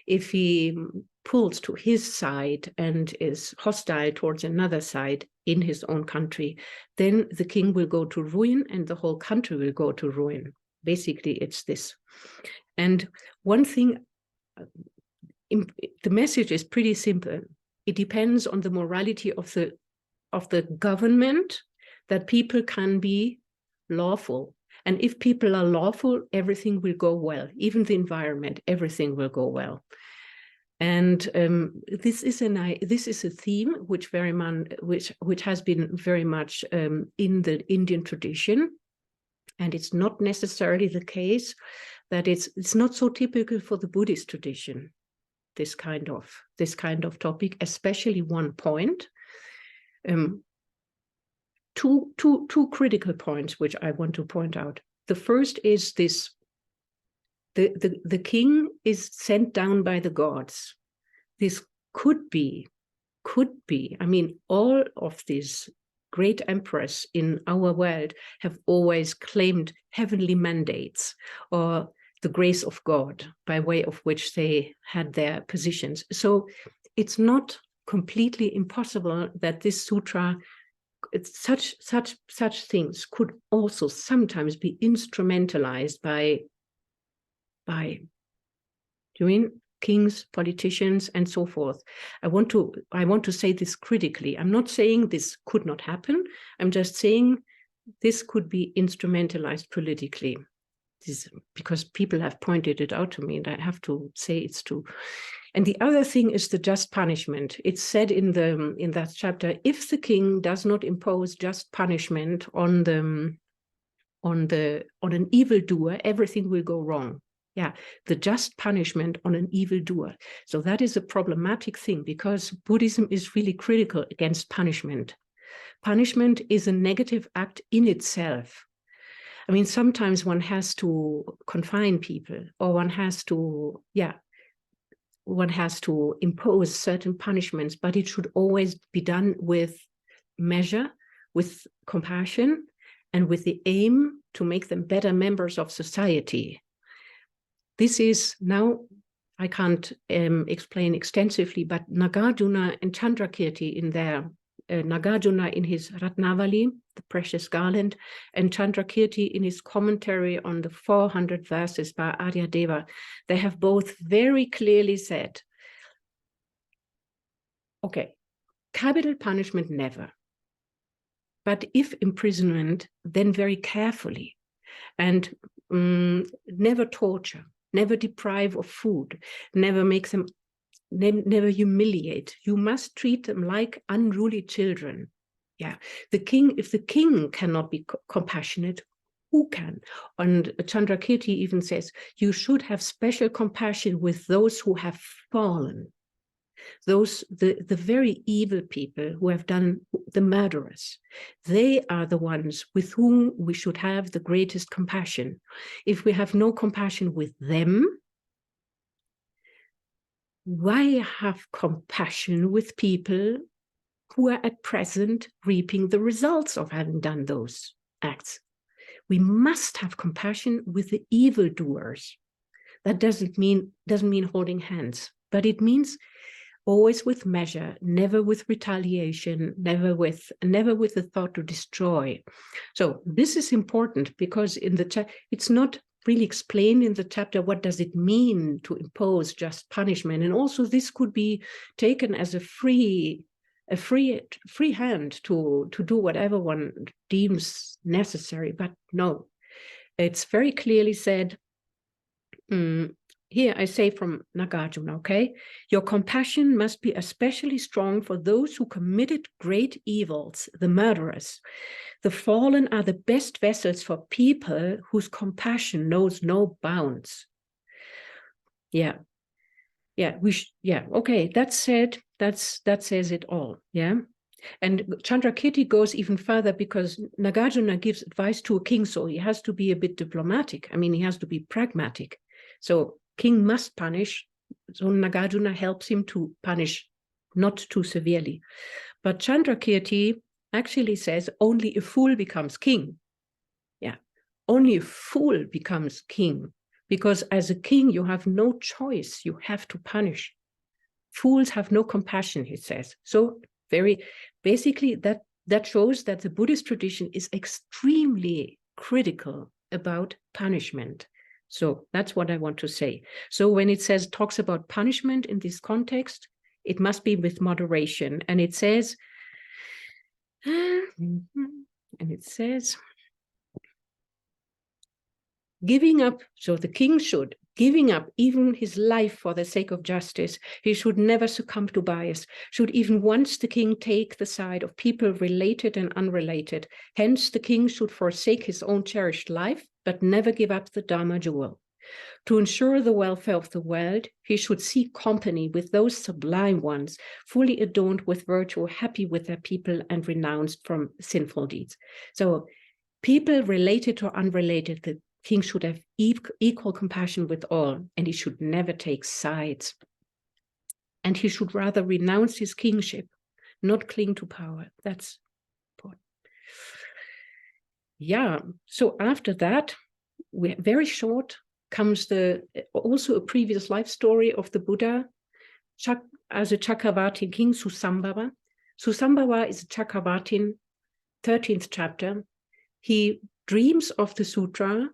Speaker 3: if he pulls to his side and is hostile towards another side in his own country, then the king will go to ruin and the whole country will go to ruin. Basically, it's this. And one thing, the message is pretty simple. It depends on the morality of the government that people can be lawful. And if people are lawful, everything will go well. Even the environment, everything will go well. And this is a theme which has been very much in the Indian tradition. And it's not necessarily the case that it's not so typical for the Buddhist tradition, this kind of topic, especially one point. Two critical points which I want to point out. The first is this: the king is sent down by the gods. This could be. I mean, all of these great emperors in our world have always claimed heavenly mandates or the grace of God, by way of which they had their positions. So it's not completely impossible that this sutra, such things could also sometimes be instrumentalized by kings, politicians, and so forth. I want to say this critically. I'm not saying this could not happen. I'm just saying this could be instrumentalized politically. This, because people have pointed it out to me, and I have to say it's true. And the other thing is the just punishment. It's said in that chapter, if the king does not impose just punishment on an evildoer, everything will go wrong. Yeah, the just punishment on an evildoer. So that is a problematic thing, because Buddhism is really critical against punishment. Punishment is a negative act in itself. I mean, sometimes one has to confine people, or one has to impose certain punishments, but it should always be done with measure, with compassion, and with the aim to make them better members of society. This is now, I can't explain extensively, but Nagarjuna and Chandrakirti in their, Nagarjuna in his Ratnavali, the precious garland, and Chandrakirti in his commentary on the 400 verses by Aryadeva, they have both very clearly said, okay, capital punishment never, but if imprisonment, then very carefully, and never torture, never deprive of food, never make them, never humiliate. You must treat them like unruly children. Yeah, the king, if the king cannot be compassionate, who can? And Chandrakirti even says, you should have special compassion with those who have fallen. Those, the very evil people who have done, the murderers, they are the ones with whom we should have the greatest compassion. If we have no compassion with them, why have compassion with people who are at present reaping the results of having done those acts? We must have compassion with the evildoers. That doesn't mean holding hands, but it means always with measure, never with retaliation, never with the thought to destroy. So this is important, because in the it's not really explained in the chapter what does it mean to impose just punishment, and also this could be taken as a free hand to do whatever one deems necessary. But no, it's very clearly said. here I say from Nagarjuna, okay? Your compassion must be especially strong for those who committed great evils, the murderers. The fallen are the best vessels for people whose compassion knows no bounds. Yeah. Yeah, okay, that said, that says it all, yeah? And Chandrakirti goes even further because Nagarjuna gives advice to a king, so he has to be a bit diplomatic. I mean, he has to be pragmatic. So king must punish, so Nagarjuna helps him to punish, not too severely. But Chandrakirti actually says only a fool becomes king. Yeah, only a fool becomes king. Because as a king, you have no choice. You have to punish. Fools have no compassion, he says. So basically that shows that the Buddhist tradition is extremely critical about punishment. So that's what I want to say. So when it talks about punishment in this context, it must be with moderation. And it says, giving up, so the king should, giving up even his life for the sake of justice. He should never succumb to bias, should even once the king take the side of people related and unrelated. Hence, the king should forsake his own cherished life, but never give up the Dharma jewel. To ensure the welfare of the world, he should seek company with those sublime ones, fully adorned with virtue, happy with their people, and renounced from sinful deeds. So people related or unrelated, the king should have equal compassion with all, and he should never take sides. And he should rather renounce his kingship, not cling to power. That's important. Yeah, so after that, very short, comes also a previous life story of the Buddha as a Chakravartin king, Susambhava. Susambhava is a Chakravartin, 13th chapter. He dreams of the Sutra.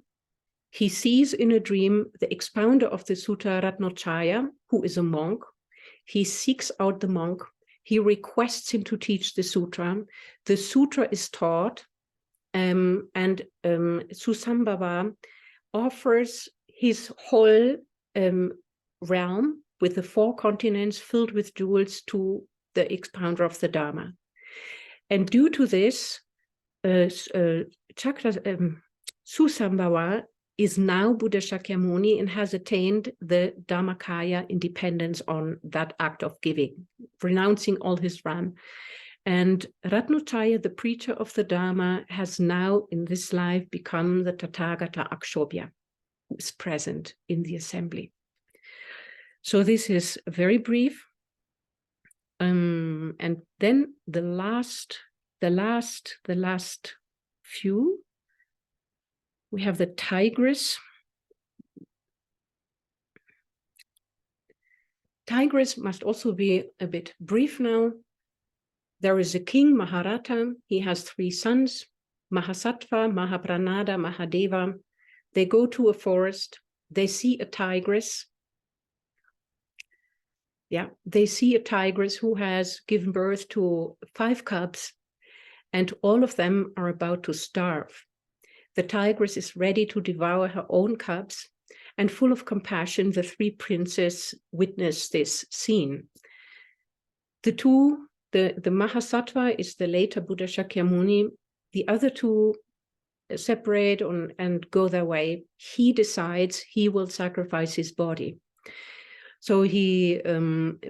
Speaker 3: He sees in a dream the expounder of the Sutra, Ratnachaya, who is a monk. He seeks out the monk. He requests him to teach the Sutra. The Sutra is taught, and Susambhava offers his whole realm with the 4 continents filled with jewels to the expounder of the Dharma. And due to this, Susambhava is now Buddha Shakyamuni and has attained the Dharmakaya independence on that act of giving, renouncing all his realm. And Ratnachaya, the preacher of the Dharma, has now in this life become the Tathagata Akshobhya, who is present in the assembly. So this is very brief. And then the last few, we have the tigress. Tigress must also be a bit brief now. There is a king, Maharata. He has 3 sons, Mahasattva, Mahapranada, Mahadeva. They go to a forest. They see a tigress. Yeah, they see a tigress who has given birth to 5 cubs, and all of them are about to starve. The tigress is ready to devour her own cubs, and full of compassion, the 3 princes witness this scene. The Mahasattva is the later Buddha Shakyamuni. The other 2 separate and go their way. He decides he will sacrifice his body. So he,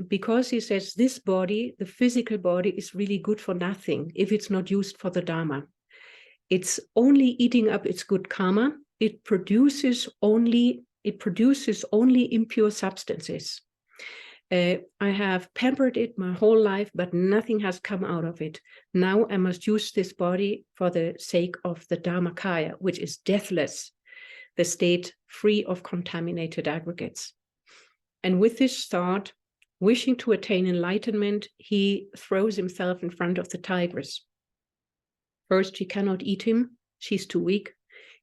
Speaker 3: because he says this body, the physical body, is really good for nothing if it's not used for the Dharma. It's only eating up its good karma. It produces only impure substances. I have pampered it my whole life, but nothing has come out of it. Now I must use this body for the sake of the Dharmakaya, which is deathless, the state free of contaminated aggregates. And with this thought, wishing to attain enlightenment, he throws himself in front of the tigress. First, she cannot eat him. She's too weak.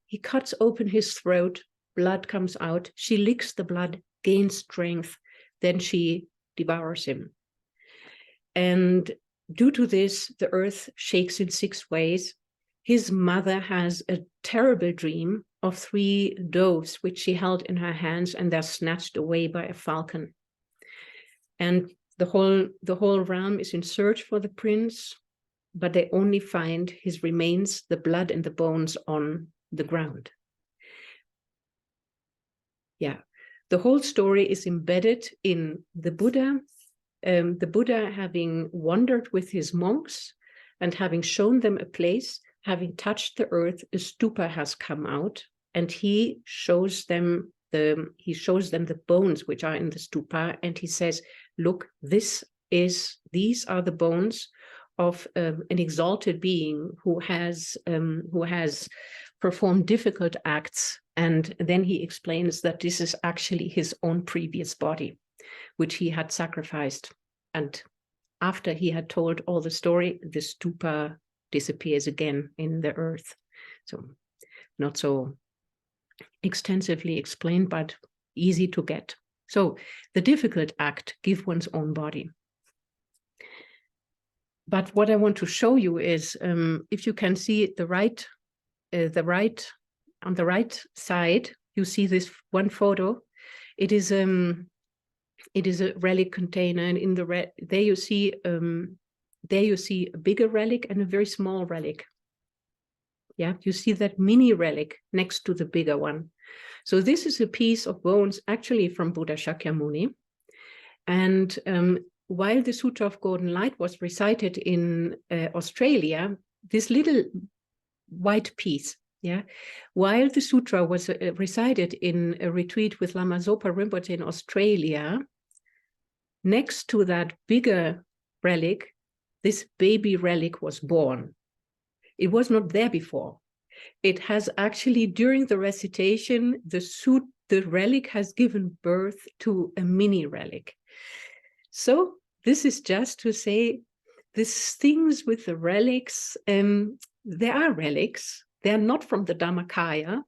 Speaker 3: He cuts open his throat. Blood comes out. She licks the blood, gains strength. Then she devours him. And due to this, the earth shakes in 6 ways. His mother has a terrible dream of 3 doves, which she held in her hands, and they're snatched away by a falcon. And the whole realm is in search for the prince, but they only find his remains, the blood and the bones on the ground. Yeah, the whole story is embedded in the Buddha having wandered with his monks and having shown them a place, having touched the earth, a stupa has come out, and he shows them the bones which are in the stupa, and he says, look, these are the bones of an exalted being who has performed difficult acts. And then he explains that this is actually his own previous body, which he had sacrificed. And after he had told all the story, the stupa disappears again in the earth. So not so extensively explained, but easy to get. So the difficult act, give one's own body. But what I want to show you is, if you can see on the right side, you see this one photo. It is a relic container, and in the there you see a bigger relic and a very small relic. Yeah, you see that mini relic next to the bigger one. So this is a piece of bones actually from Buddha Shakyamuni. And while the Sutra of Golden Light was recited in Australia, this little white piece, yeah, while the sutra was recited in a retreat with Lama Zopa Rinpoche in Australia, next to that bigger relic, this baby relic was born. It was not there before. It has actually, during the recitation, the relic has given birth to a mini relic. So this is just to say, these things with the relics, they are relics. They are not from the Dhammakaya,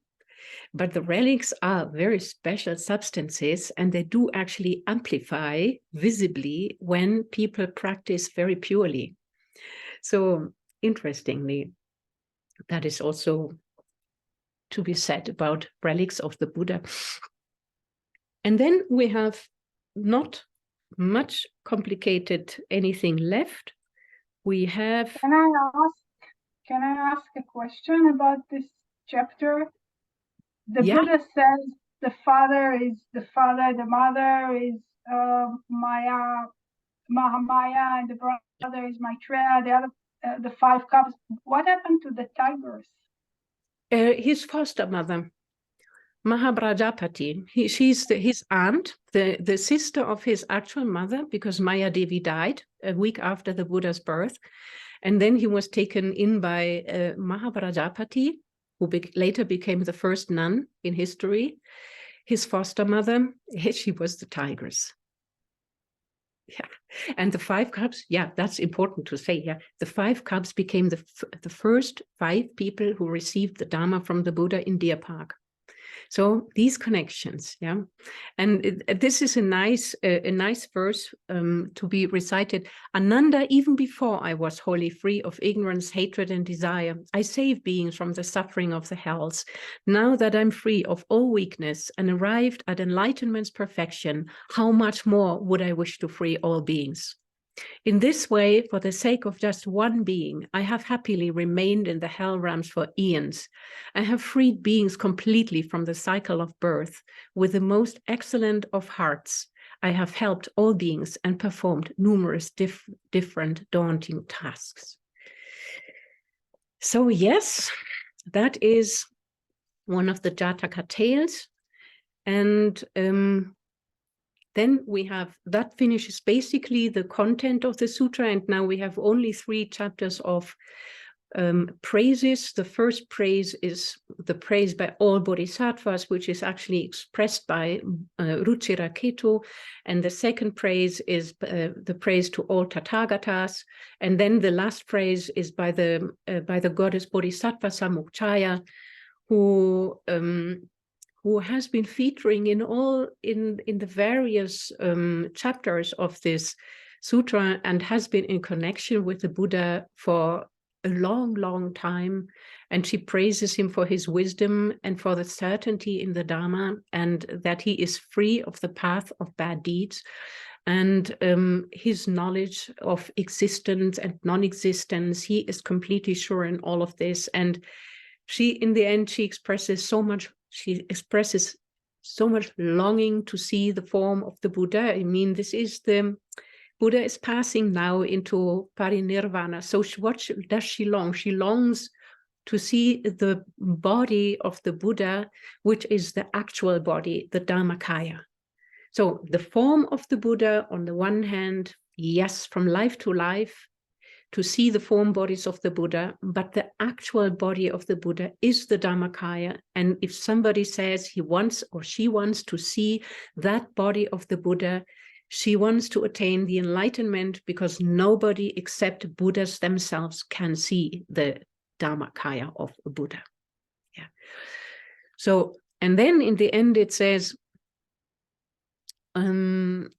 Speaker 3: but the relics are very special substances, and they do actually amplify visibly when people practice very purely. So interestingly, that is also to be said about relics of the Buddha. And then we have not much complicated anything left. We have...
Speaker 2: Can I ask a question about this chapter? The Buddha says the father, the mother is Maya, Mahamaya, and the brother is Maitreya, the other, the 5 cups. What happened to the tigers?
Speaker 3: His foster mother, Mahabrajapati. She's his aunt, the sister of his actual mother, because Maya Devi died a week after the Buddha's birth. And then he was taken in by Mahabrajapati, who later became the first nun in history. His foster mother, she was the tigress. Yeah, and the 5 cubs, yeah, that's important to say. Yeah, the 5 cubs became the first 5 people who received the Dharma from the Buddha in Deer Park. So these connections, yeah, and this is a nice verse to be recited. Ananda, even before I was wholly free of ignorance, hatred, and desire, I saved beings from the suffering of the hells. Now that I'm free of all weakness and arrived at enlightenment's perfection, how much more would I wish to free all beings? In this way, for the sake of just one being, I have happily remained in the hell realms for eons. I have freed beings completely from the cycle of birth. With the most excellent of hearts, I have helped all beings and performed numerous different daunting tasks. So yes, that is one of the Jataka tales. And then we have, that finishes basically the content of the sutra, and now we have only 3 chapters of praises. The first praise is the praise by all bodhisattvas, which is actually expressed by Ruchiraketu, and the second praise is the praise to all Tathagatas, and then the last praise is by the goddess Bodhisattva Samukchaya, who has been featuring in the various chapters of this sutra, and has been in connection with the Buddha for a long, long time. And she praises him for his wisdom and for the certainty in the Dharma, and that he is free of the path of bad deeds. And his knowledge of existence and non-existence, he is completely sure in all of this. And she, in the end, she expresses so much longing to see the form of the Buddha. I mean, this is the Buddha is passing now into parinirvana. So what does she long? She longs to see the body of the Buddha, which is the actual body, the Dharmakaya. So the form of the Buddha, on the one hand, yes, from life to life, to see the form bodies of the Buddha, but the actual body of the Buddha is the Dharmakaya. And if somebody says he wants or she wants to see that body of the Buddha, she wants to attain the enlightenment, because nobody except Buddhas themselves can see the Dharmakaya of a Buddha. Yeah. So, and then in the end it says, when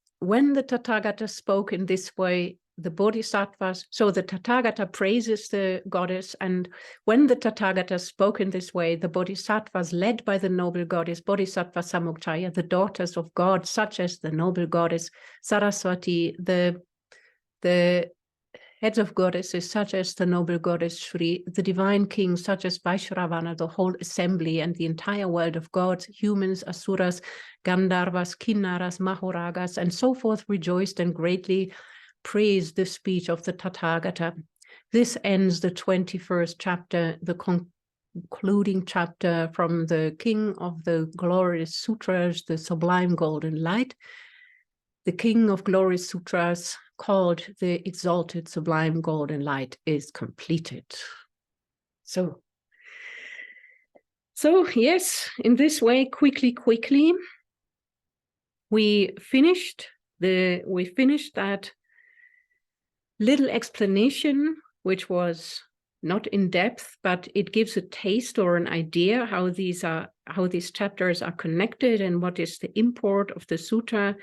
Speaker 3: the Tathagata spoke in this way, the Bodhisattvas, so the Tathagata praises the goddess, and when the Tathagata spoke in this way, the Bodhisattvas led by the noble goddess Bodhisattva Samukchaya, the daughters of God, such as the noble goddess Saraswati, the heads of goddesses such as the noble goddess Shri, the divine kings such as Vaishravana, the whole assembly and the entire world of gods, humans, asuras, Gandharvas, Kinnaras, Mahoragas, and so forth, rejoiced and greatly praised the speech of the Tathagata. This ends the 21st chapter, the concluding chapter from the King of the Glorious Sutras, the Sublime Golden Light. The King of Glorious Sutras, called the Exalted Sublime Golden Light, is completed. So yes, in this way, quickly, we finished that little explanation, which was not in depth, but it gives a taste or an idea how these chapters are connected and what is the import of the sutra.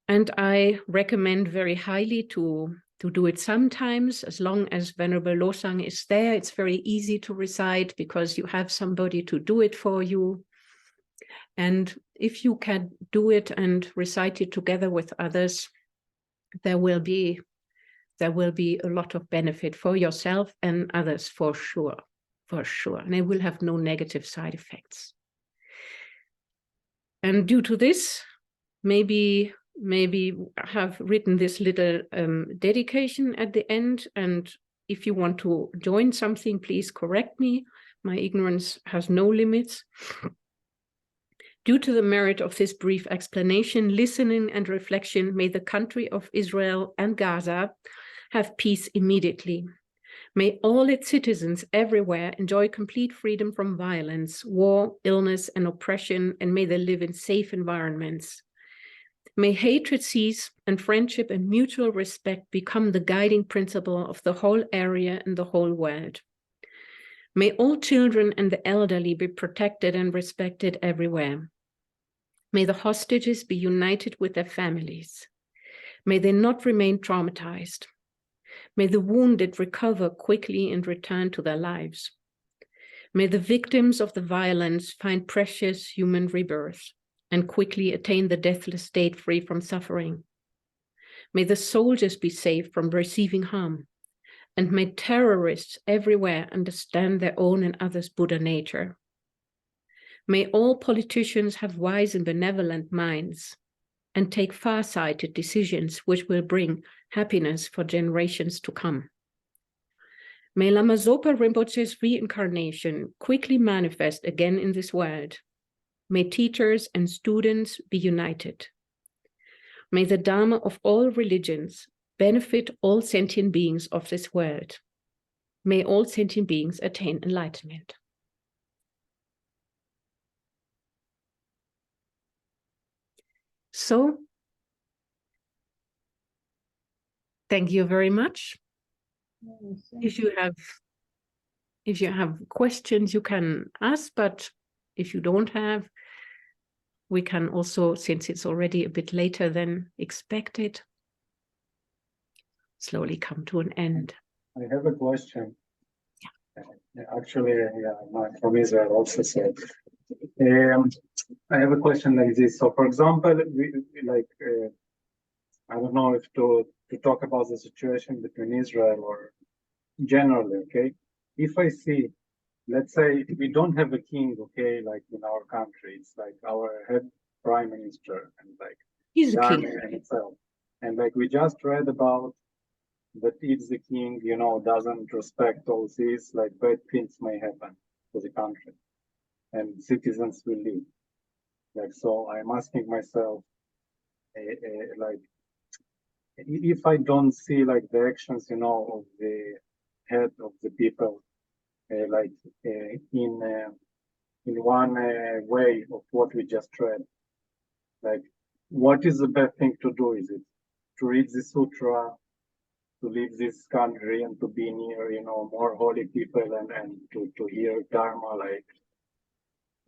Speaker 3: And I recommend very highly to do it sometimes, as long as Venerable Lobsang is there. It's very easy to recite because you have somebody to do it for you. And if you can do it and recite it together with others, there will be a lot of benefit for yourself and others, for sure. And it will have no negative side effects. And due to this, maybe I have written this little dedication at the end. And if you want to join something, please correct me. My ignorance has no limits. Due to the merit of this brief explanation, listening and reflection, may the country of Israel and Gaza have peace immediately. May all its citizens everywhere enjoy complete freedom from violence, war, illness, and oppression, and may they live in safe environments. May hatred cease and friendship and mutual respect become the guiding principle of the whole area and the whole world. May all children and the elderly be protected and respected everywhere. May the hostages be united with their families. May they not remain traumatized. May the wounded recover quickly and return to their lives. May the victims of the violence find precious human rebirth and quickly attain the deathless state free from suffering. May the soldiers be safe from receiving harm, and may terrorists everywhere understand their own and others' Buddha nature. May all politicians have wise and benevolent minds and take far-sighted decisions which will bring happiness for generations to come. May Lama Zopa Rinpoche's reincarnation quickly manifest again in this world. May teachers and students be united. May the Dharma of all religions benefit all sentient beings of this world. May all sentient beings attain enlightenment. So, thank you very much. If you have questions, you can ask, but if you don't have, we can also, since it's already a bit later than expected, slowly come to an end.
Speaker 6: I have a question. Actually, I'm from Israel also, so I have a question like this. So, for example, I don't know if to talk about the situation between Israel or generally, okay? If I see, let's say we don't have a king, okay, like in our country, it's like our head prime minister and like
Speaker 3: He's a
Speaker 6: the
Speaker 3: king.
Speaker 6: army and itself. And like we just read about that if the king, you know, doesn't respect all this, like bad things may happen to the country and citizens will leave. Like, so I'm asking myself, like, if I don't see like the actions, you know, of the head of the people, in one way of what we just read, like, what is the best thing to do? Is it to read the Sutra, to leave this country and to be near, you know, more holy people and to hear Dharma, like,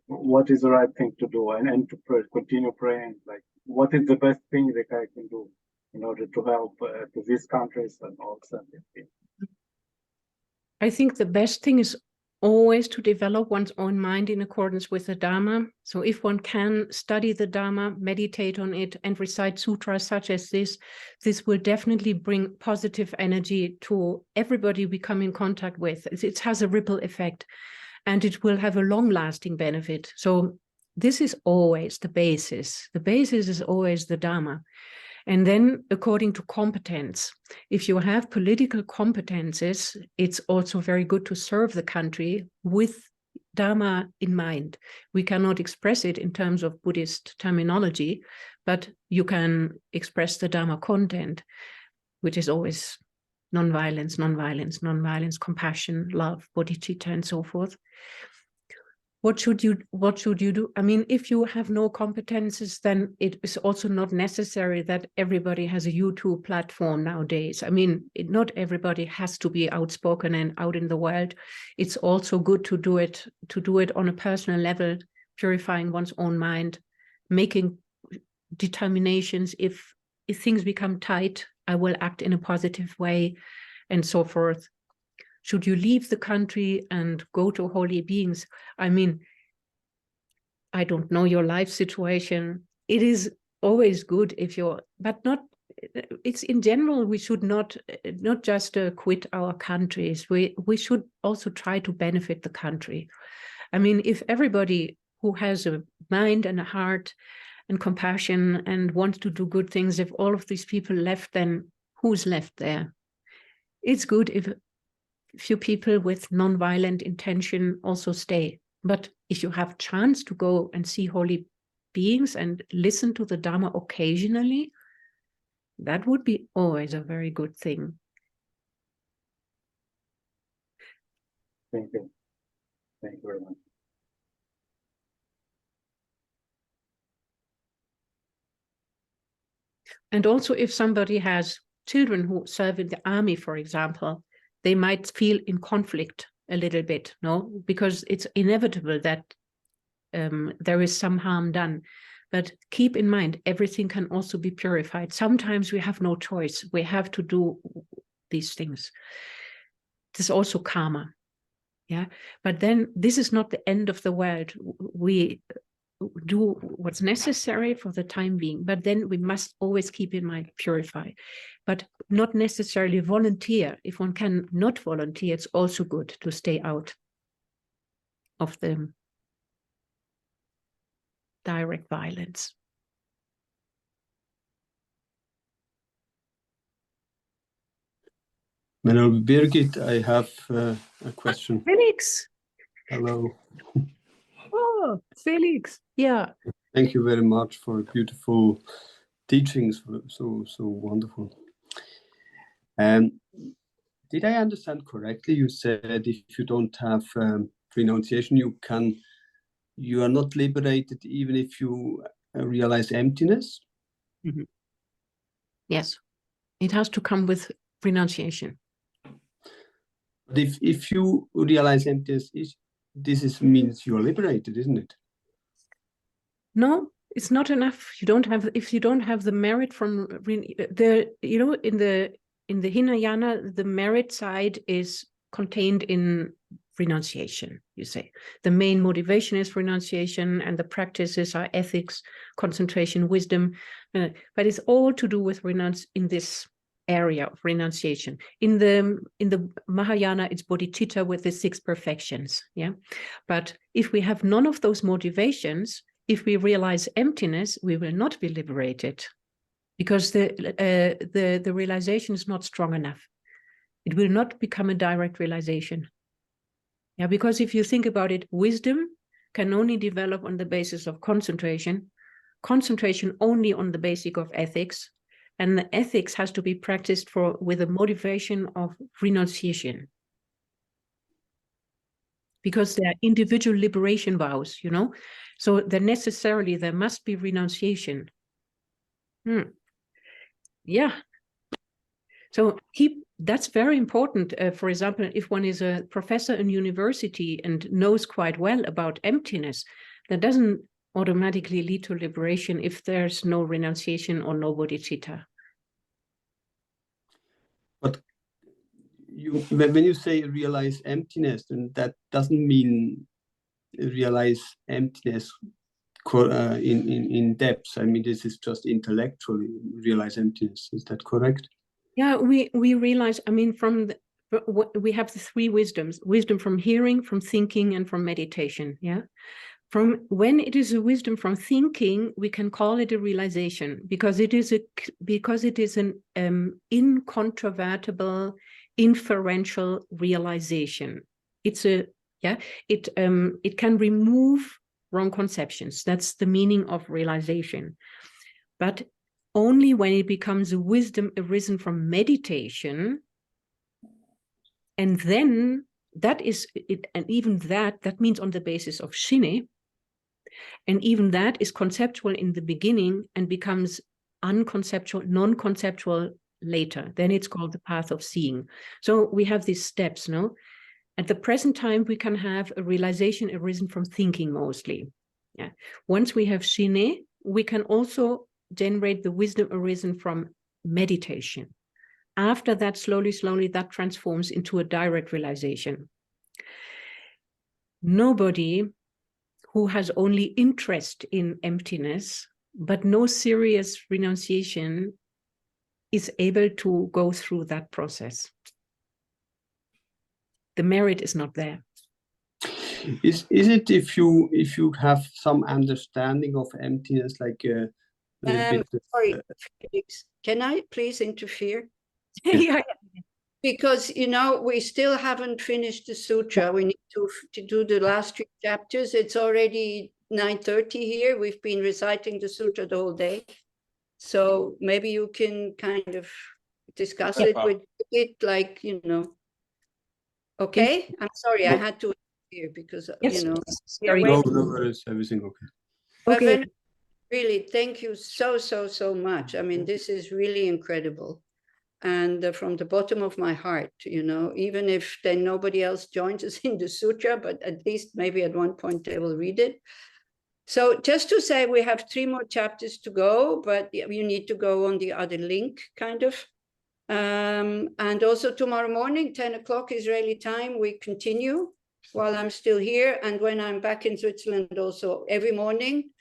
Speaker 6: what is the right thing to do and to continue praying, like, what is the best thing that I can do in order to help to these countries and all that things?
Speaker 3: I think the best thing is always to develop one's own mind in accordance with the Dharma. So if one can study the Dharma, meditate on it, and recite sutras such as this will definitely bring positive energy to everybody we come in contact with. It has a ripple effect, and it will have a long-lasting benefit. So this is always the basis. The basis is always the Dharma. And then according to competence, if you have political competences, it's also very good to serve the country with Dharma in mind. We cannot express it in terms of Buddhist terminology, but you can express the Dharma content, which is always non-violence, non-violence, non-violence, compassion, love, Bodhicitta, and so forth. What should you do? I mean, if you have no competences, then it is also not necessary that everybody has a YouTube platform nowadays. I mean, not everybody has to be outspoken and out in the world. It's also good to do it on a personal level, purifying one's own mind, making determinations. If things become tight, I will act in a positive way, and so forth. Should you leave the country and go to holy beings? I mean, I don't know your life situation. It is always good if you're, but not, it's in general, we should not just quit our countries. We should also try to benefit the country. I mean, if everybody who has a mind and a heart and compassion and wants to do good things, if all of these people left, then who's left there? It's good if few people with non-violent intention also stay. But if you have chance to go and see holy beings and listen to the Dharma occasionally, that would be always a very good thing.
Speaker 6: Thank you. Thank you very much.
Speaker 3: And also if somebody has children who serve in the army, for example, they might feel in conflict a little bit, no? Because it's inevitable that there is some harm done. But keep in mind, everything can also be purified. Sometimes we have no choice. We have to do these things. This is also karma. Yeah, but then this is not the end of the world. We do what's necessary for the time being, but then we must always keep in mind purify, but not necessarily volunteer. If one can not volunteer, it's also good to stay out of the direct violence.
Speaker 7: Hello, Birgit, I have a question.
Speaker 3: Felix.
Speaker 7: Hello.
Speaker 3: Oh, Felix. Yeah.
Speaker 7: Thank you very much for beautiful teachings. So wonderful. Did I understand correctly? You said if you don't have renunciation, you are not liberated even if you realize emptiness?
Speaker 3: Mm-hmm. Yes, it has to come with renunciation.
Speaker 7: But if you realize emptiness, this means you are liberated, isn't it?
Speaker 3: No, it's not enough. If you don't have the merit from in the in the Hinayana, the merit side is contained in renunciation, you say. The main motivation is renunciation, and the practices are ethics, concentration, wisdom, but it's all to do with in this area of renunciation. In the Mahayana, it's Bodhicitta with the 6 perfections. Yeah, but if we have none of those motivations, if we realize emptiness, we will not be liberated, because the realization is not strong enough. It will not become a direct realization. Yeah, because if you think about it, wisdom can only develop on the basis of concentration, concentration only on the basis of ethics, and the ethics has to be practiced with a motivation of renunciation. Because they are individual liberation vows, you know, so there must be renunciation. Yeah. So that's very important. For example, if one is a professor in university and knows quite well about emptiness, that doesn't automatically lead to liberation if there's no renunciation or no bodhicitta.
Speaker 7: But when you say realize emptiness, then that doesn't mean realize emptiness in depth. I mean, this is just intellectually realize emptiness. Is that correct?
Speaker 3: Yeah, we realize, I mean, we have the 3 wisdoms: wisdom from hearing, from thinking, and from meditation. Yeah. From when it is a wisdom from thinking, we can call it a realization, because it is an incontrovertible, inferential realization. It can remove wrong conceptions. That's the meaning of realization. But only when it becomes a wisdom arisen from meditation, and then that is it, and even that means on the basis of shine. And even that is conceptual in the beginning and becomes unconceptual, non-conceptual later. Then it's called the path of seeing. So we have these steps, no? At the present time, we can have a realization arisen from thinking mostly. Yeah. Once we have shine, we can also generate the wisdom arisen from meditation. After that, slowly, that transforms into a direct realization. Nobody who has only interest in emptiness, but no serious renunciation, is able to go through that process. The merit is not there.
Speaker 7: Is it if you have some understanding of emptiness, like a bit?
Speaker 1: Sorry, can I please interfere?
Speaker 3: Yeah.
Speaker 1: Because, you know, we still haven't finished the sutra. We need to do the last 3 chapters. It's already 9:30 here. We've been reciting the sutra the whole day. So maybe you can kind of discuss it with it, like, you know. Okay, I'm sorry, I had to interfere because, you know.
Speaker 7: No, worries, everything okay.
Speaker 1: Okay. Really, thank you so much. I mean, this is really incredible. And from the bottom of my heart, you know, even if then nobody else joins us in the sutra, but at least maybe at one point they will read it. So just to say, we have 3 more chapters to go, but you need to go on the other link, kind of. And also tomorrow morning, 10 o'clock Israeli time, we continue while I'm still here. And when I'm back in Switzerland, also every morning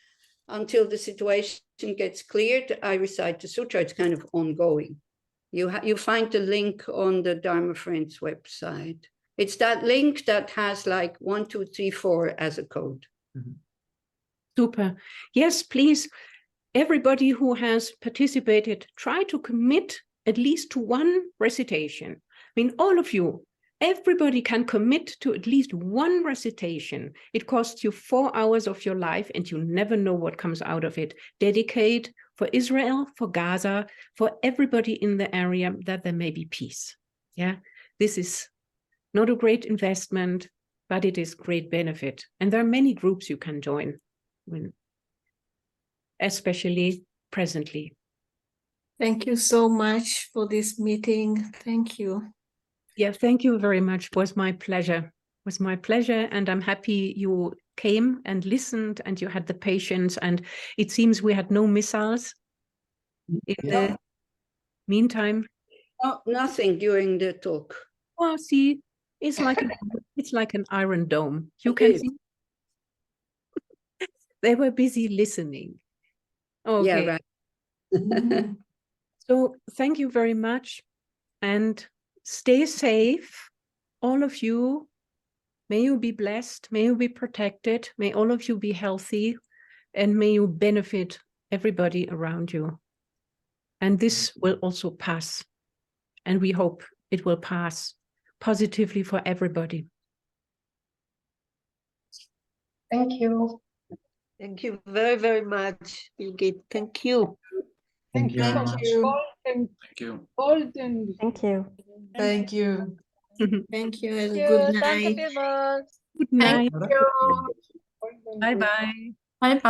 Speaker 1: until the situation gets cleared, I recite the sutra. It's kind of ongoing. You find the link on the Dharma Friends website. It's that link that has like 1, 2, 3, 4 as a code.
Speaker 3: Mm-hmm. Super. Yes, please. Everybody who has participated, try to commit at least to 1 recitation. I mean, all of you, everybody can commit to at least 1 recitation. It costs you 4 hours of your life and you never know what comes out of it. Dedicate for Israel, for Gaza, for everybody in the area, that there may be peace. Yeah, this is not a great investment, but it is great benefit. And there are many groups you can join, especially presently.
Speaker 4: Thank you so much for this meeting. Thank you.
Speaker 3: Yeah, thank you very much. It was my pleasure. It was my pleasure. And I'm happy you came and listened and you had the patience. And it seems we had no missiles in the meantime.
Speaker 1: No, nothing during the talk.
Speaker 3: Oh, see, it's like an iron dome. You can
Speaker 1: is.
Speaker 3: see. They were busy listening. Okay.
Speaker 1: Yeah, right.
Speaker 3: So thank you very much, and stay safe, all of you. May you be blessed, may you be protected, may all of you be healthy, and may you benefit everybody around you. And this will also pass, and we hope it will pass positively for everybody.
Speaker 8: Thank you.
Speaker 9: Thank you very, very much, Birgit. Thank you.
Speaker 8: Thank you so
Speaker 4: Thank
Speaker 8: much.
Speaker 4: you.
Speaker 8: Golden,
Speaker 10: Thank you.
Speaker 8: golden.
Speaker 11: Thank you.
Speaker 4: Thank you. Thank you and
Speaker 9: Thank
Speaker 4: good
Speaker 9: you. Danke
Speaker 4: night.
Speaker 9: vielmals.
Speaker 3: Good
Speaker 2: Thank
Speaker 3: night.
Speaker 2: you.
Speaker 8: Golden.
Speaker 3: Bye-bye.
Speaker 4: Bye bye.